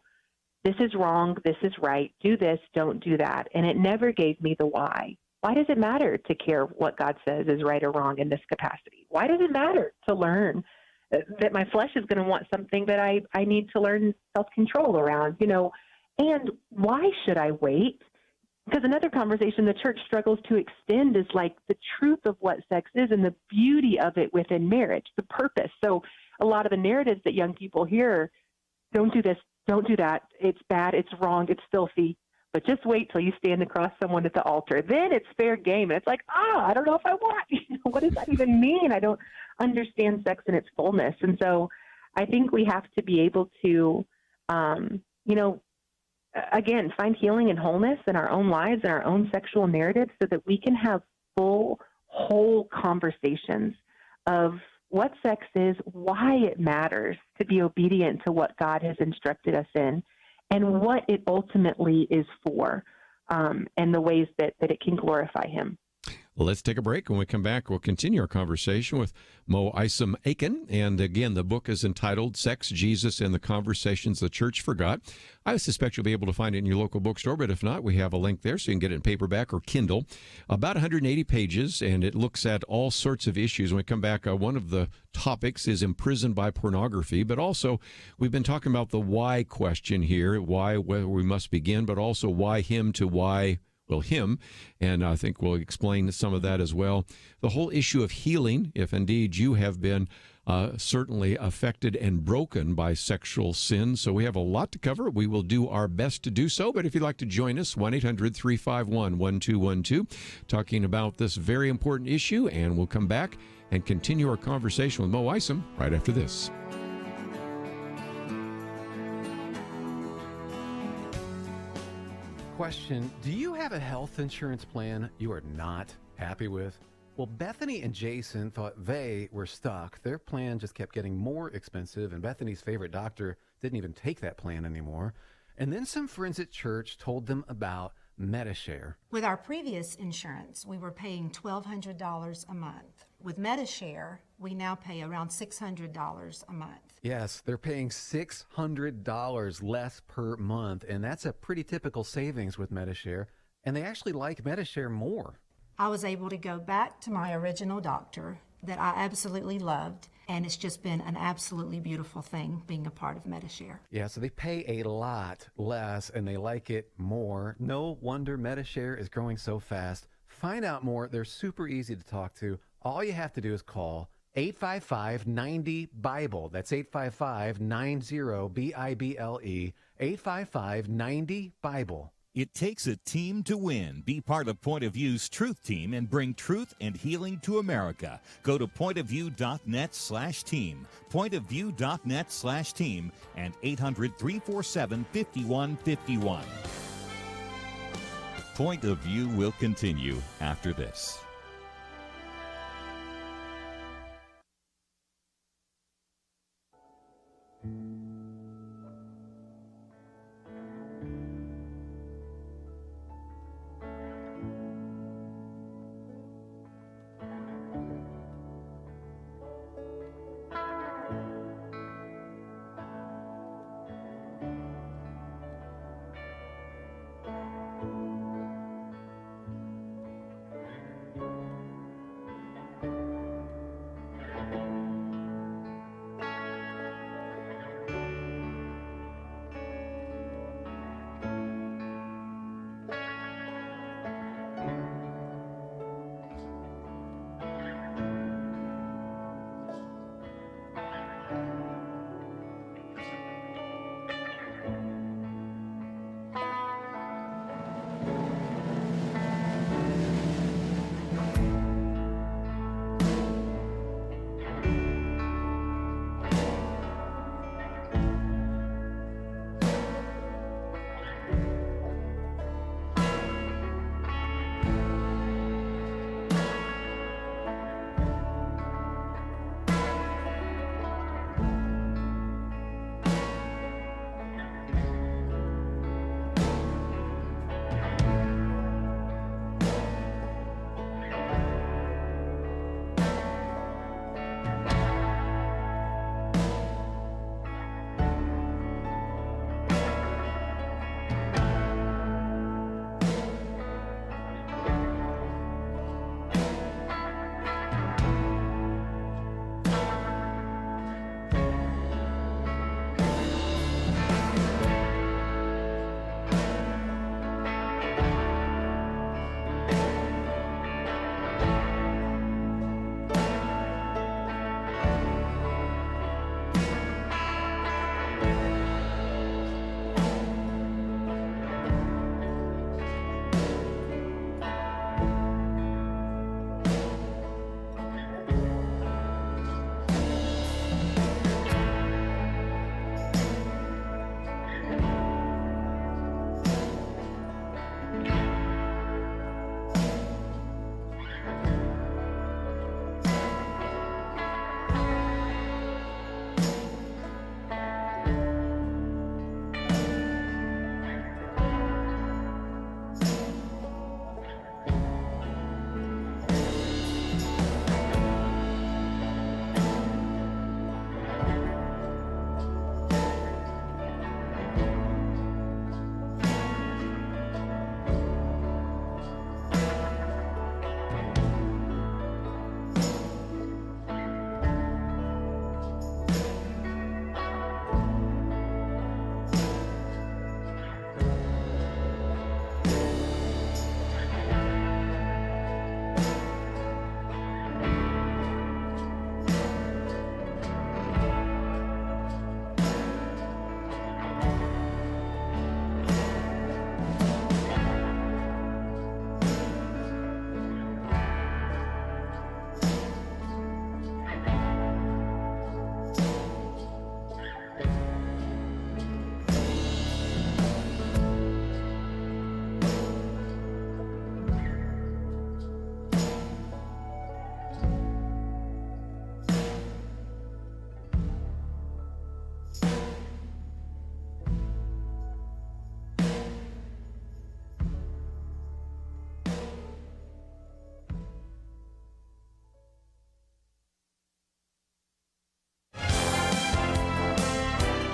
this is wrong, this is right, do this, don't do that. And it never gave me the why. Why does it matter to care what God says is right or wrong in this capacity? Why does it matter to learn that my flesh is going to want something that I need to learn self-control around, And why should I wait? Because another conversation the church struggles to extend is like the truth of what sex is and the beauty of it within marriage, the purpose. So a lot of the narratives that young people hear, don't do this, don't do that, it's bad, it's wrong, it's filthy, but just wait till you stand across someone at the altar. Then it's fair game. And it's like, I don't know if I want. What does that even mean? I don't understand sex in its fullness. And so I think we have to be able to, again, find healing and wholeness in our own lives and our own sexual narratives so that we can have full, whole conversations of what sex is, why it matters to be obedient to what God has instructed us in, and what it ultimately is for, and the ways that it can glorify Him. Well, let's take a break. When we come back, we'll continue our conversation with Mo Isom. And again, the book is entitled Sex, Jesus, and the Conversations the Church Forgot. I suspect you'll be able to find it in your local bookstore, but if not, we have a link there so you can get it in paperback or Kindle. About 180 pages, and it looks at all sorts of issues. When we come back, one of the topics is imprisoned by pornography, but also we've been talking about the why question here, where we must begin, but also why him to why him, and I think we'll explain some of that as well. The whole issue of healing, if indeed you have been certainly affected and broken by sexual sin. So we have a lot to cover. We will do our best to do so, but if you'd like to join us, 1-800-351-1212, talking about this very important issue, and we'll come back and continue our conversation with Mo Isom right after this. Question, do you have a health insurance plan you are not happy with? Well, Bethany and Jason thought they were stuck. Their plan just kept getting more expensive, and Bethany's favorite doctor didn't even take that plan anymore. And then some friends at church told them about Medishare. With our previous insurance, we were paying $1,200 a month. With Medishare, we now pay around $600 a month. Yes, they're paying $600 less per month, and that's a pretty typical savings with Medishare, and they actually like Medishare more. I was able to go back to my original doctor that I absolutely loved, and it's just been an absolutely beautiful thing being a part of Medishare. Yeah, so they pay a lot less, and they like it more. No wonder Medishare is growing so fast. Find out more. They're super easy to talk to. All you have to do is call 855-90-BIBLE. That's 855-90-BIBLE. 855-90-BIBLE. It takes a team to win. Be part of Point of View's Truth Team and bring truth and healing to America. Go to pointofview.net/team, pointofview.net/team, and 800-347-5151. Point of View will continue after this.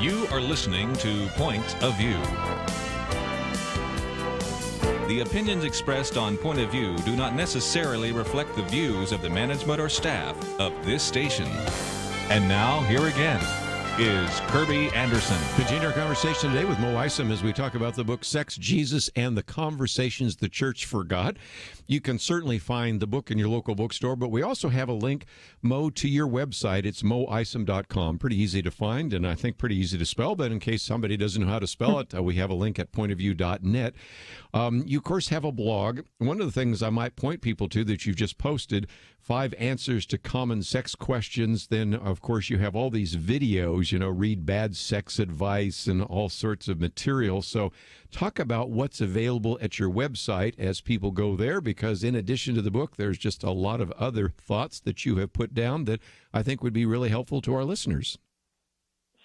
You are listening to Point of View. The opinions expressed on Point of View do not necessarily reflect the views of the management or staff of this station. And now, here again is Kerby Anderson. Continue our conversation today with Mo Isom as we talk about the book Sex, Jesus, and the Conversations the Church Forgot. You can certainly find the book in your local bookstore, but we also have a link, Mo, to your website. It's moisom.com. Pretty easy to find, and I think pretty easy to spell, but in case somebody doesn't know how to spell it, we have a link at pointofview.net. You, of course, have a blog. One of the things I might point people to that you've just posted, 5 answers to common sex questions. Then, of course, you have all these videos, read bad sex advice and all sorts of material. So talk about what's available at your website as people go there, because in addition to the book, there's just a lot of other thoughts that you have put down that I think would be really helpful to our listeners.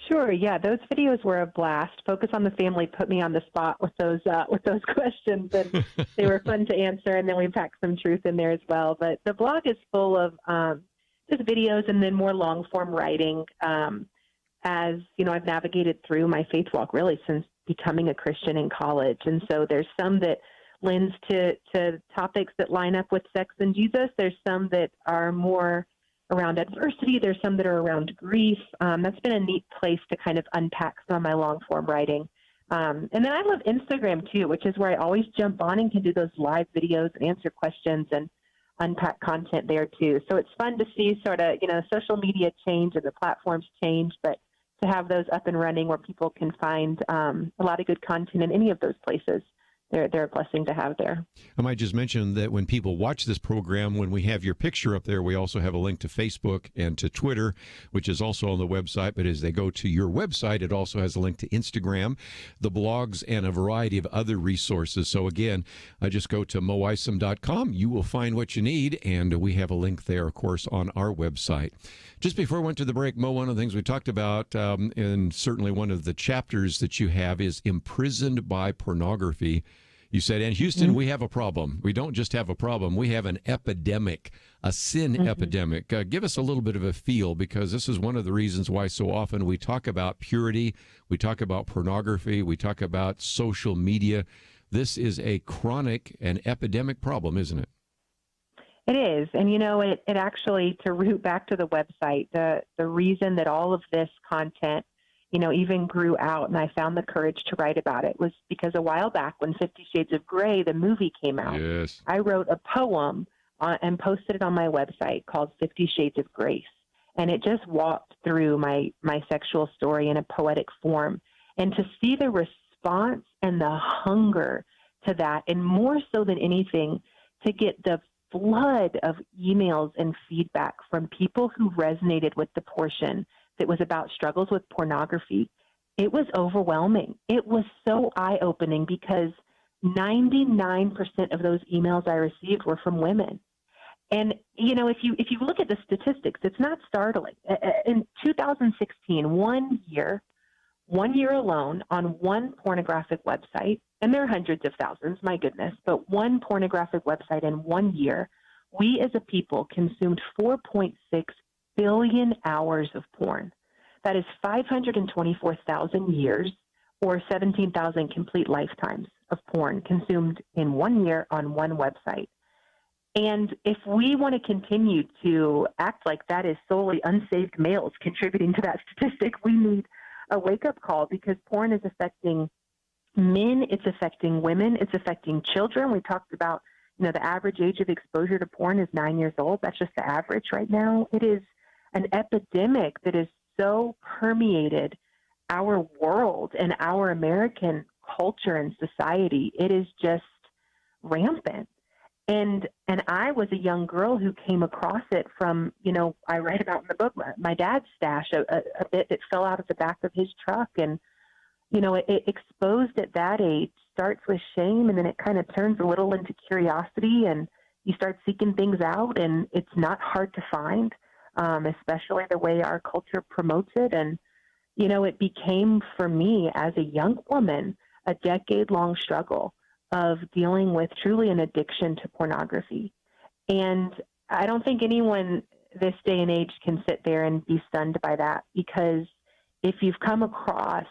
Sure. Yeah, those videos were a blast. Focus on the Family put me on the spot with those questions, and they were fun to answer. And then we packed some truth in there as well. But the blog is full of just videos and then more long form writing. As I've navigated through my faith walk really since becoming a Christian in college, and so there's some that lends to topics that line up with sex and Jesus. There's some that are more around adversity. There's some that are around grief. That's been a neat place to kind of unpack some of my long-form writing. And then I love Instagram, too, which is where I always jump on and can do those live videos and answer questions and unpack content there, too. So it's fun to see sort of, social media change and the platforms change, but to have those up and running where people can find a lot of good content in any of those places. They're a blessing to have there. I might just mention that when people watch this program, when we have your picture up there, we also have a link to Facebook and to Twitter, which is also on the website. But as they go to your website, it also has a link to Instagram, the blogs, and a variety of other resources. So again, just go to moisom.com. You will find what you need, and we have a link there, of course, on our website. Just before we went to the break, Mo, one of the things we talked about, and certainly one of the chapters that you have is imprisoned by pornography. You said, in Houston, we have a problem. We don't just have a problem. We have an epidemic, a sin epidemic. Give us a little bit of a feel, because this is one of the reasons why so often we talk about purity, we talk about pornography, we talk about social media. This is a chronic and epidemic problem, isn't it? It is. And, it actually, to root back to the website, the reason that all of this content even grew out and I found the courage to write about it was because a while back when 50 Shades of Grey, the movie, came out, yes, I wrote a poem and posted it on my website called 50 Shades of Grace. And it just walked through my sexual story in a poetic form. And to see the response and the hunger to that, and more so than anything, to get the flood of emails and feedback from people who resonated with the portion that was about struggles with pornography, it was overwhelming. It was so eye-opening because 99% of those emails I received were from women. And, if you look at the statistics, it's not startling. In 2016, 1 year alone on one pornographic website, and there are hundreds of thousands, my goodness, but one pornographic website in 1 year, we as a people consumed 4.6 billion hours of porn. That is 524,000 years or 17,000 complete lifetimes of porn consumed in 1 year on one website. And if we want to continue to act like that is solely unsaved males contributing to that statistic, we need a wake-up call, because porn is affecting men, it's affecting women, it's affecting children. We talked about, the average age of exposure to porn is 9 years old. That's just the average right now. It is an epidemic that is so permeated our world and our American culture and society. It is just rampant. And I was a young girl who came across it from, I write about in the book, my dad's stash, a bit that fell out of the back of his truck. And, it exposed at that age starts with shame, and then it kind of turns a little into curiosity, and you start seeking things out, and it's not hard to find. Especially the way our culture promotes it. And, it became, for me as a young woman, a decade-long struggle of dealing with truly an addiction to pornography. And I don't think anyone this day and age can sit there and be stunned by that, because if you've come across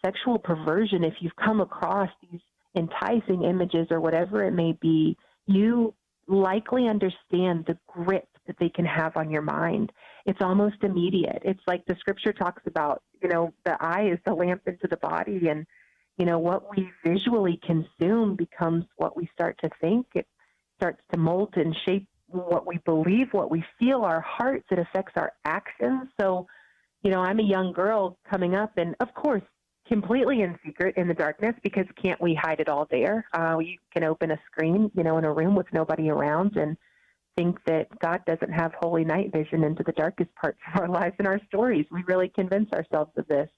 sexual perversion, if you've come across these enticing images or whatever it may be, you likely understand the grip that they can have on your mind. It's almost immediate. It's like the scripture talks about, the eye is the lamp into the body, and, what we visually consume becomes what we start to think. It starts to mold and shape what we believe, what we feel, our hearts. It affects our actions. So, I'm a young girl coming up, and of course, completely in secret in the darkness, because can't we hide it all there? You can open a screen, in a room with nobody around and think that God doesn't have holy night vision into the darkest parts of our lives and our stories. We really convince ourselves of this.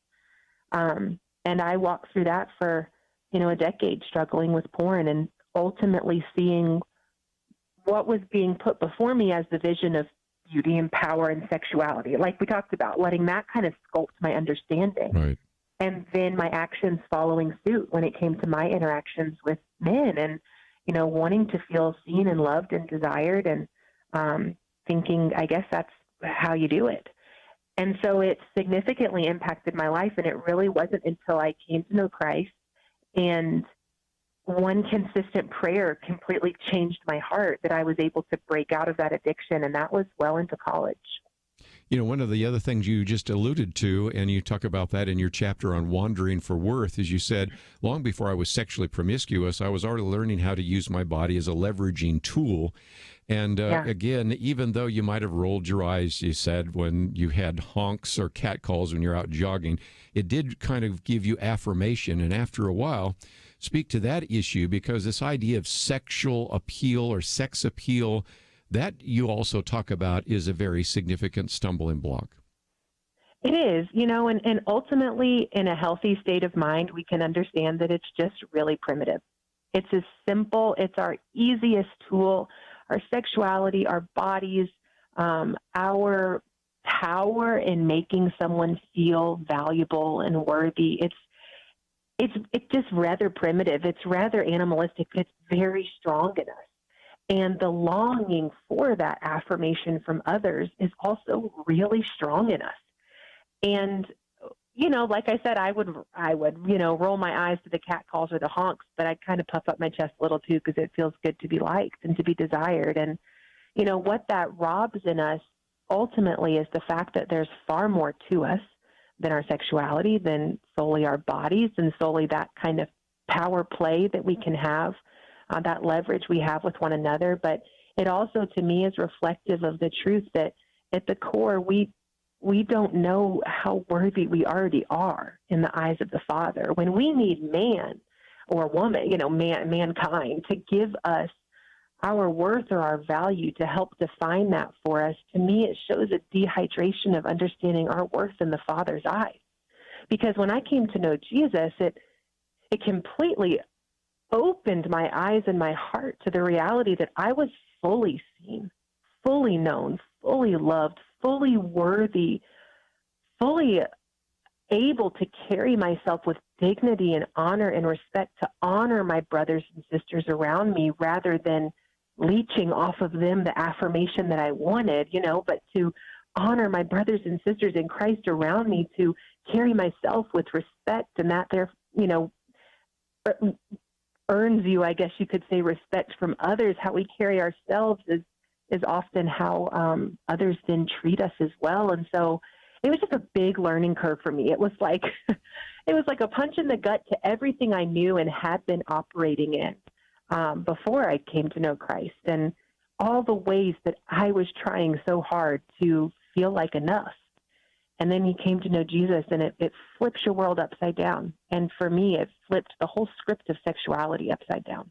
And I walked through that for, a decade, struggling with porn and ultimately seeing what was being put before me as the vision of beauty and power and sexuality. Like we talked about, letting that kind of sculpt my understanding. Right. And then my actions following suit when it came to my interactions with men and, wanting to feel seen and loved and desired and thinking, I guess that's how you do it. And so it significantly impacted my life. And it really wasn't until I came to know Christ and one consistent prayer completely changed my heart that I was able to break out of that addiction. And that was well into college. One of the other things you just alluded to, and you talk about that in your chapter on wandering for worth, is you said, long before I was sexually promiscuous, I was already learning how to use my body as a leveraging tool. And again, even though you might have rolled your eyes, you said, when you had honks or catcalls when you're out jogging, it did kind of give you affirmation. And after a while, speak to that issue, because this idea of sexual appeal or sex appeal, that you also talk about, is a very significant stumbling block. It is, and ultimately in a healthy state of mind, we can understand that it's just really primitive. It's as simple. It's our easiest tool, our sexuality, our bodies, our power in making someone feel valuable and worthy. It's just rather primitive. It's rather animalistic. It's very strong in us. And the longing for that affirmation from others is also really strong in us. And, like I said, I would, roll my eyes to the catcalls or the honks, but I kind of puff up my chest a little too, because it feels good to be liked and to be desired. And, what that robs in us ultimately is the fact that there's far more to us than our sexuality, than solely our bodies, and solely that kind of power play that we can have. That leverage we have with one another. But it also, to me, is reflective of the truth that at the core, we don't know how worthy we already are in the eyes of the Father. When we need man or woman, mankind, to give us our worth or our value, to help define that for us, to me, it shows a dehydration of understanding our worth in the Father's eyes. Because when I came to know Jesus, it completely opened my eyes and my heart to the reality that I was fully seen, fully known, fully loved, fully worthy, fully able to carry myself with dignity and honor and respect, to honor my brothers and sisters around me, rather than leeching off of them the affirmation that I wanted, but to honor my brothers and sisters in Christ around me, to carry myself with respect, and that there, earns you, I guess you could say, respect from others. How we carry ourselves is often how others then treat us as well. And so it was just a big learning curve for me. It was like a punch in the gut to everything I knew and had been operating in before I came to know Christ, and all the ways that I was trying so hard to feel like enough. And then you came to know Jesus, and it flips your world upside down. And for me, it flipped the whole script of sexuality upside down.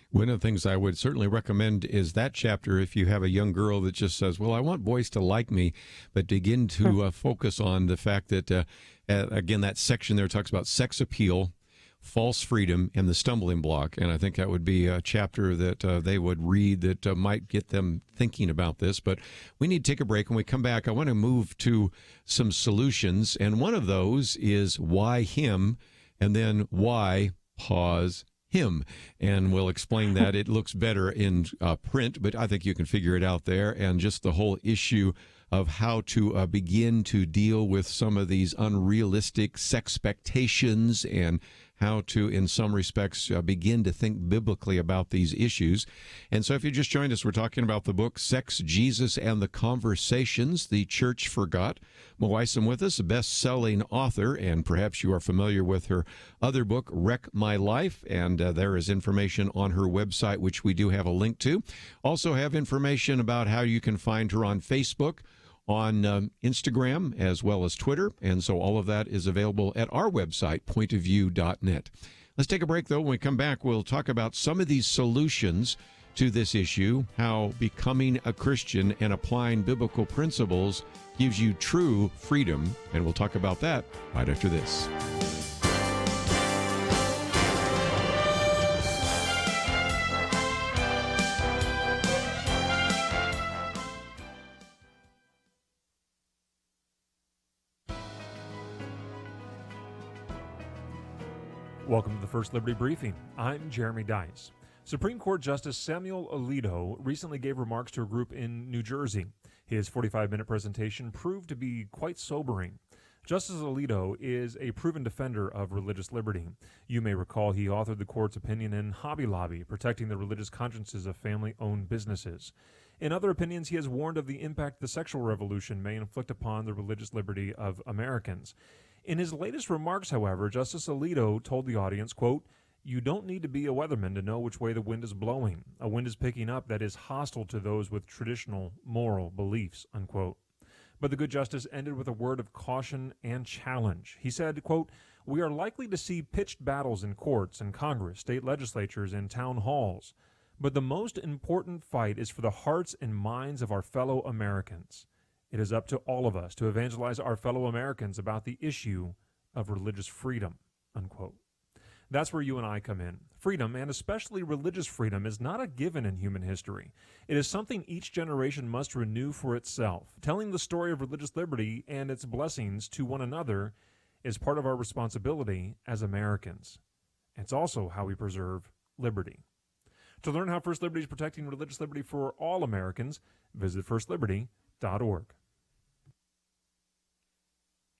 One of the things I would certainly recommend is that chapter if you have a young girl that just says, well, I want boys to like me, but begin to focus on the fact that, again, that section there talks about sex appeal, false freedom, and the stumbling block. And I think that would be a chapter that they would read that might get them thinking about this. But we need to take a break. When we come back, I want to move to some solutions. And one of those is why him, and then why pause him. And we'll explain that. It looks better in print, but I think you can figure it out there. And just the whole issue of how to begin to deal with some of these unrealistic sexpectations and how to, in some respects, begin to think biblically about these issues. And so if you just joined us, we're talking about the book, Sex, Jesus, and the Conversations the Church Forgot. Mo Isom with us, a best-selling author, and perhaps you are familiar with her other book, Wreck My Life, and there is information on her website, which we do have a link to. Also have information about how you can find her on Facebook, on Instagram, as well as Twitter. And so all of that is available at our website, pointofview.net. Let's take a break, though. When we come back, we'll talk about some of these solutions to this issue, how becoming a Christian and applying biblical principles gives you true freedom. And we'll talk about that right after this. Welcome to the First Liberty Briefing. I'm Jeremy Dice. Supreme Court Justice Samuel Alito recently gave remarks to a group in New Jersey. His 45-minute presentation proved to be quite sobering. Justice Alito is a proven defender of religious liberty. You may recall he authored the court's opinion in Hobby Lobby, protecting the religious consciences of family-owned businesses. In other opinions, he has warned of the impact the sexual revolution may inflict upon the religious liberty of Americans. In his latest remarks, however, Justice Alito told the audience, quote, "You don't need to be a weatherman to know which way the wind is blowing. A wind is picking up that is hostile to those with traditional moral beliefs," unquote. But the good justice ended with a word of caution and challenge. He said, quote, "We are likely to see pitched battles in courts and Congress, state legislatures, and town halls. But the most important fight is for the hearts and minds of our fellow Americans. It is up to all of us to evangelize our fellow Americans about the issue of religious freedom," unquote. That's where you and I come in. Freedom, and especially religious freedom, is not a given in human history. It is something each generation must renew for itself. Telling the story of religious liberty and its blessings to one another is part of our responsibility as Americans. It's also how we preserve liberty. To learn how First Liberty is protecting religious liberty for all Americans, visit firstliberty.org.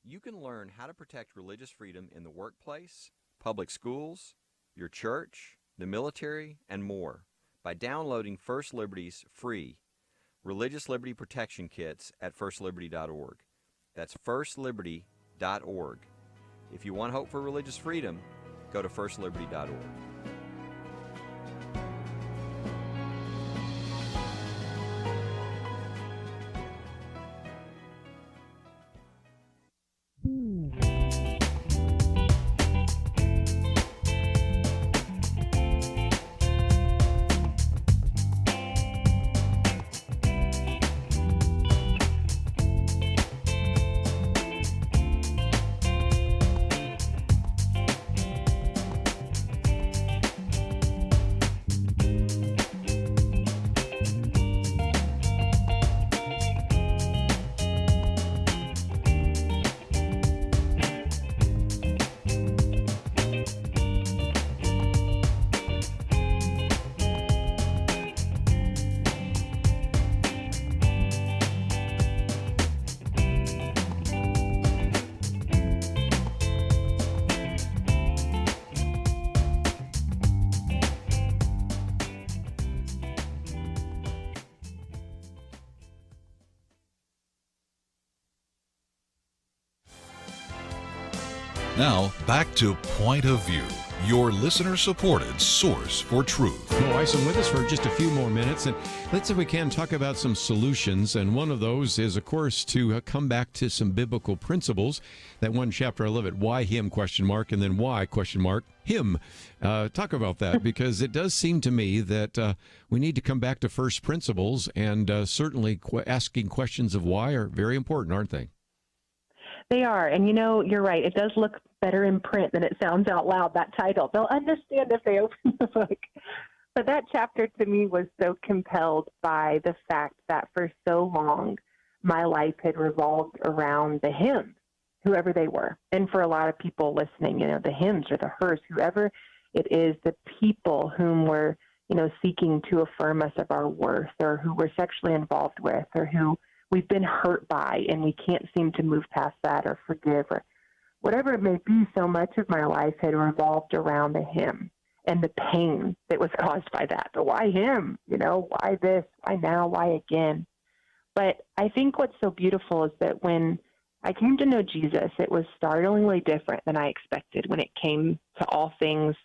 You can learn how to protect religious freedom in the workplace, public schools, your church, the military, and more by downloading First Liberty's free Religious Liberty Protection Kits at firstliberty.org. That's firstliberty.org. If you want hope for religious freedom, go to firstliberty.org. Now, back to Point of View, your listener-supported source for truth. Mo Isom with us for just a few more minutes, and let's, if we can, talk about some solutions. And one of those is, of course, to come back to some biblical principles. That one chapter, I love it. Why him? ? And then why ? Him. Talk about that, because it does seem to me that we need to come back to first principles, and certainly asking questions of why are very important, aren't they? They are. And, you know, you're right. It does look better in print than it sounds out loud, that title. They'll understand if they open the book. But that chapter to me was so compelled by the fact that for so long, my life had revolved around the hymns, whoever they were. And for a lot of people listening, you know, the hymns or the hers, whoever it is, the people whom were, you know, seeking to affirm us of our worth, or who we're sexually involved with, or who we've been hurt by, and we can't seem to move past that or forgive or whatever it may be. So much of my life had revolved around the him and the pain that was caused by that. But why him? Why this? Why now? Why again? But I think what's so beautiful is that when I came to know Jesus, it was startlingly different than I expected when it came to all things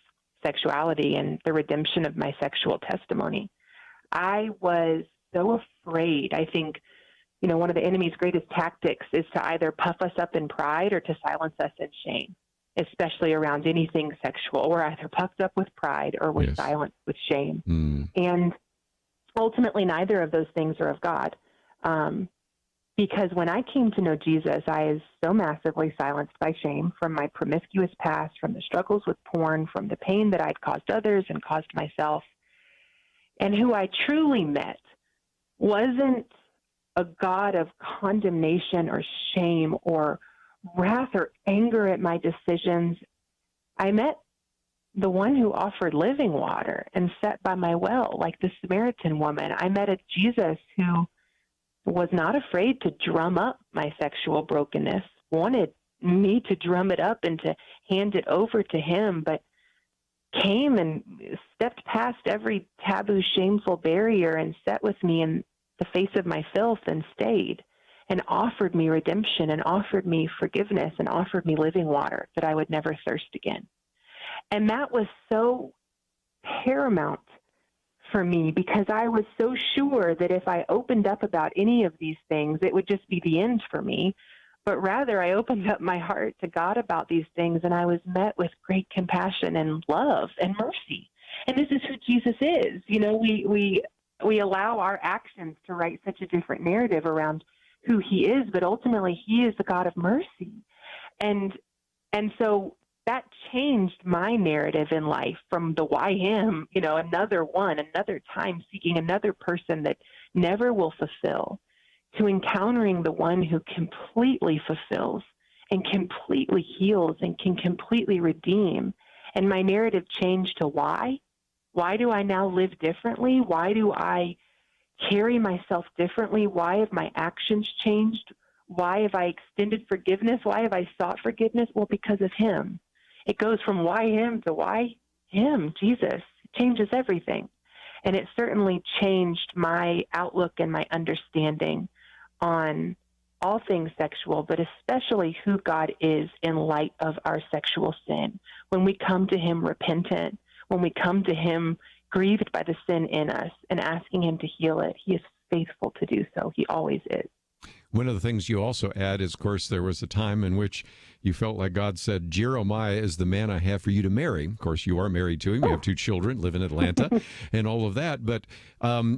sexuality and the redemption of my sexual testimony. I was so afraid. I think, one of the enemy's greatest tactics is to either puff us up in pride or to silence us in shame, especially around anything sexual. We're either puffed up with pride or we're silenced with shame. And ultimately, neither of those things are of God. Because when I came to know Jesus, I was so massively silenced by shame from my promiscuous past, from the struggles with porn, from the pain that I'd caused others and caused myself. And who I truly met wasn't a God of condemnation or shame or wrath or anger at my decisions. I met the one who offered living water and sat by my well, like the Samaritan woman. I met a Jesus who was not afraid to drum up my sexual brokenness, wanted me to drum it up and to hand it over to him, but came and stepped past every taboo, shameful barrier and sat with me in the face of my filth and stayed and offered me redemption and offered me forgiveness and offered me living water that I would never thirst again. And that was so paramount for me because I was so sure that if I opened up about any of these things, it would just be the end for me. But rather, I opened up my heart to God about these things, and I was met with great compassion and love and mercy. And this is who Jesus is. We allow our actions to write such a different narrative around who he is, but ultimately he is the God of mercy. And so that changed my narrative in life from the why him, another time seeking another person that never will fulfill, to encountering the one who completely fulfills and completely heals and can completely redeem. And my narrative changed to why. Why do I now live differently? Why do I carry myself differently? Why have my actions changed? Why have I extended forgiveness? Why have I sought forgiveness? Well, because of him. It goes from why him to why him, Jesus. It changes everything. And it certainly changed my outlook and my understanding on all things sexual, but especially who God is in light of our sexual sin. When we come to him repentant, when we come to him grieved by the sin in us and asking him to heal it, he is faithful to do so. He always is. One of the things you also add is, of course, there was a time in which you felt like God said, Jeremiah is the man I have for you to marry. Of course, you are married to him. You have 2 children, live in Atlanta, and all of that. But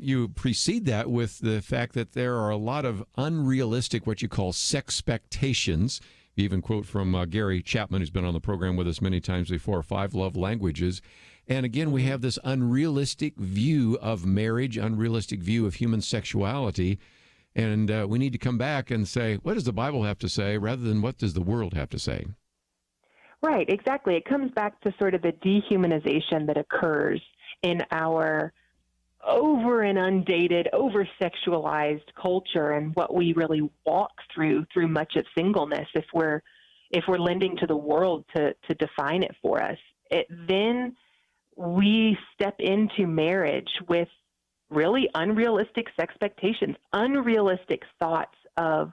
you precede that with the fact that there are a lot of unrealistic, what you call sexpectations. You even quote from Gary Chapman, who's been on the program with us many times before, 5 Love Languages. And again, we have this unrealistic view of marriage, unrealistic view of human sexuality. And we need to come back and say, what does the Bible have to say, rather than what does the world have to say? Right, exactly. It comes back to sort of the dehumanization that occurs in our over and undated, over-sexualized culture and what we really walk through much of singleness if we're lending to the world to define it for us. Then we step into marriage with really unrealistic expectations, unrealistic thoughts of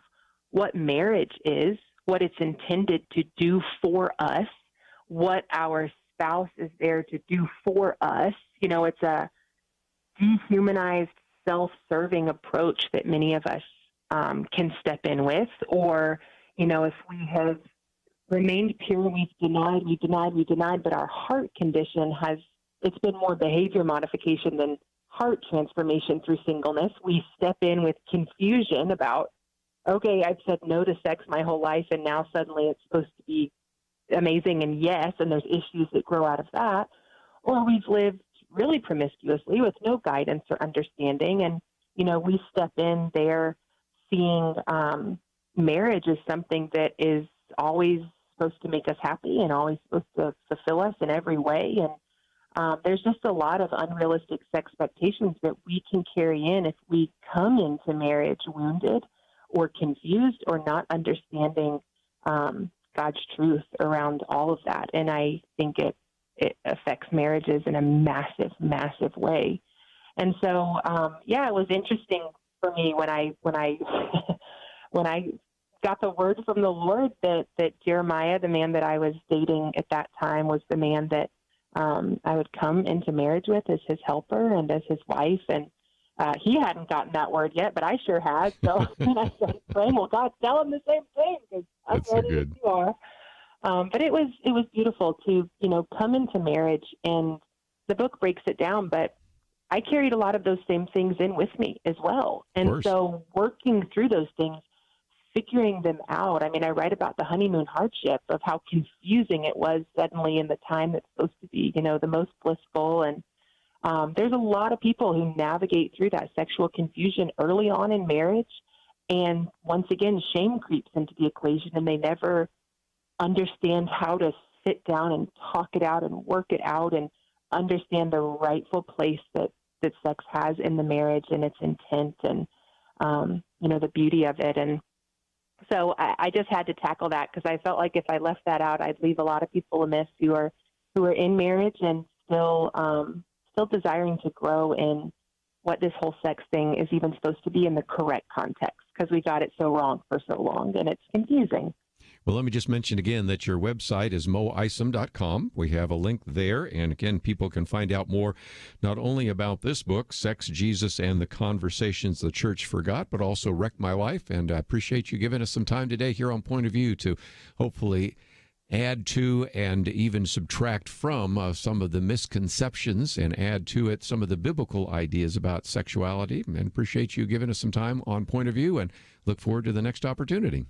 what marriage is, what it's intended to do for us, what our spouse is there to do for us. It's a dehumanized, self-serving approach that many of us can step in with. Or, if we have remained pure, we've denied, but our heart condition it's been more behavior modification than heart transformation through singleness. We step in with confusion about, okay, I've said no to sex my whole life, and now suddenly it's supposed to be amazing and yes, and there's issues that grow out of that. Or we've lived really promiscuously with no guidance or understanding, and, we step in there seeing marriage as something that is always supposed to make us happy and always supposed to fulfill us in every way. And there's just a lot of unrealistic expectations that we can carry in if we come into marriage wounded, or confused or not understanding God's truth around all of that. And I think it affects marriages in a massive, massive way. And so, it was interesting for me when I when I got the word from the Lord that Jeremiah, the man that I was dating at that time, was the man that I would come into marriage with as his helper and as his wife. And he hadn't gotten that word yet, but I sure had. So then I started praying, well, God, tell him the same thing, because I'm ready as you are. But it was beautiful to, come into marriage, and the book breaks it down, but I carried a lot of those same things in with me as well. And so working through those things, figuring them out. I mean, I write about the honeymoon hardship of how confusing it was suddenly in the time that's supposed to be, the most blissful. And there's a lot of people who navigate through that sexual confusion early on in marriage. And once again, shame creeps into the equation, and they never understand how to sit down and talk it out and work it out and understand the rightful place that sex has in the marriage and its intent and, the beauty of it. And so I just had to tackle that, because I felt like if I left that out, I'd leave a lot of people amiss who are in marriage and still desiring to grow in what this whole sex thing is even supposed to be in the correct context, because we got it so wrong for so long, and it's confusing. Well, let me just mention again that your website is moisom.com. We have a link there. And again, people can find out more not only about this book, Sex, Jesus, and the Conversations the Church Forgot, but also Wreck My Life. And I appreciate you giving us some time today here on Point of View to hopefully add to and even subtract from some of the misconceptions and add to it some of the biblical ideas about sexuality. And appreciate you giving us some time on Point of View, and look forward to the next opportunity.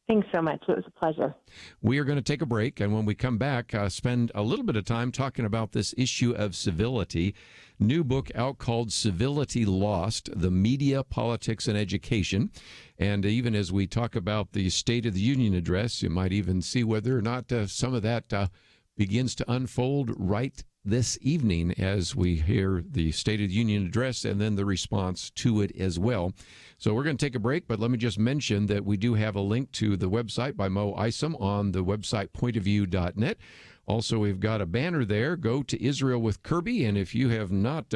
Thanks so much. It was a pleasure. We are going to take a break, and when we come back, spend a little bit of time talking about this issue of civility. New book out called Civility Lost, The Media, Politics, and Education. And even as we talk about the State of the Union address, you might even see whether or not some of that begins to unfold right this evening as we hear the State of the Union address and then the response to it as well. So we're going to take a break, but let me just mention that we do have a link to the website by Mo Isom on the website pointofview.net. Also, we've got a banner there, Go to Israel with Kerby, and if you have not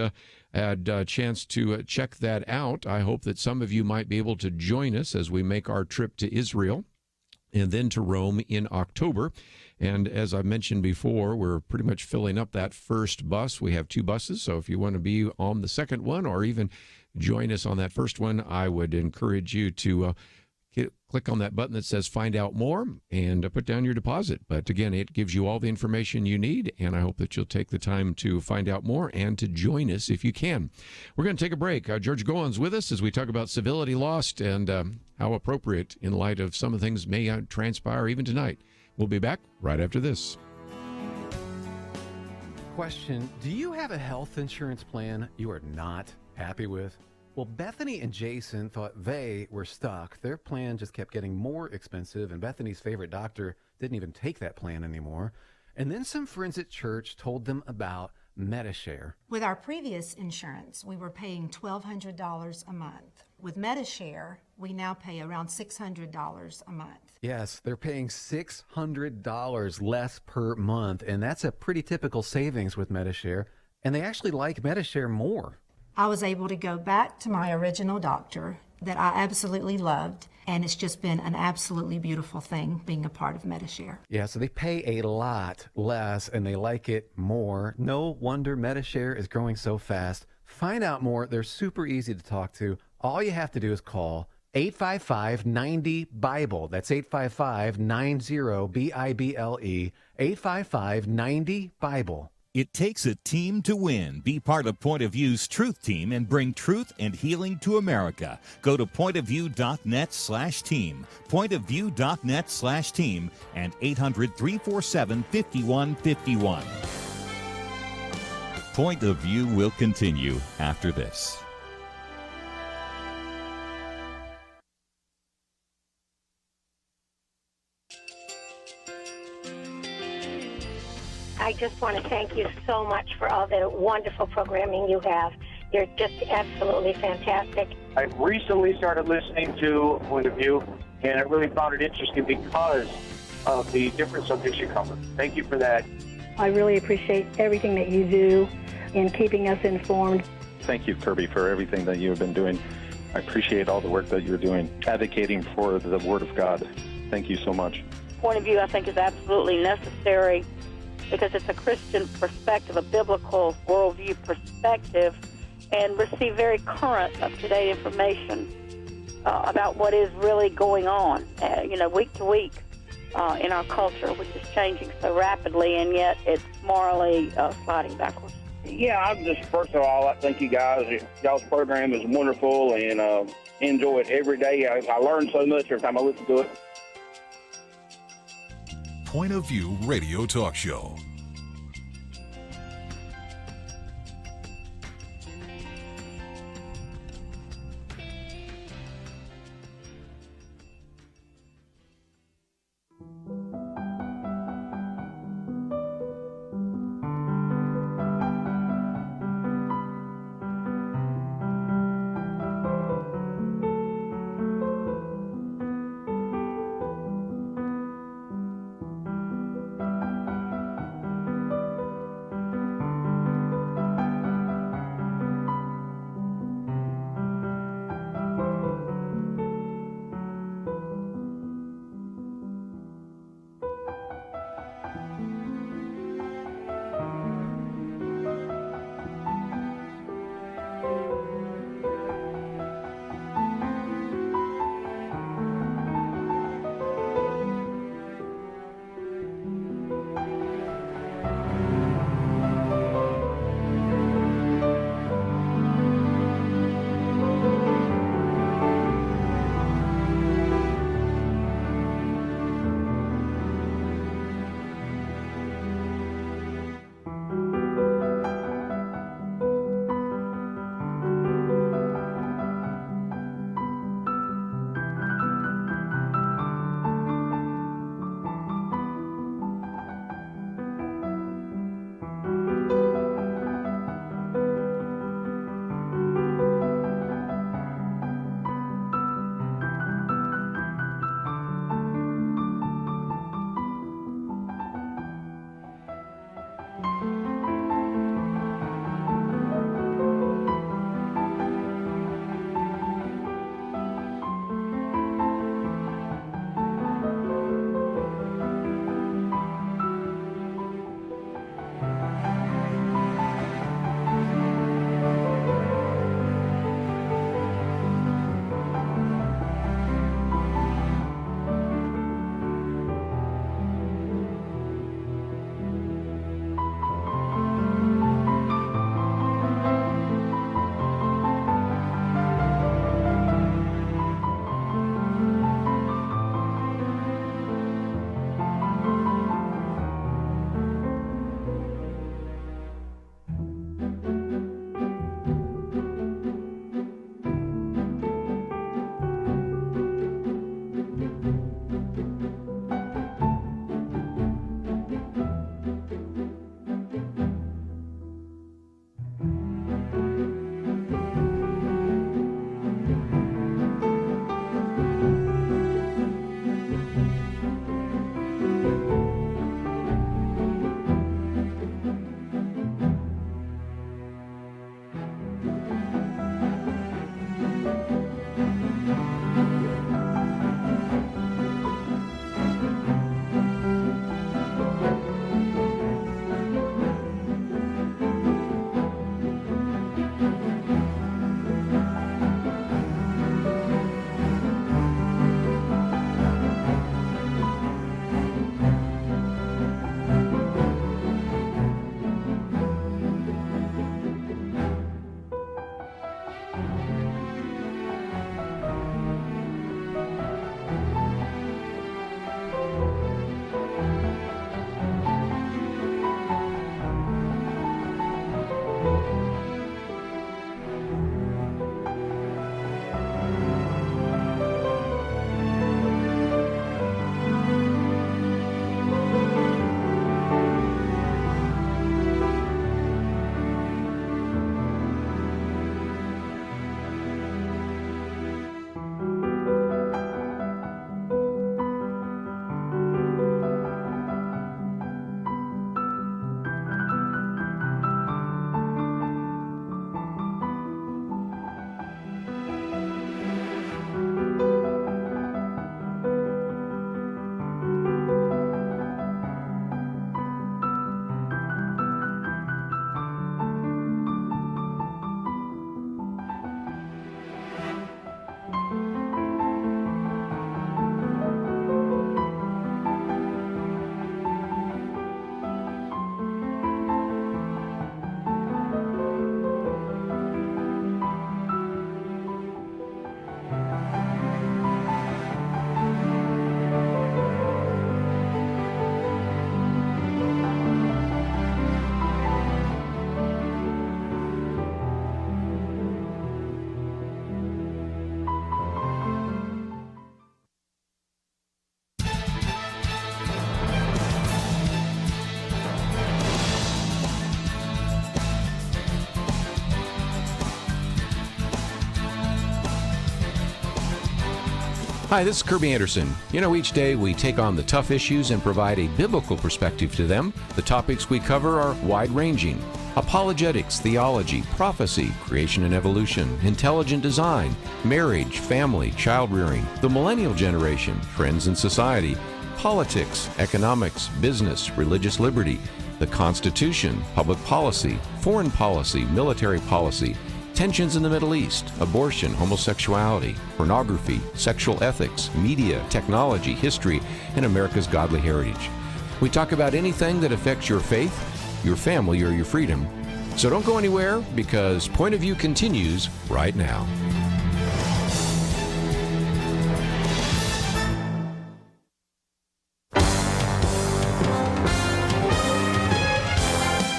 had a chance to check that out, I hope that some of you might be able to join us as we make our trip to Israel and then to Rome in October. And as I mentioned before, we're pretty much filling up that first bus. We have 2 buses, so if you want to be on the second one or even join us on that first one, I would encourage you to click on that button that says Find Out More and put down your deposit. But again, it gives you all the information you need, and I hope that you'll take the time to find out more and to join us if you can. We're going to take a break. George Goens with us as we talk about Civility Lost and how appropriate in light of some of the things may transpire even tonight. We'll be back right after this. Question: do you have a health insurance plan you are not happy with? Well, Bethany and Jason thought they were stuck. Their plan just kept getting more expensive, and Bethany's favorite doctor didn't even take that plan anymore. And then some friends at church told them about MediShare. With our previous insurance, we were paying $1,200 a month. With MediShare, we now pay around $600 a month. Yes, they're paying $600 less per month, and that's a pretty typical savings with MediShare. And they actually like MediShare more. I was able to go back to my original doctor that I absolutely loved, and it's just been an absolutely beautiful thing being a part of MediShare. Yeah, so they pay a lot less, and they like it more. No wonder MediShare is growing so fast. Find out more. They're super easy to talk to. All you have to do is call 855-90-BIBLE. That's 855-90-BIBLE. 855-90-BIBLE. It takes a team to win. Be part of Point of View's Truth Team and bring truth and healing to America. Go to pointofview.net/team, pointofview.net/team, and 800-347-5151. Point of View will continue after this. I just want to thank you so much for all the wonderful programming you have. You're just absolutely fantastic. I recently started listening to Point of View, and I really found it interesting because of the different subjects you cover. Thank you for that. I really appreciate everything that you do in keeping us informed. Thank you, Kerby, for everything that you have been doing. I appreciate all the work that you're doing, advocating for the Word of God. Thank you so much. Point of View, I think, is absolutely necessary because it's a Christian perspective, a biblical worldview perspective, and receive very current, up-to-date information about what is really going on, week to week in our culture, which is changing so rapidly, and yet it's morally sliding backwards. Yeah, I'm just, first of all, I thank you guys. Y'all's program is wonderful, and enjoy it every day. I learn so much every time I listen to it. Point of View Radio Talk Show. Hi, this is Kerby Anderson. You know, each day we take on the tough issues and provide a biblical perspective to them. The topics we cover are wide-ranging. Apologetics, theology, prophecy, creation and evolution, intelligent design, marriage, family, child-rearing, the millennial generation, trends in society, politics, economics, business, religious liberty, the Constitution, public policy, foreign policy, military policy, tensions in the Middle East, abortion, homosexuality, pornography, sexual ethics, media, technology, history, and America's godly heritage. We talk about anything that affects your faith, your family, or your freedom. So don't go anywhere, because Point of View continues right now.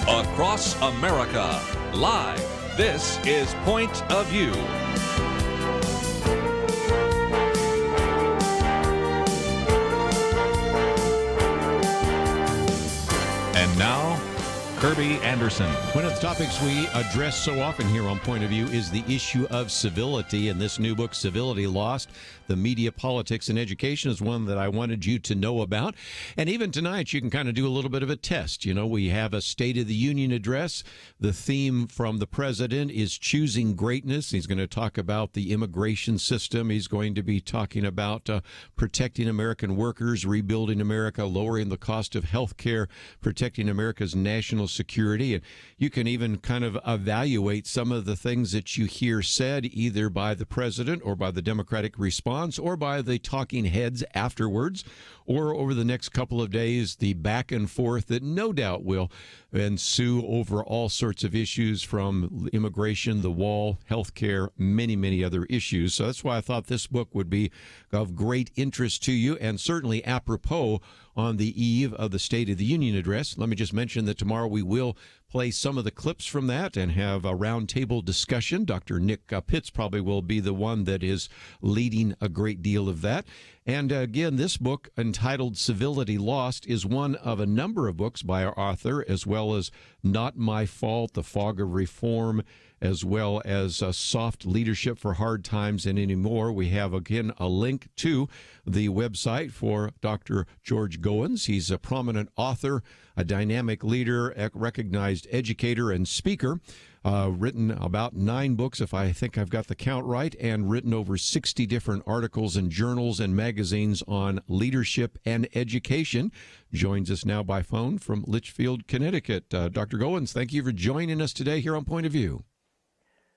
Across America, live. This is Point of View. And now, Kerby Anderson. One of the topics we address so often here on Point of View is the issue of civility. And this new book, Civility Lost, The Media, Politics, and Education, is one that I wanted you to know about. And even tonight, you can kind of do a little bit of a test. You know, we have a State of the Union address. The theme from the president is choosing greatness. He's going to talk about the immigration system. He's going to be talking about protecting American workers, rebuilding America, lowering the cost of health care, protecting America's national security. And you can even kind of evaluate some of the things that you hear said either by the president or by the Democratic response or by the talking heads afterwards, or over the next couple of days, the back and forth that no doubt will ensue over all sorts of issues from immigration, the wall, health care, many, many other issues. So that's why I thought this book would be of great interest to you, and certainly apropos on the eve of the State of the Union address. Let me just mention that tomorrow we will play some of the clips from that and have a roundtable discussion. Dr. Nick Pitts probably will be the one that is leading a great deal of that. And again, this book, entitled Civility Lost, is one of a number of books by our author, as well as Not My Fault, The Fog of Reform, as well as Soft Leadership for Hard Times and Any More. We have, again, a link to the website for Dr. George Goens. He's a prominent author, a dynamic leader, a recognized educator and speaker, written about 9 books, if I think I've got the count right, and written over 60 different articles in journals and magazines on leadership and education. Joins us now by phone from Litchfield, Connecticut. Dr. Goens, thank you for joining us today here on Point of View.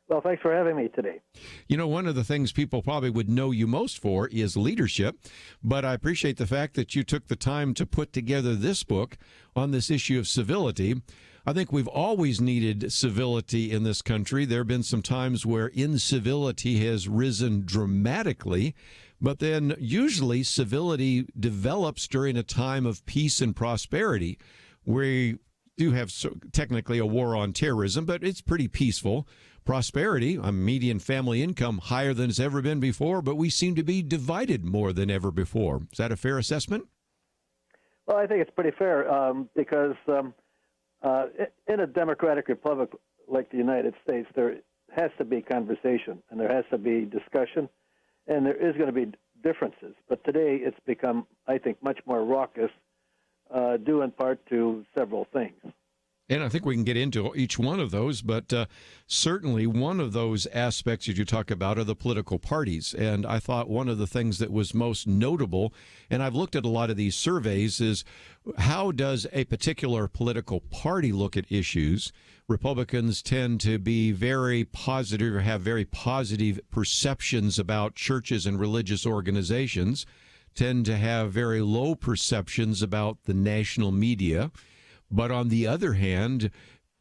Well, thanks for having me today. You know, one of the things people probably would know you most for is leadership, but I appreciate the fact that you took the time to put together this book on this issue of civility. I think we've always needed civility in this country. There have been some times where incivility has risen dramatically, but then usually civility develops during a time of peace and prosperity. We do have technically a war on terrorism, but it's pretty peaceful. Prosperity, a median family income higher than it's ever been before, but we seem to be divided more than ever before. Is that a fair assessment? Well, I think it's pretty fair because in a democratic republic like the United States, there has to be conversation and there has to be discussion, and there is going to be differences. But today it's become, I think, much more raucous, due in part to several things. And I think we can get into each one of those, but certainly one of those aspects that you talk about are the political parties. And I thought one of the things that was most notable, and I've looked at a lot of these surveys, is how does a particular political party look at issues? Republicans tend to be very positive or have very positive perceptions about churches and religious organizations, tend to have very low perceptions about the national media. But on the other hand,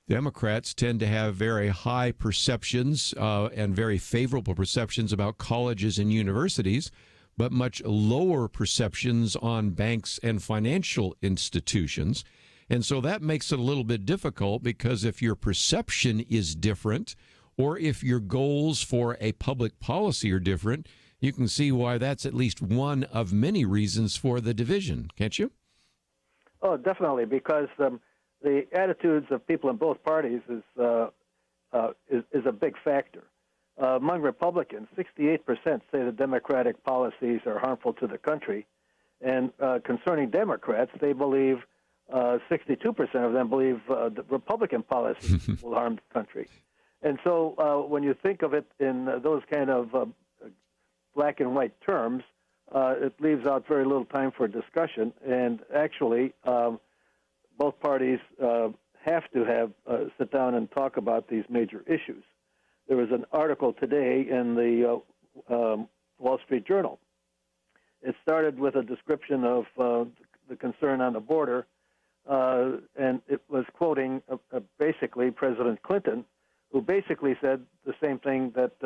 Democrats tend to have very high perceptions and very favorable perceptions about colleges and universities, but much lower perceptions on banks and financial institutions. And so that makes it a little bit difficult, because if your perception is different, or if your goals for a public policy are different, you can see why that's at least one of many reasons for the division, can't you? Oh, definitely, because the attitudes of people in both parties is a big factor. among Republicans, 68% say the Democratic policies are harmful to the country. And concerning Democrats, they believe 62% of them believe the Republican policies will harm the country. And so when you think of it in those kind of black and white terms, it leaves out very little time for discussion. And actually, both parties have to sit down and talk about these major issues. There was an article today in the Wall Street Journal. It started with a description of the concern on the border, and it was quoting basically President Clinton, who basically said the same thing that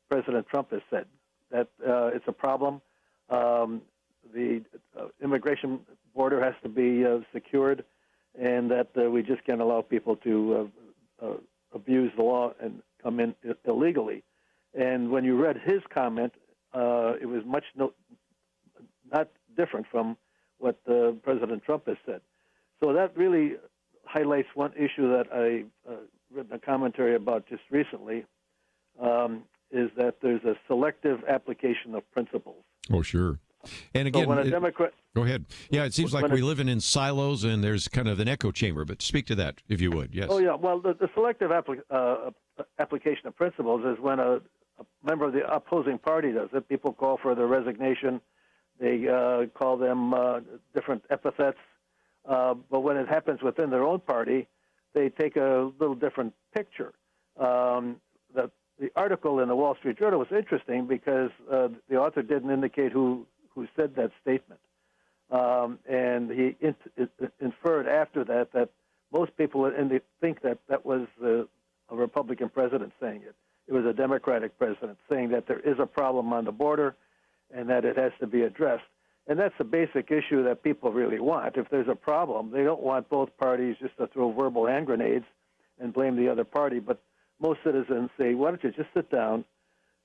President Trump has said, that it's a problem. The immigration border has to be secured, and that we just can't allow people to abuse the law and come in illegally. And when you read his comment, it was not different from what President Trump has said. So that really highlights one issue that I written a commentary about just recently, is that there's a selective application of principles. Oh, sure. And again, so when a Democrat... Go ahead. Yeah, it seems like we live in silos, and there's kind of an echo chamber, but speak to that, if you would. Yes. Oh, yeah. Well, the selective application of principles is when a member of the opposing party does it. People call for their resignation. They call them different epithets. But when it happens within their own party, they take a little different picture. The article in the Wall Street Journal was interesting because the author didn't indicate who said that statement. And he inferred after that most people think that was a Republican president saying it. It was a Democratic president saying that there is a problem on the border and that it has to be addressed. And that's the basic issue that people really want. If there's a problem, they don't want both parties just to throw verbal hand grenades and blame the other party. But most citizens say, why don't you just sit down?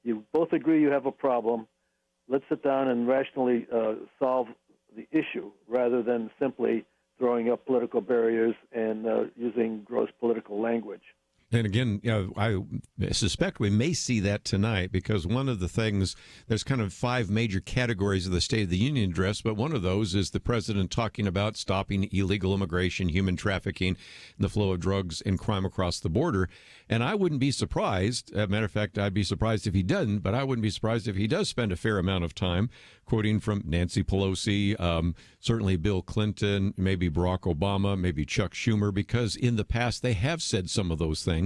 You both agree you have a problem. Let's sit down and rationally solve the issue rather than simply throwing up political barriers and using gross political language. And again, I suspect we may see that tonight because one of the things, there's kind of 5 major categories of the State of the Union address, but one of those is the president talking about stopping illegal immigration, human trafficking, the flow of drugs and crime across the border. And I wouldn't be surprised, as a matter of fact, I'd be surprised if he doesn't, but I wouldn't be surprised if he does spend a fair amount of time quoting from Nancy Pelosi, certainly Bill Clinton, maybe Barack Obama, maybe Chuck Schumer, because in the past they have said some of those things.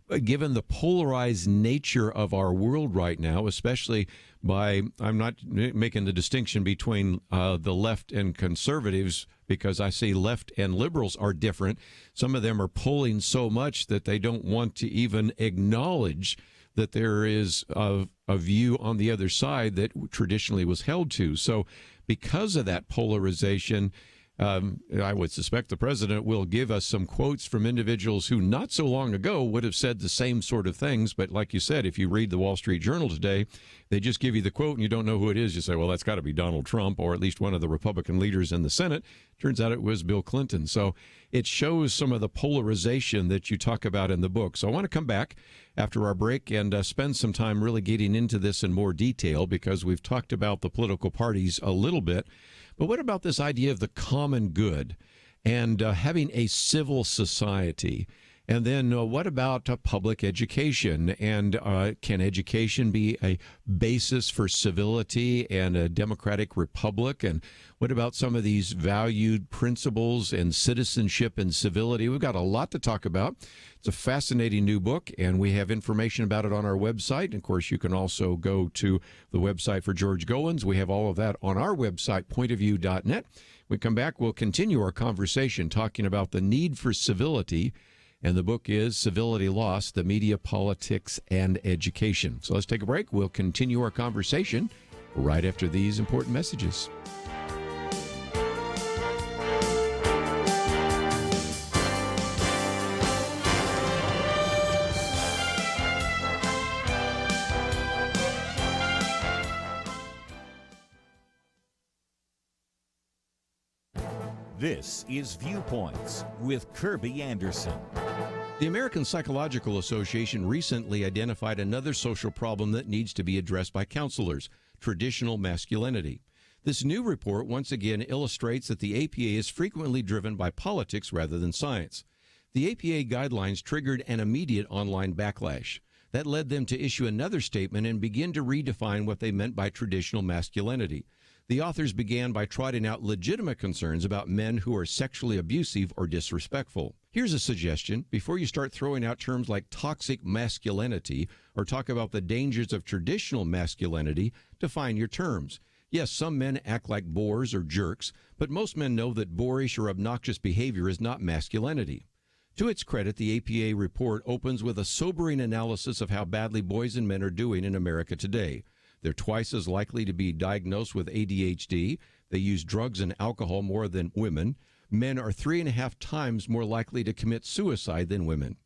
But given the polarized nature of our world right now, especially I'm not making the distinction between the left and conservatives, because I say left and liberals are different. Some of them are polling so much that they don't want to even acknowledge that there is a view on the other side that traditionally was held to. So because of that polarization, I would suspect the president will give us some quotes from individuals who not so long ago would have said the same sort of things. But like you said, if you read the Wall Street Journal today, they just give you the quote and you don't know who it is. You say, well, that's got to be Donald Trump or at least one of the Republican leaders in the Senate. Turns out it was Bill Clinton. So it shows some of the polarization that you talk about in the book. So I want to come back after our break and spend some time really getting into this in more detail because we've talked about the political parties a little bit. But what about this idea of the common good and having a civil society? And then what about public education? And can education be a basis for civility and a democratic republic? And what about some of these valued principles and citizenship and civility? We've got a lot to talk about. It's a fascinating new book, and we have information about it on our website. And of course, you can also go to the website for George Goens. We have all of that on our website, pointofview.net. When we come back, we'll continue our conversation talking about the need for civility. And the book is Civility Lost, The Media, Politics, and Education. So let's take a break. We'll continue our conversation right after these important messages. This is Viewpoints with Kerby Anderson. The American Psychological Association recently identified another social problem that needs to be addressed by counselors: traditional masculinity. This new report once again illustrates that the APA is frequently driven by politics rather than science. The APA guidelines triggered an immediate online backlash. That led them to issue another statement and begin to redefine what they meant by traditional masculinity. The authors began by trotting out legitimate concerns about men who are sexually abusive or disrespectful. Here's a suggestion: before you start throwing out terms like toxic masculinity or talk about the dangers of traditional masculinity, define your terms. Yes, some men act like bores or jerks, but most men know that boorish or obnoxious behavior is not masculinity. To its credit, the APA report opens with a sobering analysis of how badly boys and men are doing in America today. They're twice as likely to be diagnosed with ADHD. They use drugs and alcohol more than women. Men are 3.5 times more likely to commit suicide than women.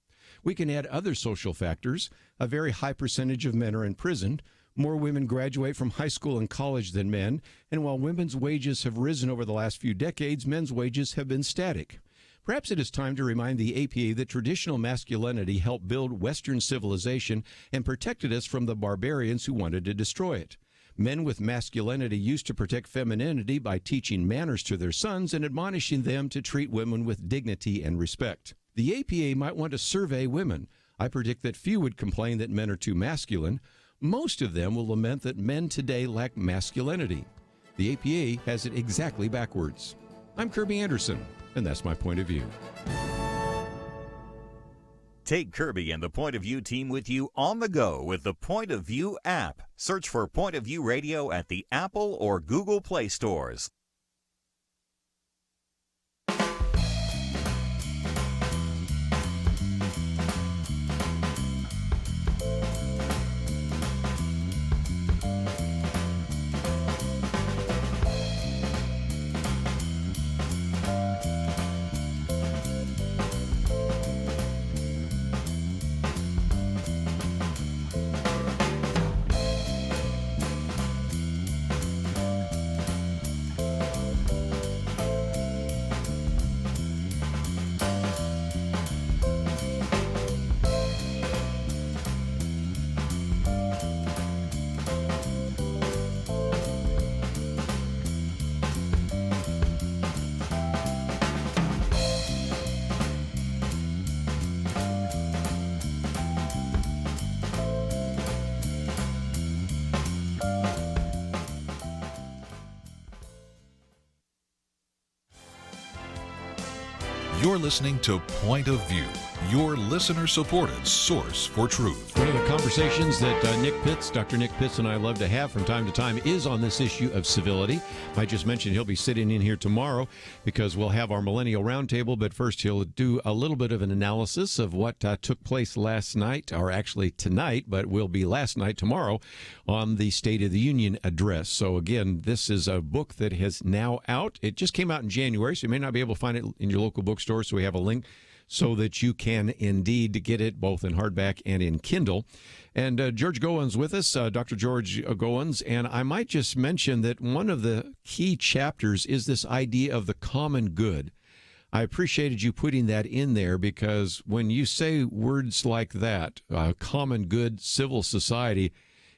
We can add other social factors. A very high percentage of men are in prison. More women graduate from high school and college than men. And while women's wages have risen over the last few decades, men's wages have been static. Perhaps it is time to remind the APA that traditional masculinity helped build Western civilization and protected us from the barbarians who wanted to destroy it. Men with masculinity used to protect femininity by teaching manners to their sons and admonishing them to treat women with dignity and respect. The APA might want to survey women. I predict that few would complain that men are too masculine. Most of them will lament that men today lack masculinity. The APA has it exactly backwards. I'm Kerby Anderson, and that's my point of view. Take Kerby and the Point of View team with you on the go with the Point of View app. Search for Point of View Radio at the Apple or Google Play stores. You're listening to Point of View, your listener-supported source for truth. One of the conversations that Dr. Nick Pitts and I love to have from time to time is on this issue of civility. I just mentioned he'll be sitting in here tomorrow because we'll have our Millennial Roundtable, but first he'll do a little bit of an analysis of what took place last night, or actually tonight, but will be last night tomorrow, on the State of the Union address. So again, this is a book that is now out. It just came out in January, so you may not be able to find it in your local bookstore, so we have a link so that you can indeed get it both in hardback and in Kindle. And George Goens with us, Dr. George Goens, and I might just mention that one of the key chapters is this idea of the common good. I appreciated you putting that in there because when you say words like that, common good, civil society,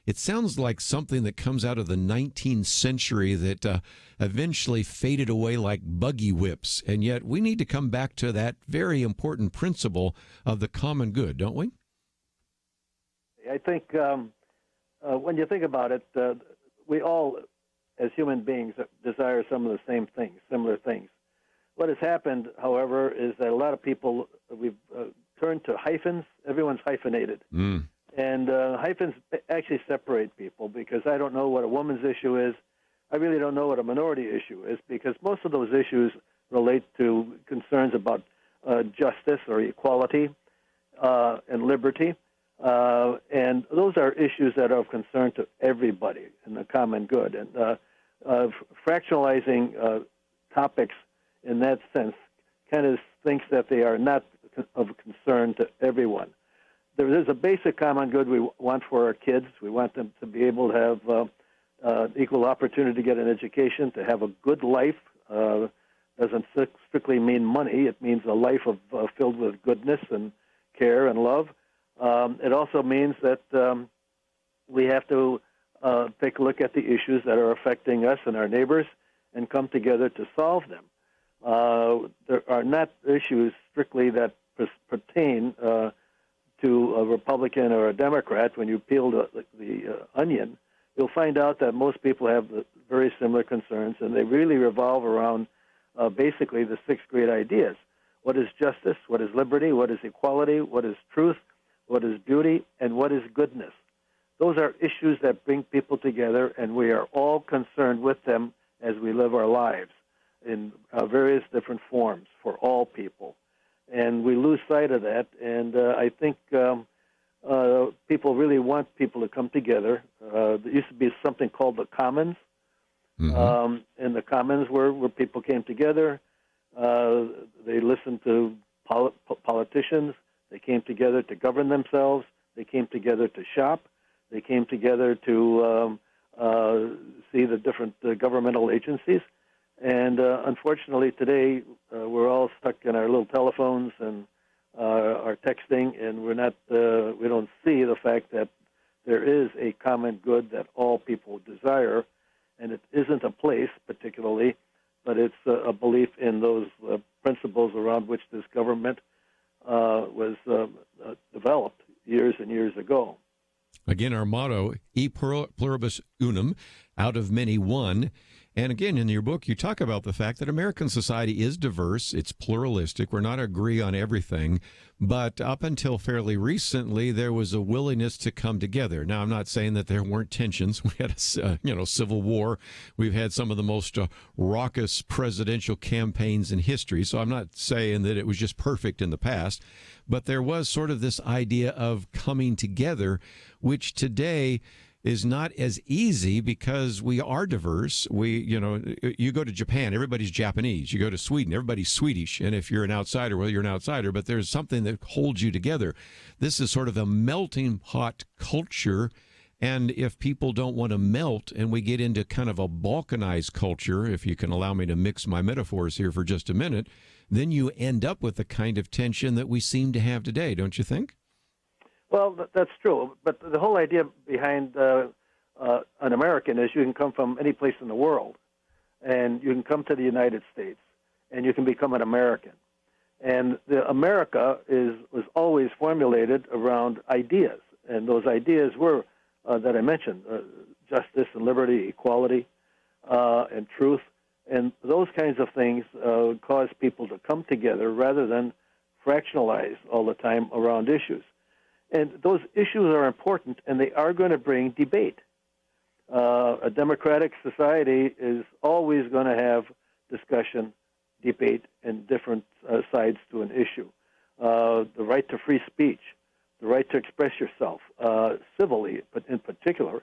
it sounds like something that comes out of the 19th century that eventually faded away like buggy whips. And yet we need to come back to that very important principle of the common good, don't we? I think when you think about it, we all, as human beings, desire some of the same things, similar things. What has happened, however, is that a lot of people, we've turned to hyphens. Everyone's hyphenated. And hyphens actually separate people because I don't know what a woman's issue is. I really don't know what a minority issue is because most of those issues relate to concerns about justice or equality and liberty. And those are issues that are of concern to everybody in the common good. And fractionalizing topics in that sense kind of thinks that they are not of concern to everyone. There is a basic common good we want for our kids. We want them to be able to have equal opportunity to get an education, to have a good life, doesn't strictly mean money. It means a life filled with goodness and care and love. It also means that we have to take a look at the issues that are affecting us and our neighbors and come together to solve them. There are not issues strictly that pertain to a Republican or a Democrat. When you peel the onion, you'll find out that most people have very similar concerns, and they really revolve around basically the 6 great ideas. What is justice? What is liberty? What is equality? What is truth? What is beauty? And what is goodness? Those are issues that bring people together, and we are all concerned with them as we live our lives in various different forms for all people. And we lose sight of that, and I think people really want people to come together. There used to be something called the Commons, and the Commons were where people came together. They listened to politicians. They came together to govern themselves. They came together to shop. They came together to see the different governmental agencies. And unfortunately, today we're all stuck in our little telephones and our texting, and we don't see the fact that there is a common good that all people desire, and it isn't a place particularly, but it's a belief in those principles around which this government was developed years and years ago. Again, our motto, E pluribus unum, out of many one. And again, in your book, you talk about the fact that American society is diverse, it's pluralistic, we're not agree on everything, but up until fairly recently, there was a willingness to come together. Now, I'm not saying that there weren't tensions. We had a civil war. We've had some of the most raucous presidential campaigns in history, so I'm not saying that it was just perfect in the past, but there was sort of this idea of coming together, which today is not as easy because we are diverse. You go to Japan, everybody's Japanese. You go to Sweden, everybody's Swedish. And if you're an outsider, well, you're an outsider, but there's something that holds you together. This is sort of a melting pot culture. And if people don't want to melt and we get into kind of a balkanized culture, if you can allow me to mix my metaphors here for just a minute, then you end up with the kind of tension that we seem to have today, don't you think? Well, that's true. But the whole idea behind an American is you can come from any place in the world, and you can come to the United States, and you can become an American. And the America was always formulated around ideas, and those ideas were, that I mentioned, justice and liberty, equality, and truth. And those kinds of things cause people to come together rather than fractionalize all the time around issues. And those issues are important, and they are going to bring debate. A democratic society is always going to have discussion, debate, and different sides to an issue. The right to free speech, the right to express yourself civilly, but in particular,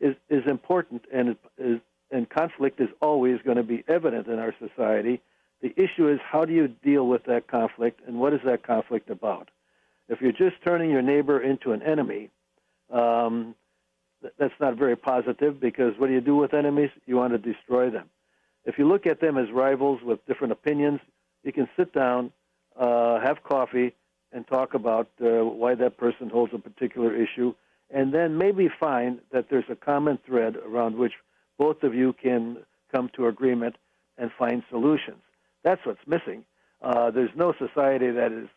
is important, and conflict is always going to be evident in our society. The issue is, how do you deal with that conflict, and what is that conflict about? If you're just turning your neighbor into an enemy, that's not very positive, because what do you do with enemies? You want to destroy them. If you look at them as rivals with different opinions, you can sit down, have coffee, and talk about why that person holds a particular issue, and then maybe find that there's a common thread around which both of you can come to agreement and find solutions. That's what's missing. There's no society that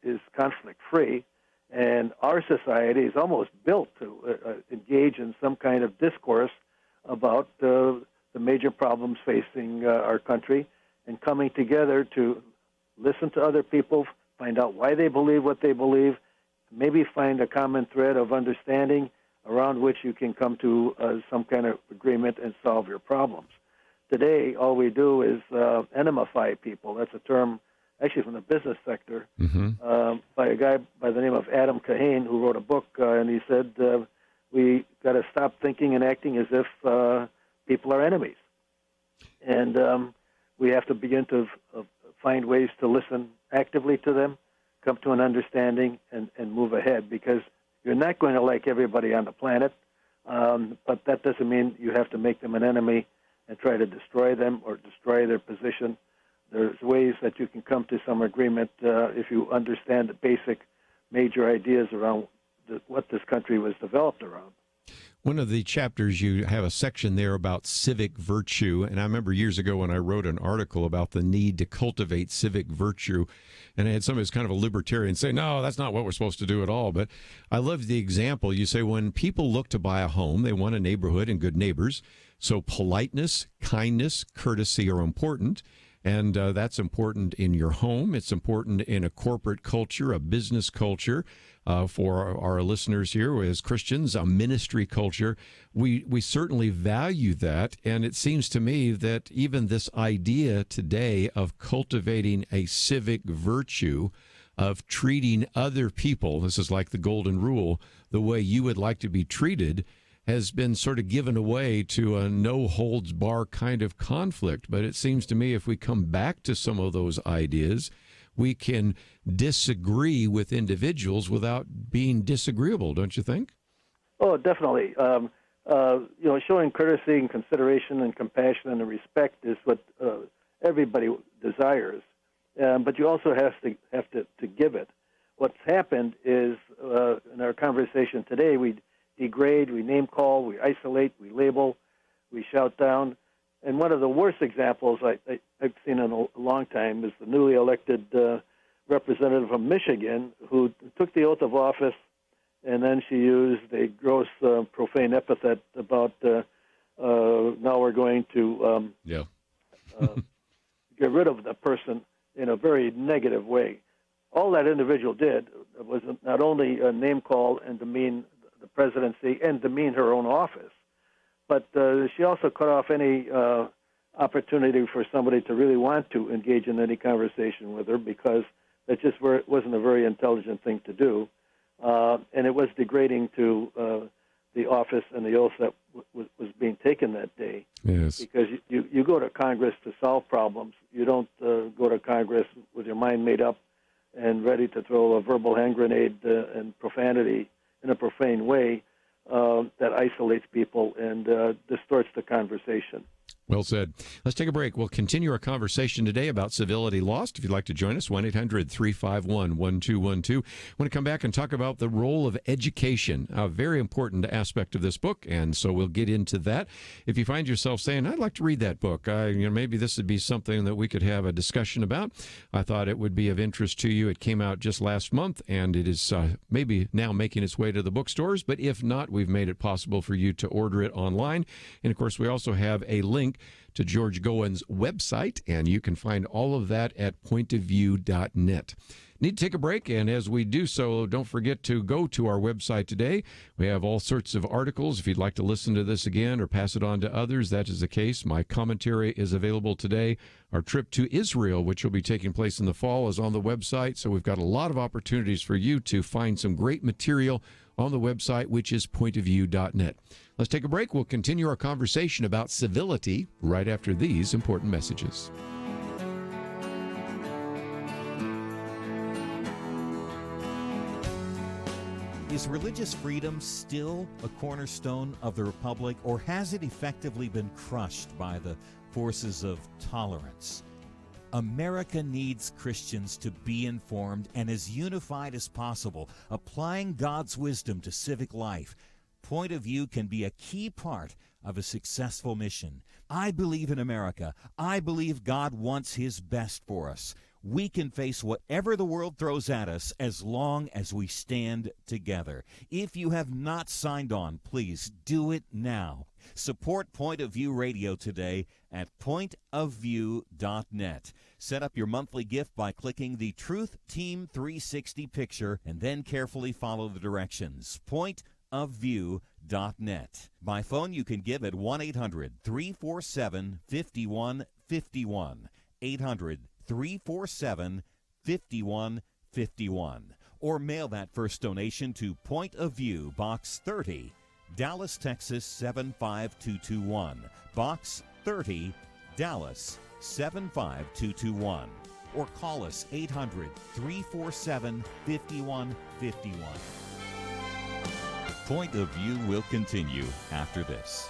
is conflict-free, and our society is almost built to engage in some kind of discourse about the major problems facing our country, and coming together to listen to other people, find out why they believe what they believe, maybe find a common thread of understanding around which you can come to some kind of agreement and solve your problems. Today, all we do is ennemify people. That's a term actually from the business sector, by a guy by the name of Adam Kahane, who wrote a book, and he said, we got to stop thinking and acting as if people are enemies. And we have to begin to find ways to listen actively to them, come to an understanding, and move ahead, because you're not going to like everybody on the planet, but that doesn't mean you have to make them an enemy and try to destroy them or destroy their position. There's ways that you can come to some agreement if you understand the basic major ideas around what this country was developed around. One of the chapters, you have a section there about civic virtue, and I remember years ago when I wrote an article about the need to cultivate civic virtue, and I had somebody who's kind of a libertarian say, no, that's not what we're supposed to do at all. But I love the example. You say when people look to buy a home, they want a neighborhood and good neighbors. So politeness, kindness, courtesy are important. And that's important in your home. It's important in a corporate culture, a business culture. For our listeners here as Christians, a ministry culture. We certainly value that. And it seems to me that even this idea today of cultivating a civic virtue, of treating other people, this is like the golden rule, the way you would like to be treated, has been sort of given away to a no-holds-bar kind of conflict. But it seems to me if we come back to some of those ideas, we can disagree with individuals without being disagreeable, don't you think? Oh, definitely. Showing courtesy and consideration and compassion and respect is what everybody desires, but you also have to give it. What's happened is in our conversation today, we degrade, we name call, we isolate, we label, we shout down. And one of the worst examples I've seen in a long time is the newly elected representative from Michigan who took the oath of office, and then she used a gross, profane epithet about now we're going to get rid of the person in a very negative way. All that individual did was not only name call and demean the presidency and demean her own office, but she also cut off any opportunity for somebody to really want to engage in any conversation with her because it just wasn't a very intelligent thing to do. And it was degrading to the office and the oath that was being taken that day. Yes. Because you go to Congress to solve problems. You don't go to Congress with your mind made up and ready to throw a verbal hand grenade and profanity in a profane way that isolates people and distorts the conversation. Well said. Let's take a break. We'll continue our conversation today about Civility Lost. If you'd like to join us, 1-800-351-1212. I want to come back and talk about the role of education, a very important aspect of this book, and so we'll get into that. If you find yourself saying, I'd like to read that book, maybe this would be something that we could have a discussion about, I thought it would be of interest to you. It came out just last month, and it is maybe now making its way to the bookstores, but if not, we've made it possible for you to order it online. And, of course, we also have a link to George Goens' website, and you can find all of that at pointofview.net. Need to take a break, and as we do so, don't forget to go to our website today. We have all sorts of articles. If you'd like to listen to this again or pass it on to others, that is the case. My commentary is available today. Our trip to Israel, which will be taking place in the fall, is on the website, so we've got a lot of opportunities for you to find some great material on the website, which is pointofview.net. Let's take a break. We'll continue our conversation about civility right after these important messages. Is religious freedom still a cornerstone of the Republic, or has it effectively been crushed by the forces of tolerance? America needs Christians to be informed and as unified as possible, applying God's wisdom to civic life. Point of View can be a key part of a successful mission. I believe in America. I believe God wants His best for us. We can face whatever the world throws at us as long as we stand together. If you have not signed on, please do it now. Support Point of View Radio today at pointofview.net. Set up your monthly gift by clicking the Truth Team 360 picture and then carefully follow the directions. Pointofview.net. By phone, you can give at 1-800-347-5151. 800-347-5151. Or mail that first donation to Point of View, Box 30, Dallas, Texas 75221. Box 30, Dallas 75221. Or call us 800-347-5151. Point of View will continue after this.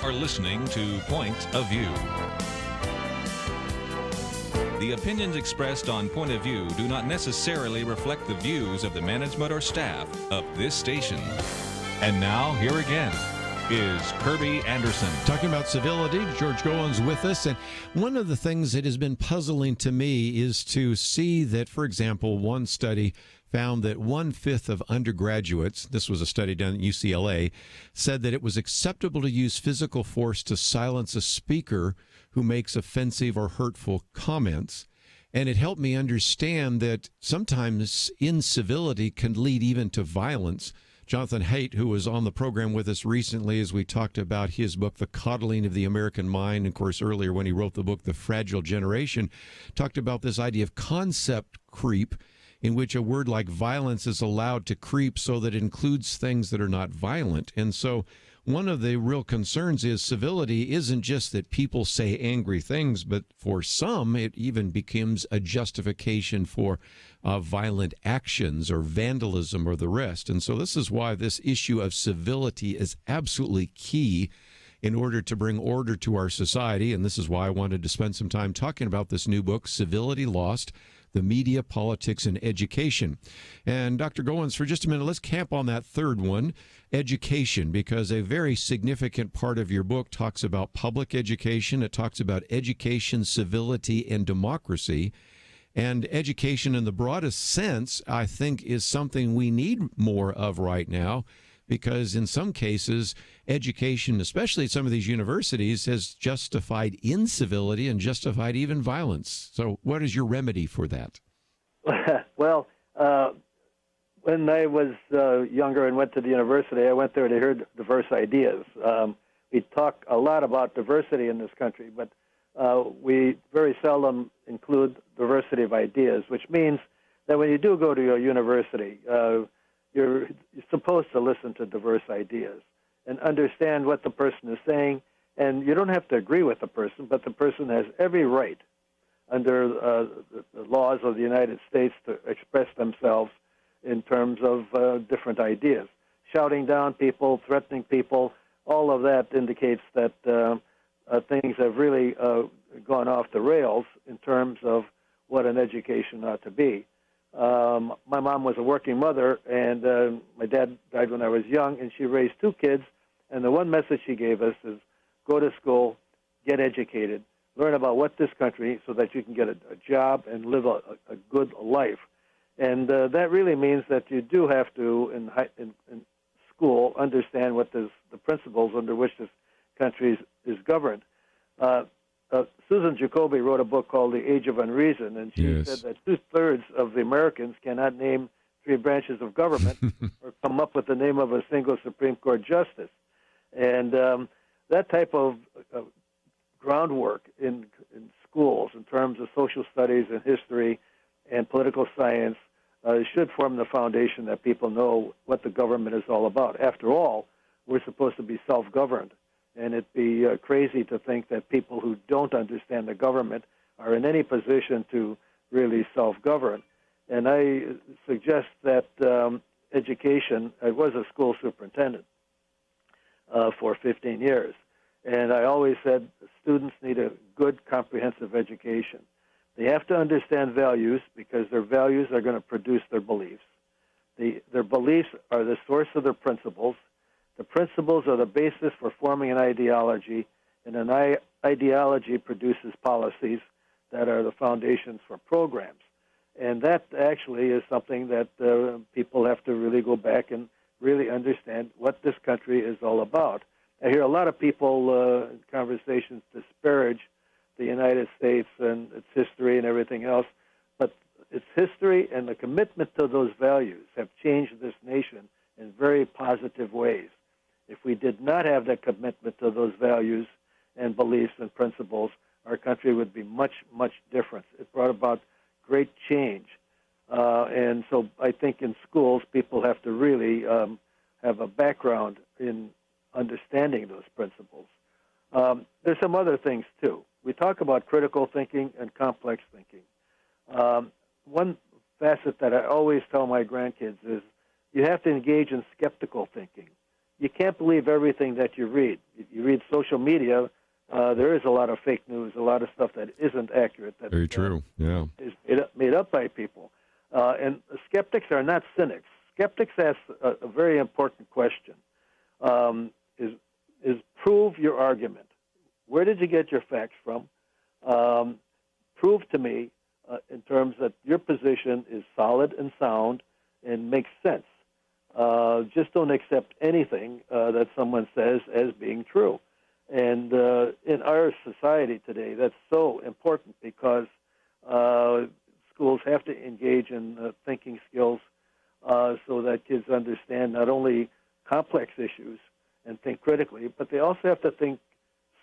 are listening to Point of View. The opinions expressed on Point of View do not necessarily reflect the views of the management or staff of this station. And now, here again is Kerby Anderson. Talking about civility, George Goens with us. And one of the things that has been puzzling to me is to see that, for example, one study found that 1/5 of undergraduates, this was a study done at UCLA, said that it was acceptable to use physical force to silence a speaker who makes offensive or hurtful comments. And it helped me understand that sometimes incivility can lead even to violence. Jonathan Haidt, who was on the program with us recently as we talked about his book, The Coddling of the American Mind, of course, earlier when he wrote the book, The Fragile Generation, talked about this idea of concept creep, in which a word like violence is allowed to creep so that it includes things that are not violent. And so one of the real concerns is civility isn't just that people say angry things, but for some, it even becomes a justification for violent actions or vandalism or the rest. And so this is why this issue of civility is absolutely key in order to bring order to our society. And this is why I wanted to spend some time talking about this new book, Civility Lost: The Media, Politics, and Education. And Dr. Goens, for just a minute, let's camp on that third one, education, because a very significant part of your book talks about public education. It talks about education, civility, and democracy. And education in the broadest sense, I think, is something we need more of right now, because in some cases, education, especially at some of these universities, has justified incivility and justified even violence. So what is your remedy for that? Well, when I was younger and went to the university, I went there to hear diverse ideas. We talk a lot about diversity in this country, but we very seldom include diversity of ideas, which means that when you do go to a university, you're supposed to listen to diverse ideas and understand what the person is saying. And you don't have to agree with the person, but the person has every right under the laws of the United States to express themselves in terms of different ideas. Shouting down people, threatening people, all of that indicates that things have really gone off the rails in terms of what an education ought to be. My mom was a working mother, and my dad died when I was young, and she raised two kids, and the one message she gave us is go to school, get educated, learn about what this country so that you can get a job and live a good life. And that really means that you do have to, in school, understand what the principles under which this country is governed. Susan Jacoby wrote a book called The Age of Unreason, and she said that 2/3 of the Americans cannot name 3 branches of government or come up with the name of a single Supreme Court justice. And that type of groundwork in schools in terms of social studies and history and political science should form the foundation that people know what the government is all about. After all, we're supposed to be self-governed. And it'd be crazy to think that people who don't understand the government are in any position to really self-govern. And I suggest that education, I was a school superintendent for 15 years, and I always said students need a good comprehensive education. They have to understand values because their values are going to produce their beliefs. Their beliefs are the source of their principles. The principles are the basis for forming an ideology, and an ideology produces policies that are the foundations for programs. And that actually is something that people have to really go back and really understand what this country is all about. I hear a lot of people in conversations disparage the United States and its history and everything else, but its history and the commitment to those values have changed this nation in very positive ways. If we did not have that commitment to those values and beliefs and principles, our country would be much, much different. It brought about great change. And so I think in schools, people have to really have a background in understanding those principles. There's some other things, too. We talk about critical thinking and complex thinking. One facet that I always tell my grandkids is you have to engage in skeptical thinking. you can't believe everything that you read. You read social media, there is a lot of fake news, a lot of stuff that isn't accurate. That, Very true, yeah. Is made up by people. And skeptics are not cynics. Skeptics ask a very important question, is prove your argument. Where did you get your facts from? Prove to me in terms that your position is solid and sound and makes sense. Just don't accept anything that someone says as being true. And in our society today, that's so important because schools have to engage in thinking skills so that kids understand not only complex issues and think critically, but they also have to think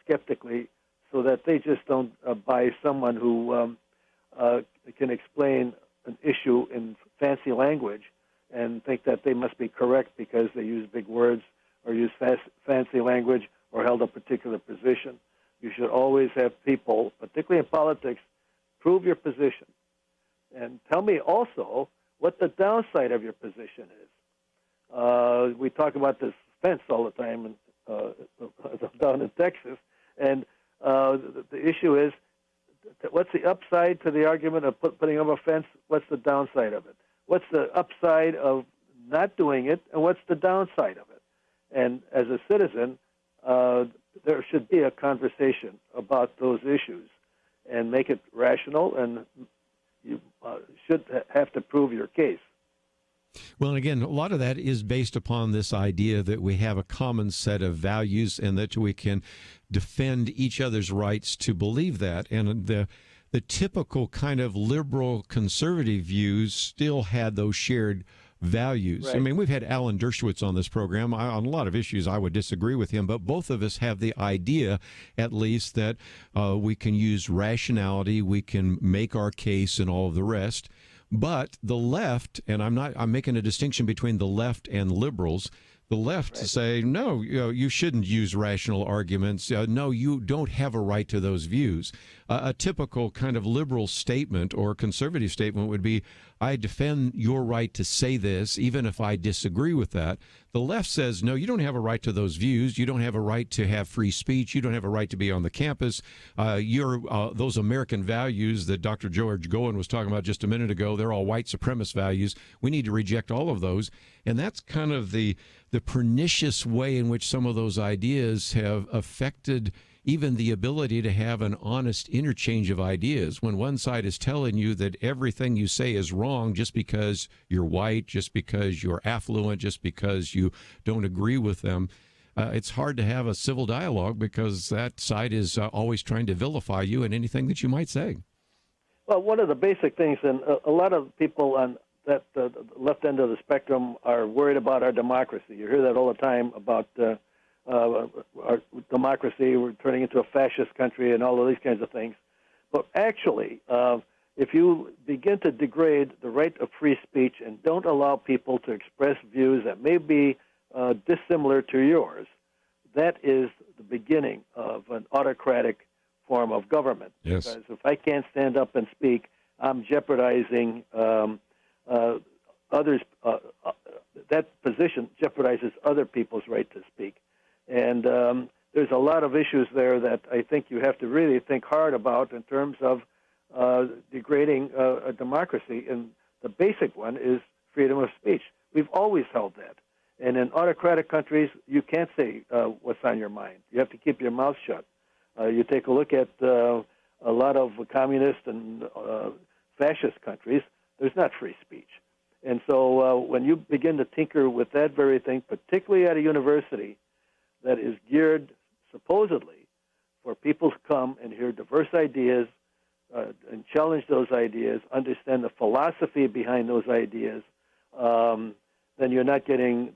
skeptically so that they just don't buy someone who can explain an issue in fancy language and think that they must be correct because they use big words or use fancy language or held a particular position. You should always have people, particularly in politics, prove your position. And tell me also what the downside of your position is. We talk about this fence all the time down in Texas, and the issue is, what's the upside to the argument of putting up a fence? What's the downside of it? What's the upside of not doing it, and what's the downside of it? And as a citizen, there should be a conversation about those issues and make it rational, and you should have to prove your case. Well, and again, a lot of that is based upon this idea that we have a common set of values and that we can defend each other's rights to believe that. And the typical kind of liberal conservative views still had those shared values. Right. I mean, we've had Alan Dershowitz on this program. On a lot of issues, I would disagree with him, but both of us have the idea, at least, that we can use rationality, we can make our case and all of the rest. But the left, and I'm making a distinction between the left and liberals. The left say, no, you shouldn't use rational arguments. No, you don't have a right to those views. A typical kind of liberal statement or conservative statement would be, I defend your right to say this, even if I disagree with that. The left says, no, you don't have a right to those views. You don't have a right to have free speech. You don't have a right to be on the campus. Those American values that Dr. George Goens was talking about just a minute ago, they're all white supremacist values. We need to reject all of those. And that's kind of the pernicious way in which some of those ideas have affected even the ability to have an honest interchange of ideas. When one side is telling you that everything you say is wrong just because you're white, just because you're affluent, just because you don't agree with them, it's hard to have a civil dialogue because that side is always trying to vilify you in anything that you might say. Well, one of the basic things, and a lot of people on that the left end of the spectrum are worried about our democracy. You hear that all the time about our democracy, we're turning into a fascist country and all of these kinds of things. But actually, if you begin to degrade the right of free speech and don't allow people to express views that may be dissimilar to yours, that is the beginning of an autocratic form of government. Yes. Because if I can't stand up and speak, I'm jeopardizing others. That position jeopardizes other people's right to speak. And there's a lot of issues there that I think you have to really think hard about in terms of degrading a democracy. And the basic one is freedom of speech. We've always held that. And in autocratic countries, you can't say what's on your mind. You have to keep your mouth shut. You take a look at a lot of communist and fascist countries, there's not free speech. And so when you begin to tinker with that very thing, particularly at a university that is geared supposedly for people to come and hear diverse ideas and challenge those ideas, understand the philosophy behind those ideas, then you're not getting,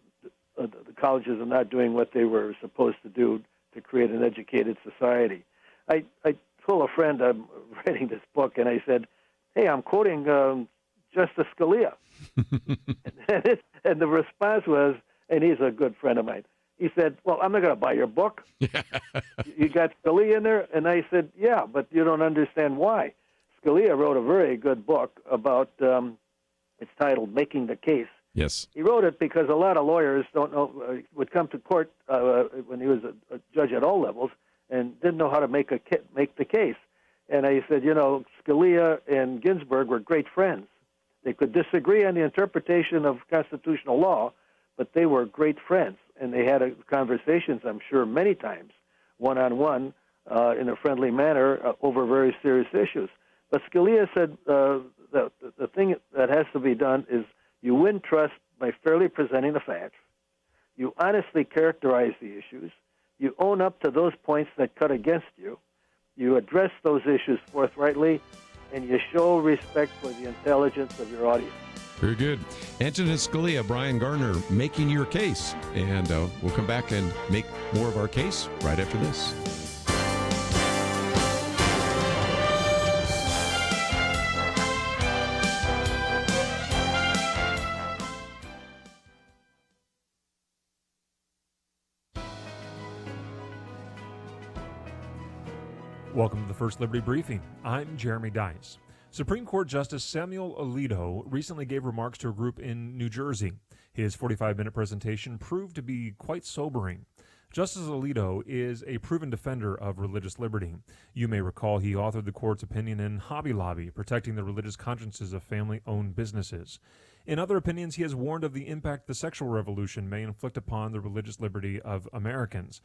the colleges are not doing what they were supposed to do to create an educated society. I told a friend I'm writing this book, and I said, hey, I'm quoting Justice Scalia. and the response was, and he's a good friend of mine, he said, well, I'm not going to buy your book. You got Scalia in there? And I said, yeah, but you don't understand why. Scalia wrote a very good book about, it's titled Making the Case. Yes. He wrote it because a lot of lawyers don't know would come to court when he was a judge at all levels and didn't know how to make the case. And he said, Scalia and Ginsburg were great friends. They could disagree on the interpretation of constitutional law, but they were great friends, and they had conversations, I'm sure, many times, one-on-one, in a friendly manner over very serious issues. But Scalia said the thing that has to be done is you win trust by fairly presenting the facts. You honestly characterize the issues. You own up to those points that cut against you. You address those issues forthrightly, and you show respect for the intelligence of your audience. Very good. Antonin Scalia, Brian Garner, making your case. And we'll come back and make more of our case right after this. Welcome to the First Liberty Briefing. I'm Jeremy Dice. Supreme Court Justice Samuel Alito recently gave remarks to a group in New Jersey. His 45-minute presentation proved to be quite sobering. Justice Alito is a proven defender of religious liberty. You may recall he authored the court's opinion in Hobby Lobby, protecting the religious consciences of family-owned businesses. In other opinions, he has warned of the impact the sexual revolution may inflict upon the religious liberty of Americans.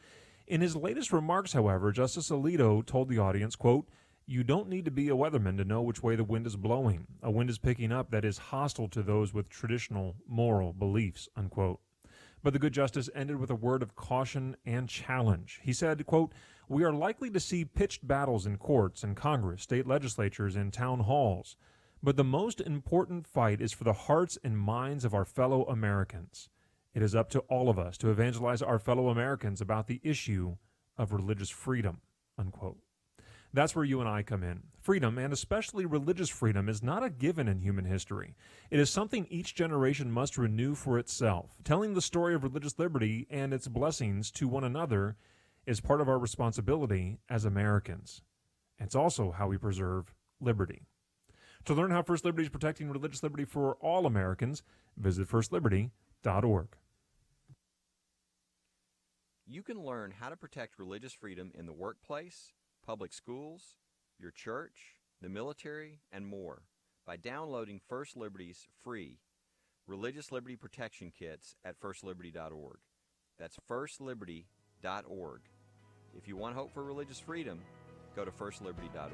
In his latest remarks, however, Justice Alito told the audience, quote, "You don't need to be a weatherman to know which way the wind is blowing. A wind is picking up that is hostile to those with traditional moral beliefs," unquote. But the good justice ended with a word of caution and challenge. He said, quote, "We are likely to see pitched battles in courts and Congress, state legislatures, and town halls. But the most important fight is for the hearts and minds of our fellow Americans. It is up to all of us to evangelize our fellow Americans about the issue of religious freedom," unquote. That's where you and I come in. Freedom, and especially religious freedom, is not a given in human history. It is something each generation must renew for itself. Telling the story of religious liberty and its blessings to one another is part of our responsibility as Americans. It's also how we preserve liberty. To learn how First Liberty is protecting religious liberty for all Americans, visit firstliberty.org. You can learn how to protect religious freedom in the workplace, public schools, your church, the military, and more by downloading First Liberty's free Religious Liberty Protection Kits at firstliberty.org. That's firstliberty.org. If you want hope for religious freedom, go to firstliberty.org.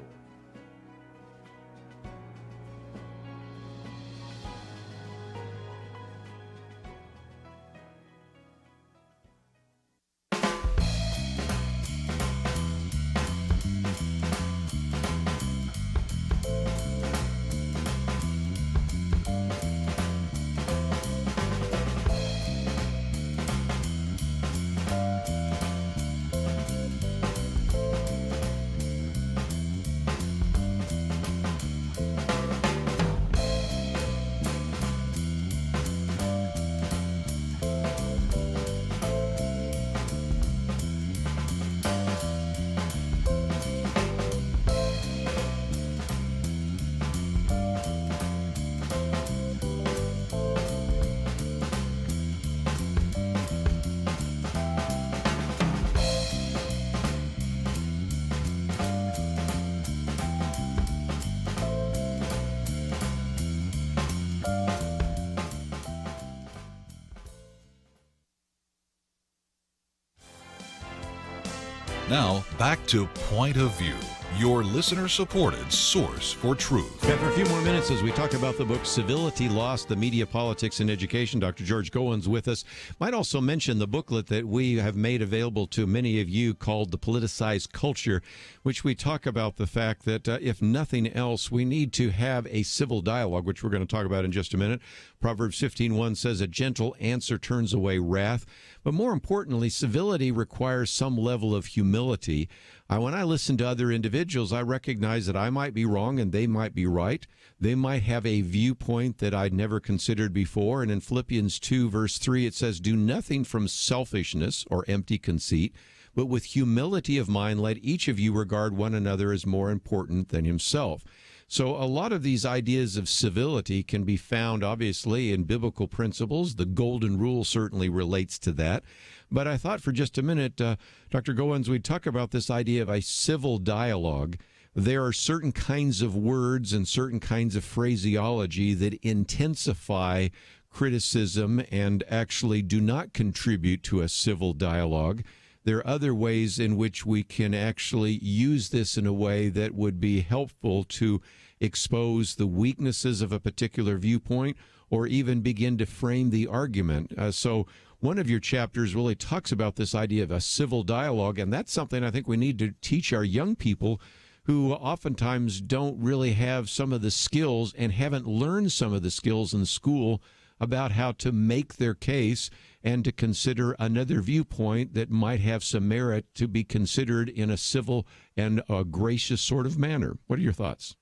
Now, back to Point of View, your listener-supported source for truth. Yeah, for a few more minutes as we talk about the book Civility Lost, The Media, Politics, and Education. Dr. George Goens with us. Might also mention the booklet that we have made available to many of you called The Politicized Culture, which we talk about the fact that if nothing else, we need to have a civil dialogue, which we're going to talk about in just a minute. Proverbs 15:1 says, "A gentle answer turns away wrath." But more importantly, civility requires some level of humility. When I listen to other individuals, I recognize that I might be wrong and they might be right. They might have a viewpoint that I'd never considered before. And in Philippians 2, verse 3, it says, "Do nothing from selfishness or empty conceit, but with humility of mind, let each of you regard one another as more important than himself." So a lot of these ideas of civility can be found, obviously, in biblical principles. The Golden Rule certainly relates to that. But I thought for just a minute, Dr. Goens, we'd talk about this idea of a civil dialogue. There are certain kinds of words and certain kinds of phraseology that intensify criticism and actually do not contribute to a civil dialogue. There are other ways in which we can actually use this in a way that would be helpful to expose the weaknesses of a particular viewpoint or even begin to frame the argument. So one of your chapters really talks about this idea of a civil dialogue, and that's something I think we need to teach our young people who oftentimes don't really have some of the skills and haven't learned some of the skills in school about how to make their case and to consider another viewpoint that might have some merit to be considered in a civil and a gracious sort of manner. What are your thoughts?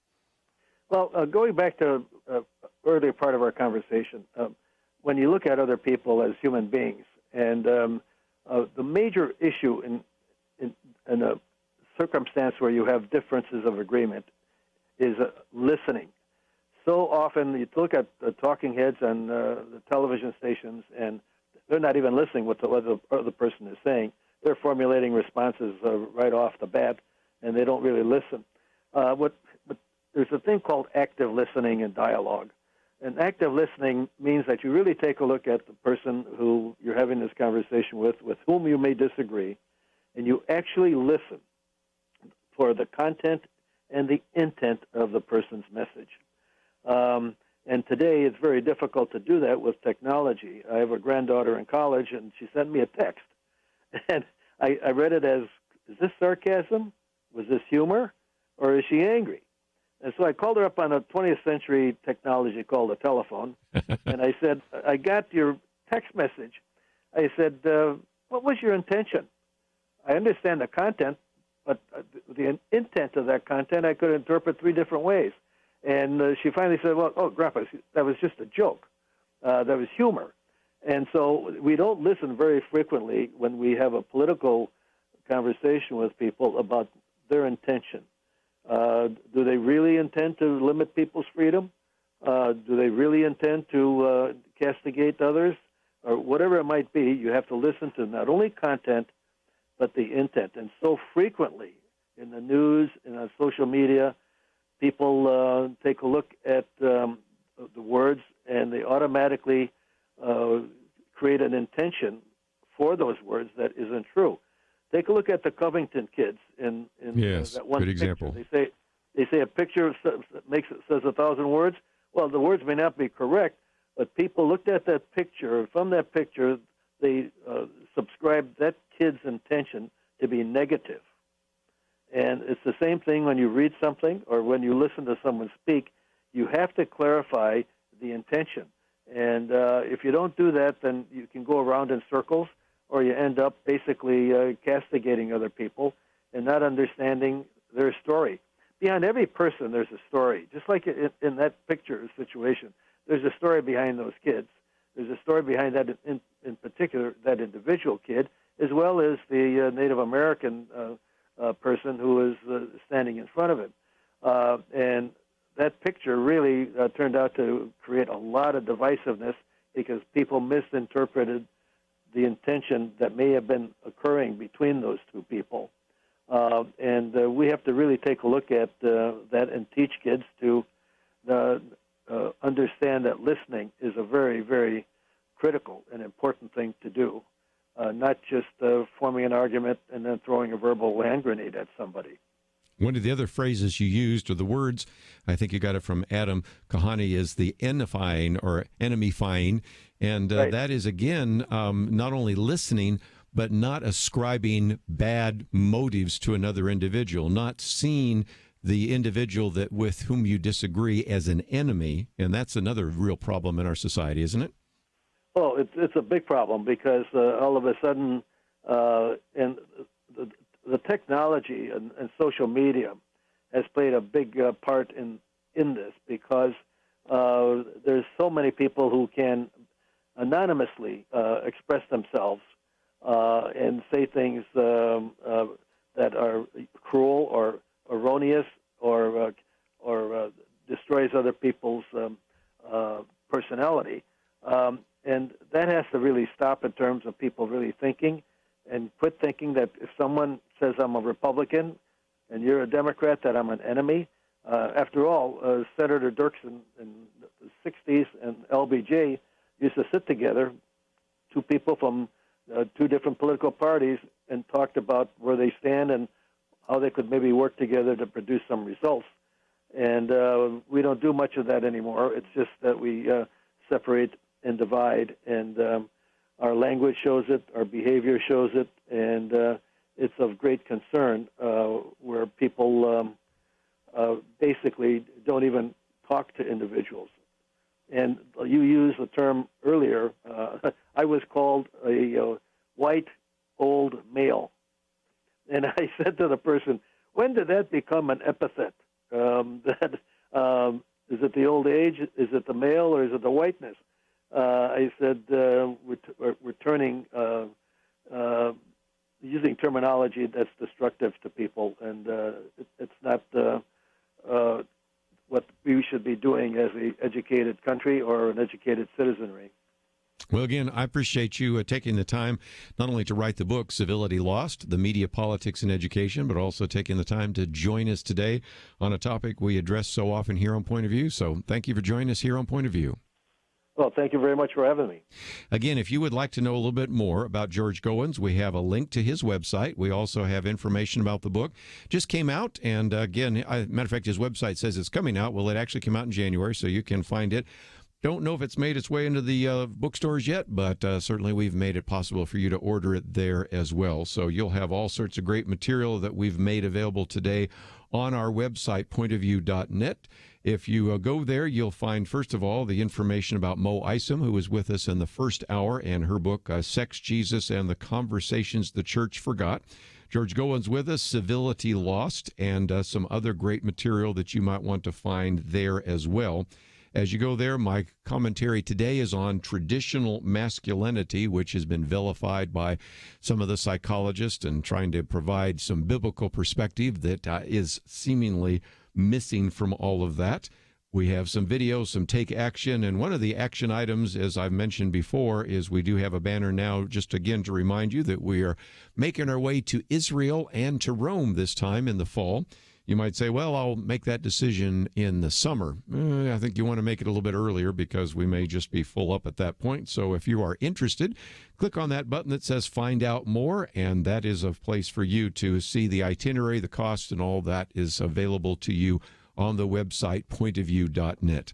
Well, going back to earlier part of our conversation, when you look at other people as human beings, and the major issue in a circumstance where you have differences of agreement is listening. So often you look at the talking heads on the television stations, and they're not even listening what the other person is saying. They're formulating responses right off the bat, and they don't really listen. But there's a thing called active listening and dialogue. And active listening means that you really take a look at the person who you're having this conversation with whom you may disagree, and you actually listen for the content and the intent of the person's message. And today it's very difficult to do that with technology. I have a granddaughter in college, and she sent me a text. And I read it as, is this sarcasm? Was this humor? Or is she angry? And so I called her up on a 20th century technology called a telephone, and I said, I got your text message. I said, what was your intention? I understand the content, but the intent of that content I could interpret three different ways. And she finally said, well, oh, Grandpa, that was just a joke. That was humor. And so we don't listen very frequently when we have a political conversation with people about their intention. Do they really intend to limit people's freedom? Do they really intend to castigate others? Or whatever it might be, you have to listen to not only content, but the intent. And so frequently in the news and on social media, people take a look at the words, and they automatically create an intention for those words that isn't true. Take a look at the Covington kids in yes, that one good picture. example. They say a picture says 1,000 words. Well, the words may not be correct, but people looked at that picture. From that picture, they subscribed that kid's intention to be negative. And it's the same thing when you read something or when you listen to someone speak. You have to clarify the intention. And if you don't do that, then you can go around in circles, or you end up basically castigating other people and not understanding their story. Behind every person, there's a story. Just like in that picture situation, there's a story behind those kids. There's a story behind that, in particular, that individual kid, as well as the Native American person who is standing in front of him. And that picture really turned out to create a lot of divisiveness because people misinterpreted the intention that may have been occurring between those two people. And we have to really take a look at that and teach kids to understand that listening is a very, very critical and important thing to do, not just forming an argument and then throwing a verbal hand grenade at somebody. One of the other phrases you used, or the words, I think you got it from Adam Kahani, is the enifying or enemifying. And Right. that is, again, not only listening, but not ascribing bad motives to another individual, not seeing the individual that with whom you disagree as an enemy. And that's another real problem in our society, isn't it? Well, it's a big problem because all of a sudden, and the technology and social media has played a big part in this because there's so many people who can anonymously express themselves and say things that are cruel or erroneous or destroys other people's personality. And that has to really stop in terms of people really thinking, and quit thinking that if someone says I'm a Republican and you're a Democrat, that I'm an enemy. After all, Senator Dirksen in the 60s and LBJ used to sit together, two people from two different political parties, and talked about where they stand and how they could maybe work together to produce some results. And we don't do much of that anymore. It's just that we separate and divide, and our language shows it, our behavior shows it, and it's of great concern where people basically don't even talk to individuals. And you used the term earlier, I was called a white old male. And I said to the person, when did that become an epithet? Is it the old age? Is it the male, or is it the whiteness? I said, we're turning, using terminology that's destructive to people, and it's not what we should be doing as an educated country or an educated citizenry. Well, again, I appreciate you taking the time not only to write the book, Civility Lost, The Media, Politics, and Education, but also taking the time to join us today on a topic we address so often here on Point of View. So thank you for joining us here on Point of View. Well, thank you very much for having me. Again, if you would like to know a little bit more about George Goens, we have a link to his website. We also have information about the book. Just came out, and again, matter of fact, his website says it's coming out. Well, it actually came out in January, so you can find it. Don't know if it's made its way into the bookstores yet, but certainly we've made it possible for you to order it there as well. So you'll have all sorts of great material that we've made available today on our website, pointofview.net. If you go there, you'll find, first of all, the information about Mo Isom, who was with us in the first hour, and her book, Sex, Jesus, and the Conversations the Church Forgot. George Goens with us, Civility Lost, and some other great material that you might want to find there as well. As you go there, my commentary today is on traditional masculinity, which has been vilified by some of the psychologists, and trying to provide some biblical perspective that is seemingly missing from all of that. We have some videos, some take action, and one of the action items, as I've mentioned before, is we do have a banner now, just again to remind you that we are making our way to Israel and to Rome this time in the fall. You might say, well, I'll make that decision in the summer. I think you want to make it a little bit earlier, because we may just be full up at that point. So if you are interested, click on that button that says Find Out More, and that is a place for you to see the itinerary, the cost, and all that is available to you on the website, pointofview.net.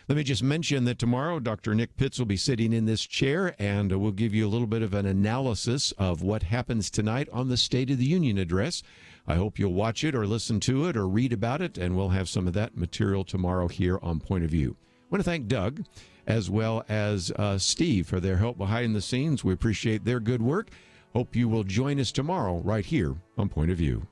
Let me just mention that tomorrow, Dr. Nick Pitts will be sitting in this chair, and we'll give you a little bit of an analysis of what happens tonight on the State of the Union address. I hope you'll watch it or listen to it or read about it, and we'll have some of that material tomorrow here on Point of View. I want to thank Doug as well as Steve for their help behind the scenes. We appreciate their good work. Hope you will join us tomorrow right here on Point of View.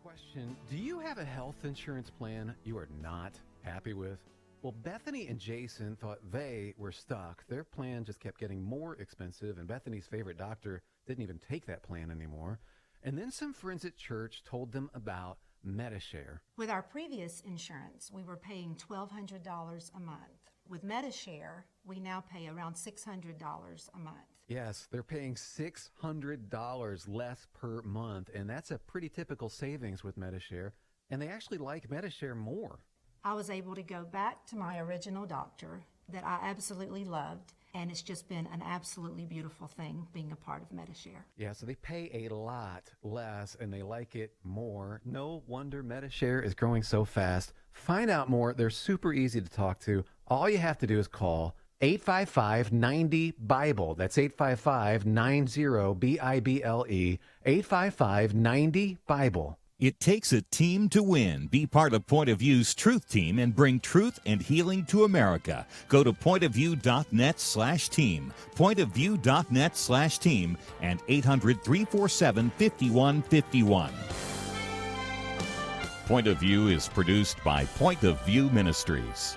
Question: do you have a health insurance plan you are not happy with? Well, Bethany and Jason thought they were stuck. Their plan just kept getting more expensive, and Bethany's favorite doctor didn't even take that plan anymore. And then some friends at church told them about MediShare. With our previous insurance, we were paying $1,200 a month. With MediShare, we now pay around $600 a month. Yes, they're paying $600 less per month, and that's a pretty typical savings with MediShare. And they actually like MediShare more. I was able to go back to my original doctor that I absolutely loved, and it's just been an absolutely beautiful thing being a part of MediShare. Yeah, so they pay a lot less, and they like it more. No wonder MediShare is growing so fast. Find out more. They're super easy to talk to. All you have to do is call 855-90-BIBLE. That's 855-90-BIBLE. 855-90-BIBLE. It takes a team to win. Be part of Point of View's Truth Team and bring truth and healing to America. Go to pointofview.net/team, pointofview.net/team, and 800-347-5151. Point of View is produced by Point of View Ministries.